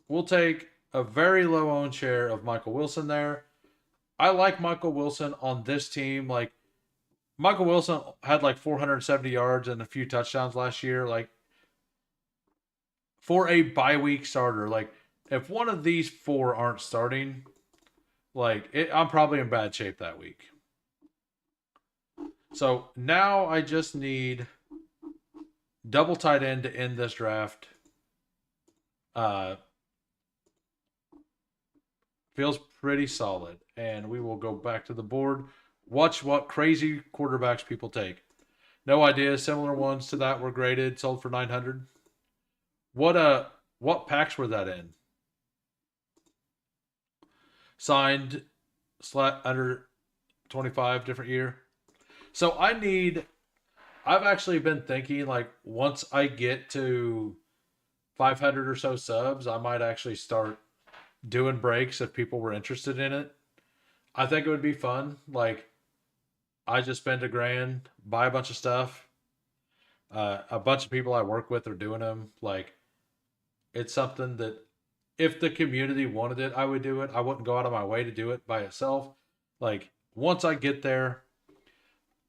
We'll take a very low owned share of Michael Wilson there. I like Michael Wilson on this team. Like Michael Wilson had like 470 yards and a few touchdowns last year. Like for a bye week starter, like if one of these four aren't starting, I'm probably in bad shape that week. So now I just need double tight end to end this draft. Uh, Feels pretty solid. And we will go back to the board. Watch what crazy quarterbacks people take. No idea. Similar ones to that were graded, sold for 900. What packs were that in? Signed under 25 different year. So I've actually been thinking like once I get to 500 or so subs, I might actually start doing breaks if people were interested in it. I think it would be fun. Like I just spend $1,000, buy a bunch of stuff. A bunch of people I work with are doing them. Like it's something that if the community wanted it, I would do it. I wouldn't go out of my way to do it by itself. Like once I get there,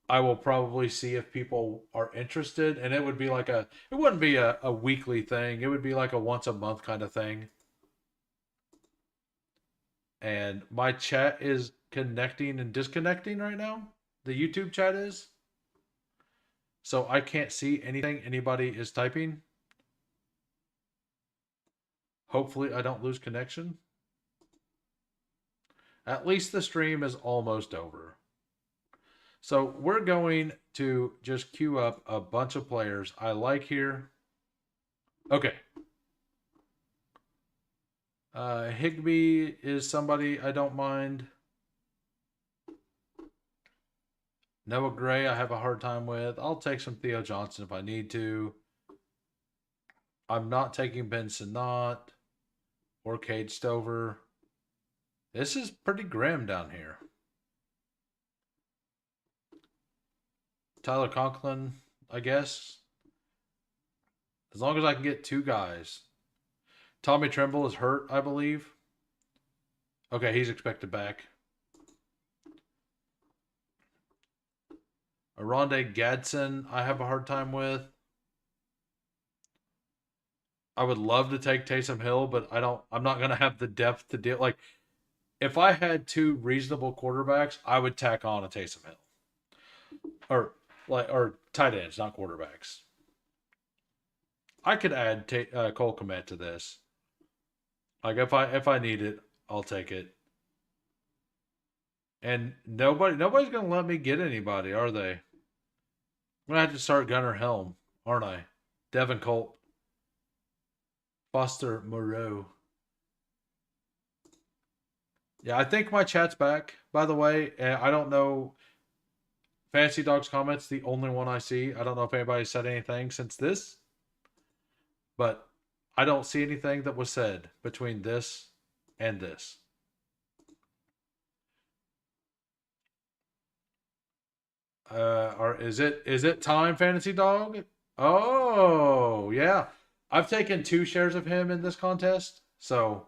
I will probably see if people are interested, and it would be like it wouldn't be a weekly thing. It would be like a once a month kind of thing. And my chat is connecting and disconnecting right now. The YouTube chat is. So I can't see anything anybody is typing. Hopefully I don't lose connection. At least the stream is almost over. So we're going to just queue up a bunch of players I like here. Okay. Higbee is somebody I don't mind. Noah Gray I have a hard time with. I'll take some Theo Johnson if I need to. I'm not taking Ben Sinnott or Cade Stover. This is pretty grim down here. Tyler Conklin, I guess. As long as I can get two guys. Tommy Tremble is hurt, I believe. Okay, he's expected back. Aronde Gadsden, I have a hard time with. I would love to take Taysom Hill, but I'm not gonna have the depth to deal. Like, if I had two reasonable quarterbacks, I would tack on a Taysom Hill, or tight ends, not quarterbacks. I could add Cole Kmet to this. Like if I need it, I'll take it. And nobody's gonna let me get anybody, are they? I'm gonna have to start Gunnar Helm, aren't I? Devin Colt, Foster Moreau. Yeah, I think my chat's back. By the way, I don't know. Fancy Dog's comments the only one I see. I don't know if anybody said anything since this, but I don't see anything that was said between this and this. Or is it time, Fantasy Dog? Oh yeah, I've taken 2 shares of him in this contest, so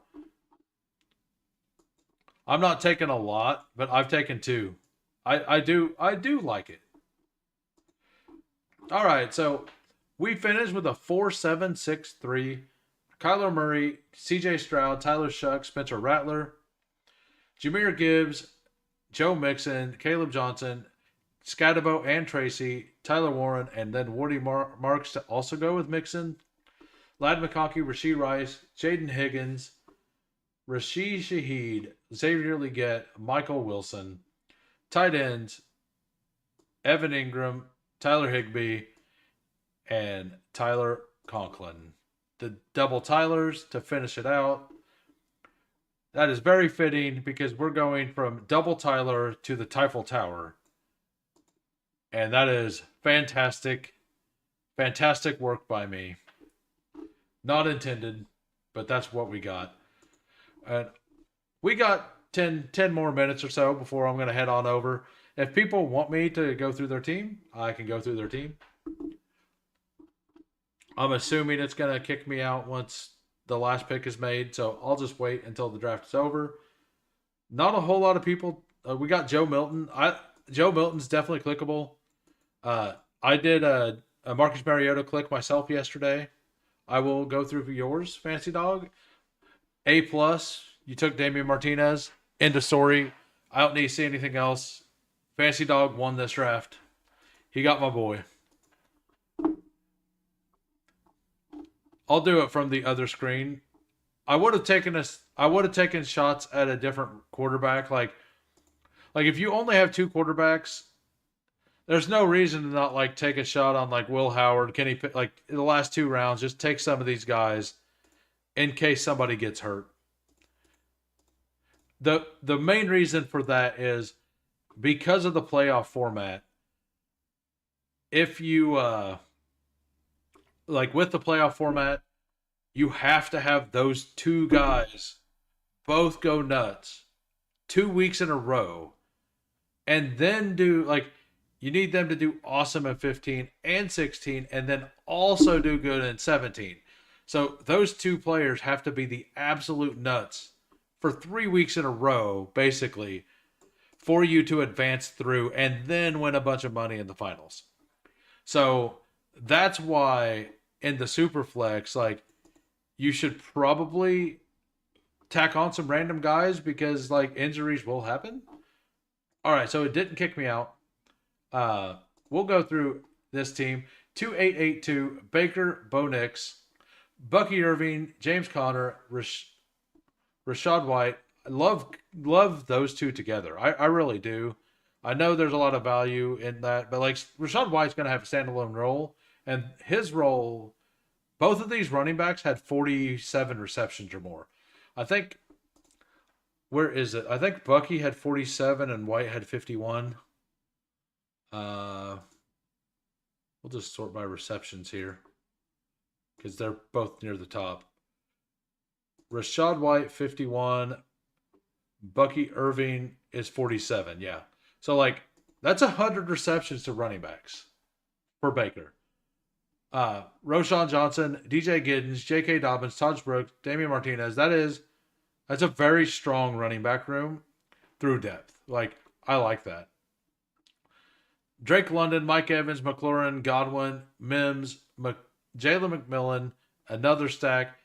I'm not taking a lot, but I've taken 2. I do like it. All right, so we finished with a 4-7-6-3. Kyler Murray, C.J. Stroud, Tyler Shuck, Spencer Rattler, Jahmyr Gibbs, Joe Mixon, Caleb Johnson, Scadabo and Tracy, Tyler Warren, and then Wardy Marks to also go with Mixon. Lad McConkey, Rasheed Rice, Jaden Higgins, Rashid Shaheed, Xavier Legette, Michael Wilson. Tight ends, Evan Ingram, Tyler Higbee, and Tyler Conklin. The double Tylers to finish it out. That is very fitting because we're going from double Tyler to the Typhel Tower. And that is fantastic. Fantastic work by me. Not intended, but that's what we got. And we got 10 more minutes or so before I'm going to head on over. If people want me to go through their team, I can go through their team. I'm assuming it's going to kick me out once the last pick is made, so I'll just wait until the draft is over. Not a whole lot of people. We got Joe Milton. Joe Milton's definitely clickable. I did a Marcus Mariota click myself yesterday. I will go through yours, Fancy Dog. A plus. You took Damian Martinez. End of story. I don't need to see anything else. Fancy Dog won this draft. He got my boy. I'll do it from the other screen. I would have taken shots at a different quarterback. Like if you only have two quarterbacks, there's no reason to not like take a shot on like Will Howard, Kenny Pitt, like in the last two rounds. Just take some of these guys in case somebody gets hurt. The main reason for that is because of the playoff format. If you like with the playoff format, you have to have those two guys both go nuts 2 weeks in a row, and then do like you need them to do awesome in 15 and 16, and then also do good in 17. So those two players have to be the absolute nuts for 3 weeks in a row, basically, for you to advance through and then win a bunch of money in the finals. So that's why in the Superflex, like, you should probably tack on some random guys because, like, injuries will happen. All right, so it didn't kick me out. We'll go through this team. 2882, Baker, Bo Nix, Bucky Irving, James Conner, Rashad White. I love those two together. I really do. I know there's a lot of value in that, but like Rashad White's going to have a standalone role, and his role, both of these running backs had 47 receptions or more. I think, where is it? I think Bucky had 47 and White had 51. We'll just sort by receptions here because they're both near the top. Rashad White 51, Bucky Irving is 47. Yeah, so like that's 100 receptions to running backs for Baker. Roshan Johnson, DJ Giddens, J.K. Dobbins, Taj Brooks, Damian Martinez. That's a very strong running back room through depth. Like, I like that. Drake London, Mike Evans, McLaurin, Godwin, Mims, Jalen McMillan, another stack.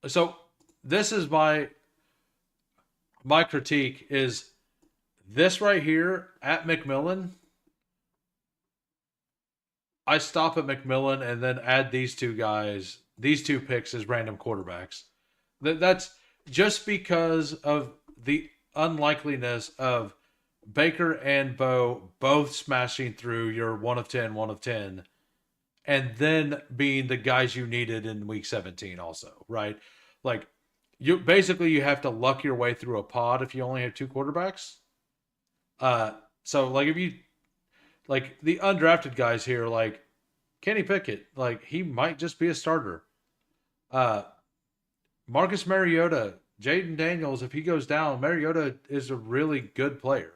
So this is my critique is this right here at McMillan. I stop at McMillan and then add these two guys, these two picks as random quarterbacks. That's just because of the unlikeliness of Baker and Bo both smashing through your 1 of 10, 1 of 10, and then being the guys you needed in week 17 also, right? Like, you have to luck your way through a pod if you only have two quarterbacks. So like if you like the undrafted guys here, like Kenny Pickett, like he might just be a starter. Marcus Mariota, Jaden Daniels, if he goes down, Mariota is a really good player.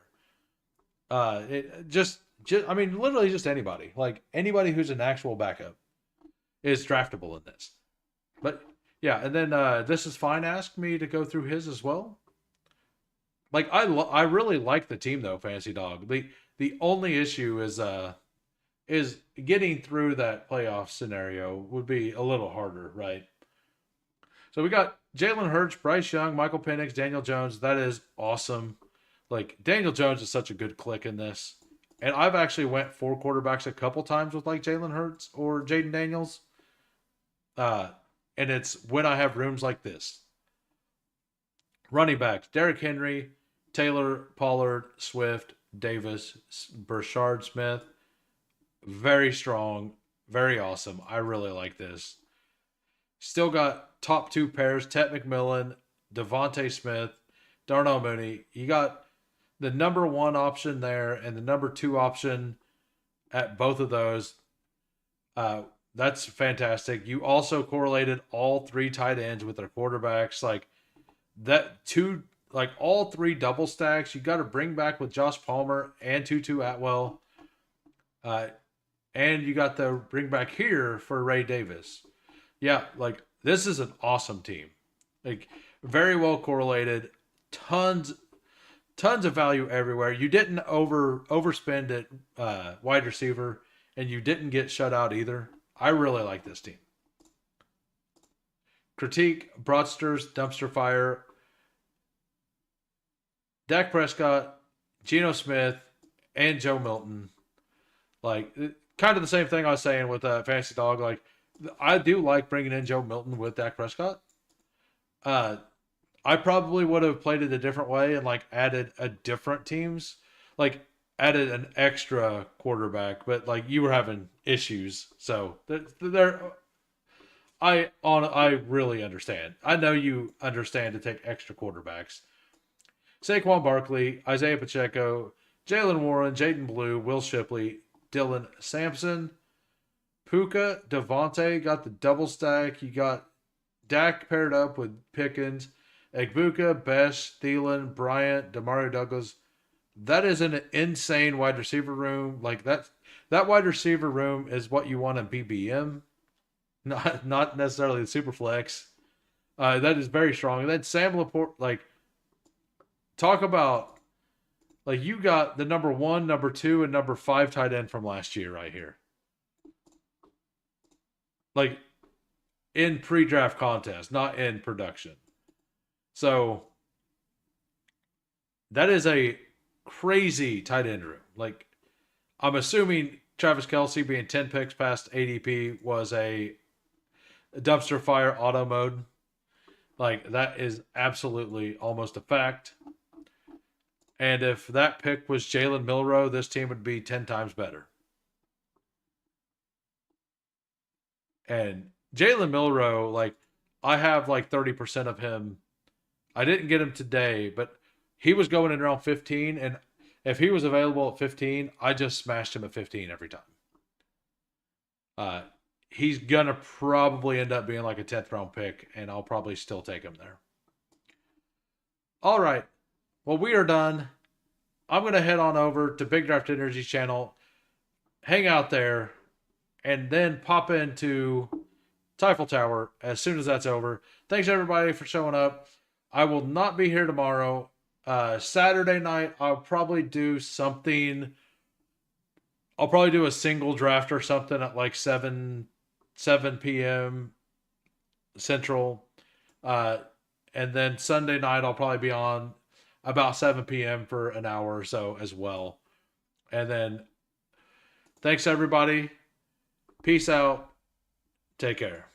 I mean, literally just anybody. Like anybody who's an actual backup is draftable in this. But yeah, and then This Is Fine asked me to go through his as well. Like I really like the team though, Fancy Dog. The only issue is getting through that playoff scenario would be a little harder, right? So we got Jalen Hurts, Bryce Young, Michael Penix, Daniel Jones. That is awesome. Like Daniel Jones is such a good click in this. And I've actually went 4 quarterbacks a couple times with like Jalen Hurts or Jaden Daniels. And it's when I have rooms like this. Running backs, Derrick Henry, Taylor, Pollard, Swift, Davis, Burchard Smith. Very strong, Very awesome. I really like this. Still got top two pairs: Ted McMillan, Devontae Smith, Darnell Mooney. You got the number one option there and the number two option at both of those. Uh, that's fantastic. You also correlated all three tight ends with their quarterbacks. Like that two, like all three double stacks. You got to bring back with Josh Palmer and Tutu Atwell. Uh, and you got the bring back here for Ray Davis. Yeah, like this is an awesome team. Like very well correlated, tons tons of value everywhere. You didn't overspend at wide receiver, and you didn't get shut out either. I really like this team. Critique: Broadsters, Dumpster Fire, Dak Prescott, Geno Smith, and Joe Milton. Like kind of the same thing I was saying with Fantasy Dog. Like I do like bringing in Joe Milton with Dak Prescott. Uh, I probably would have played it a different way and like added a different teams, like added an extra quarterback, but like you were having issues, so there. I really understand. I know you understand to take extra quarterbacks. Saquon Barkley, Isaiah Pacheco, Jalen Warren, Jaden Blue, Will Shipley, Dylan Sampson, Puka, Devontae got the double stack. You got Dak paired up with Pickens, Egbuka, Besh, Thielen, Bryant, Demario Douglas. That is an insane wide receiver room. Like that wide receiver room is what you want in BBM, not necessarily the Superflex. That is very strong. And then Sam Laporte, like talk about like you got the number one, number two, and number five tight end from last year right here. Like in pre-draft contest, not in production. So that is a crazy tight end room. Like I'm assuming Travis Kelsey being 10 picks past ADP was a dumpster fire auto mode. Like that is absolutely almost a fact. And if that pick was Jalen Milrow, this team would be 10 times better. And Jalen Milrow, like I have like 30% of him. I didn't get him today, but he was going in around 15. And if he was available at 15, I just smashed him at 15 every time. He's going to probably end up being like a 10th round pick, and I'll probably still take him there. All right. Well, we are done. I'm going to head on over to Big Draft Energy channel, hang out there, and then pop into Typhel Tower as soon as that's over. Thanks, everybody, for showing up. I will not be here tomorrow. Saturday night, I'll probably do something. I'll probably do a single draft or something at like 7 p.m. Central. And then Sunday night, I'll probably be on about 7 p.m. for an hour or so as well. And then thanks, everybody. Peace out. Take care.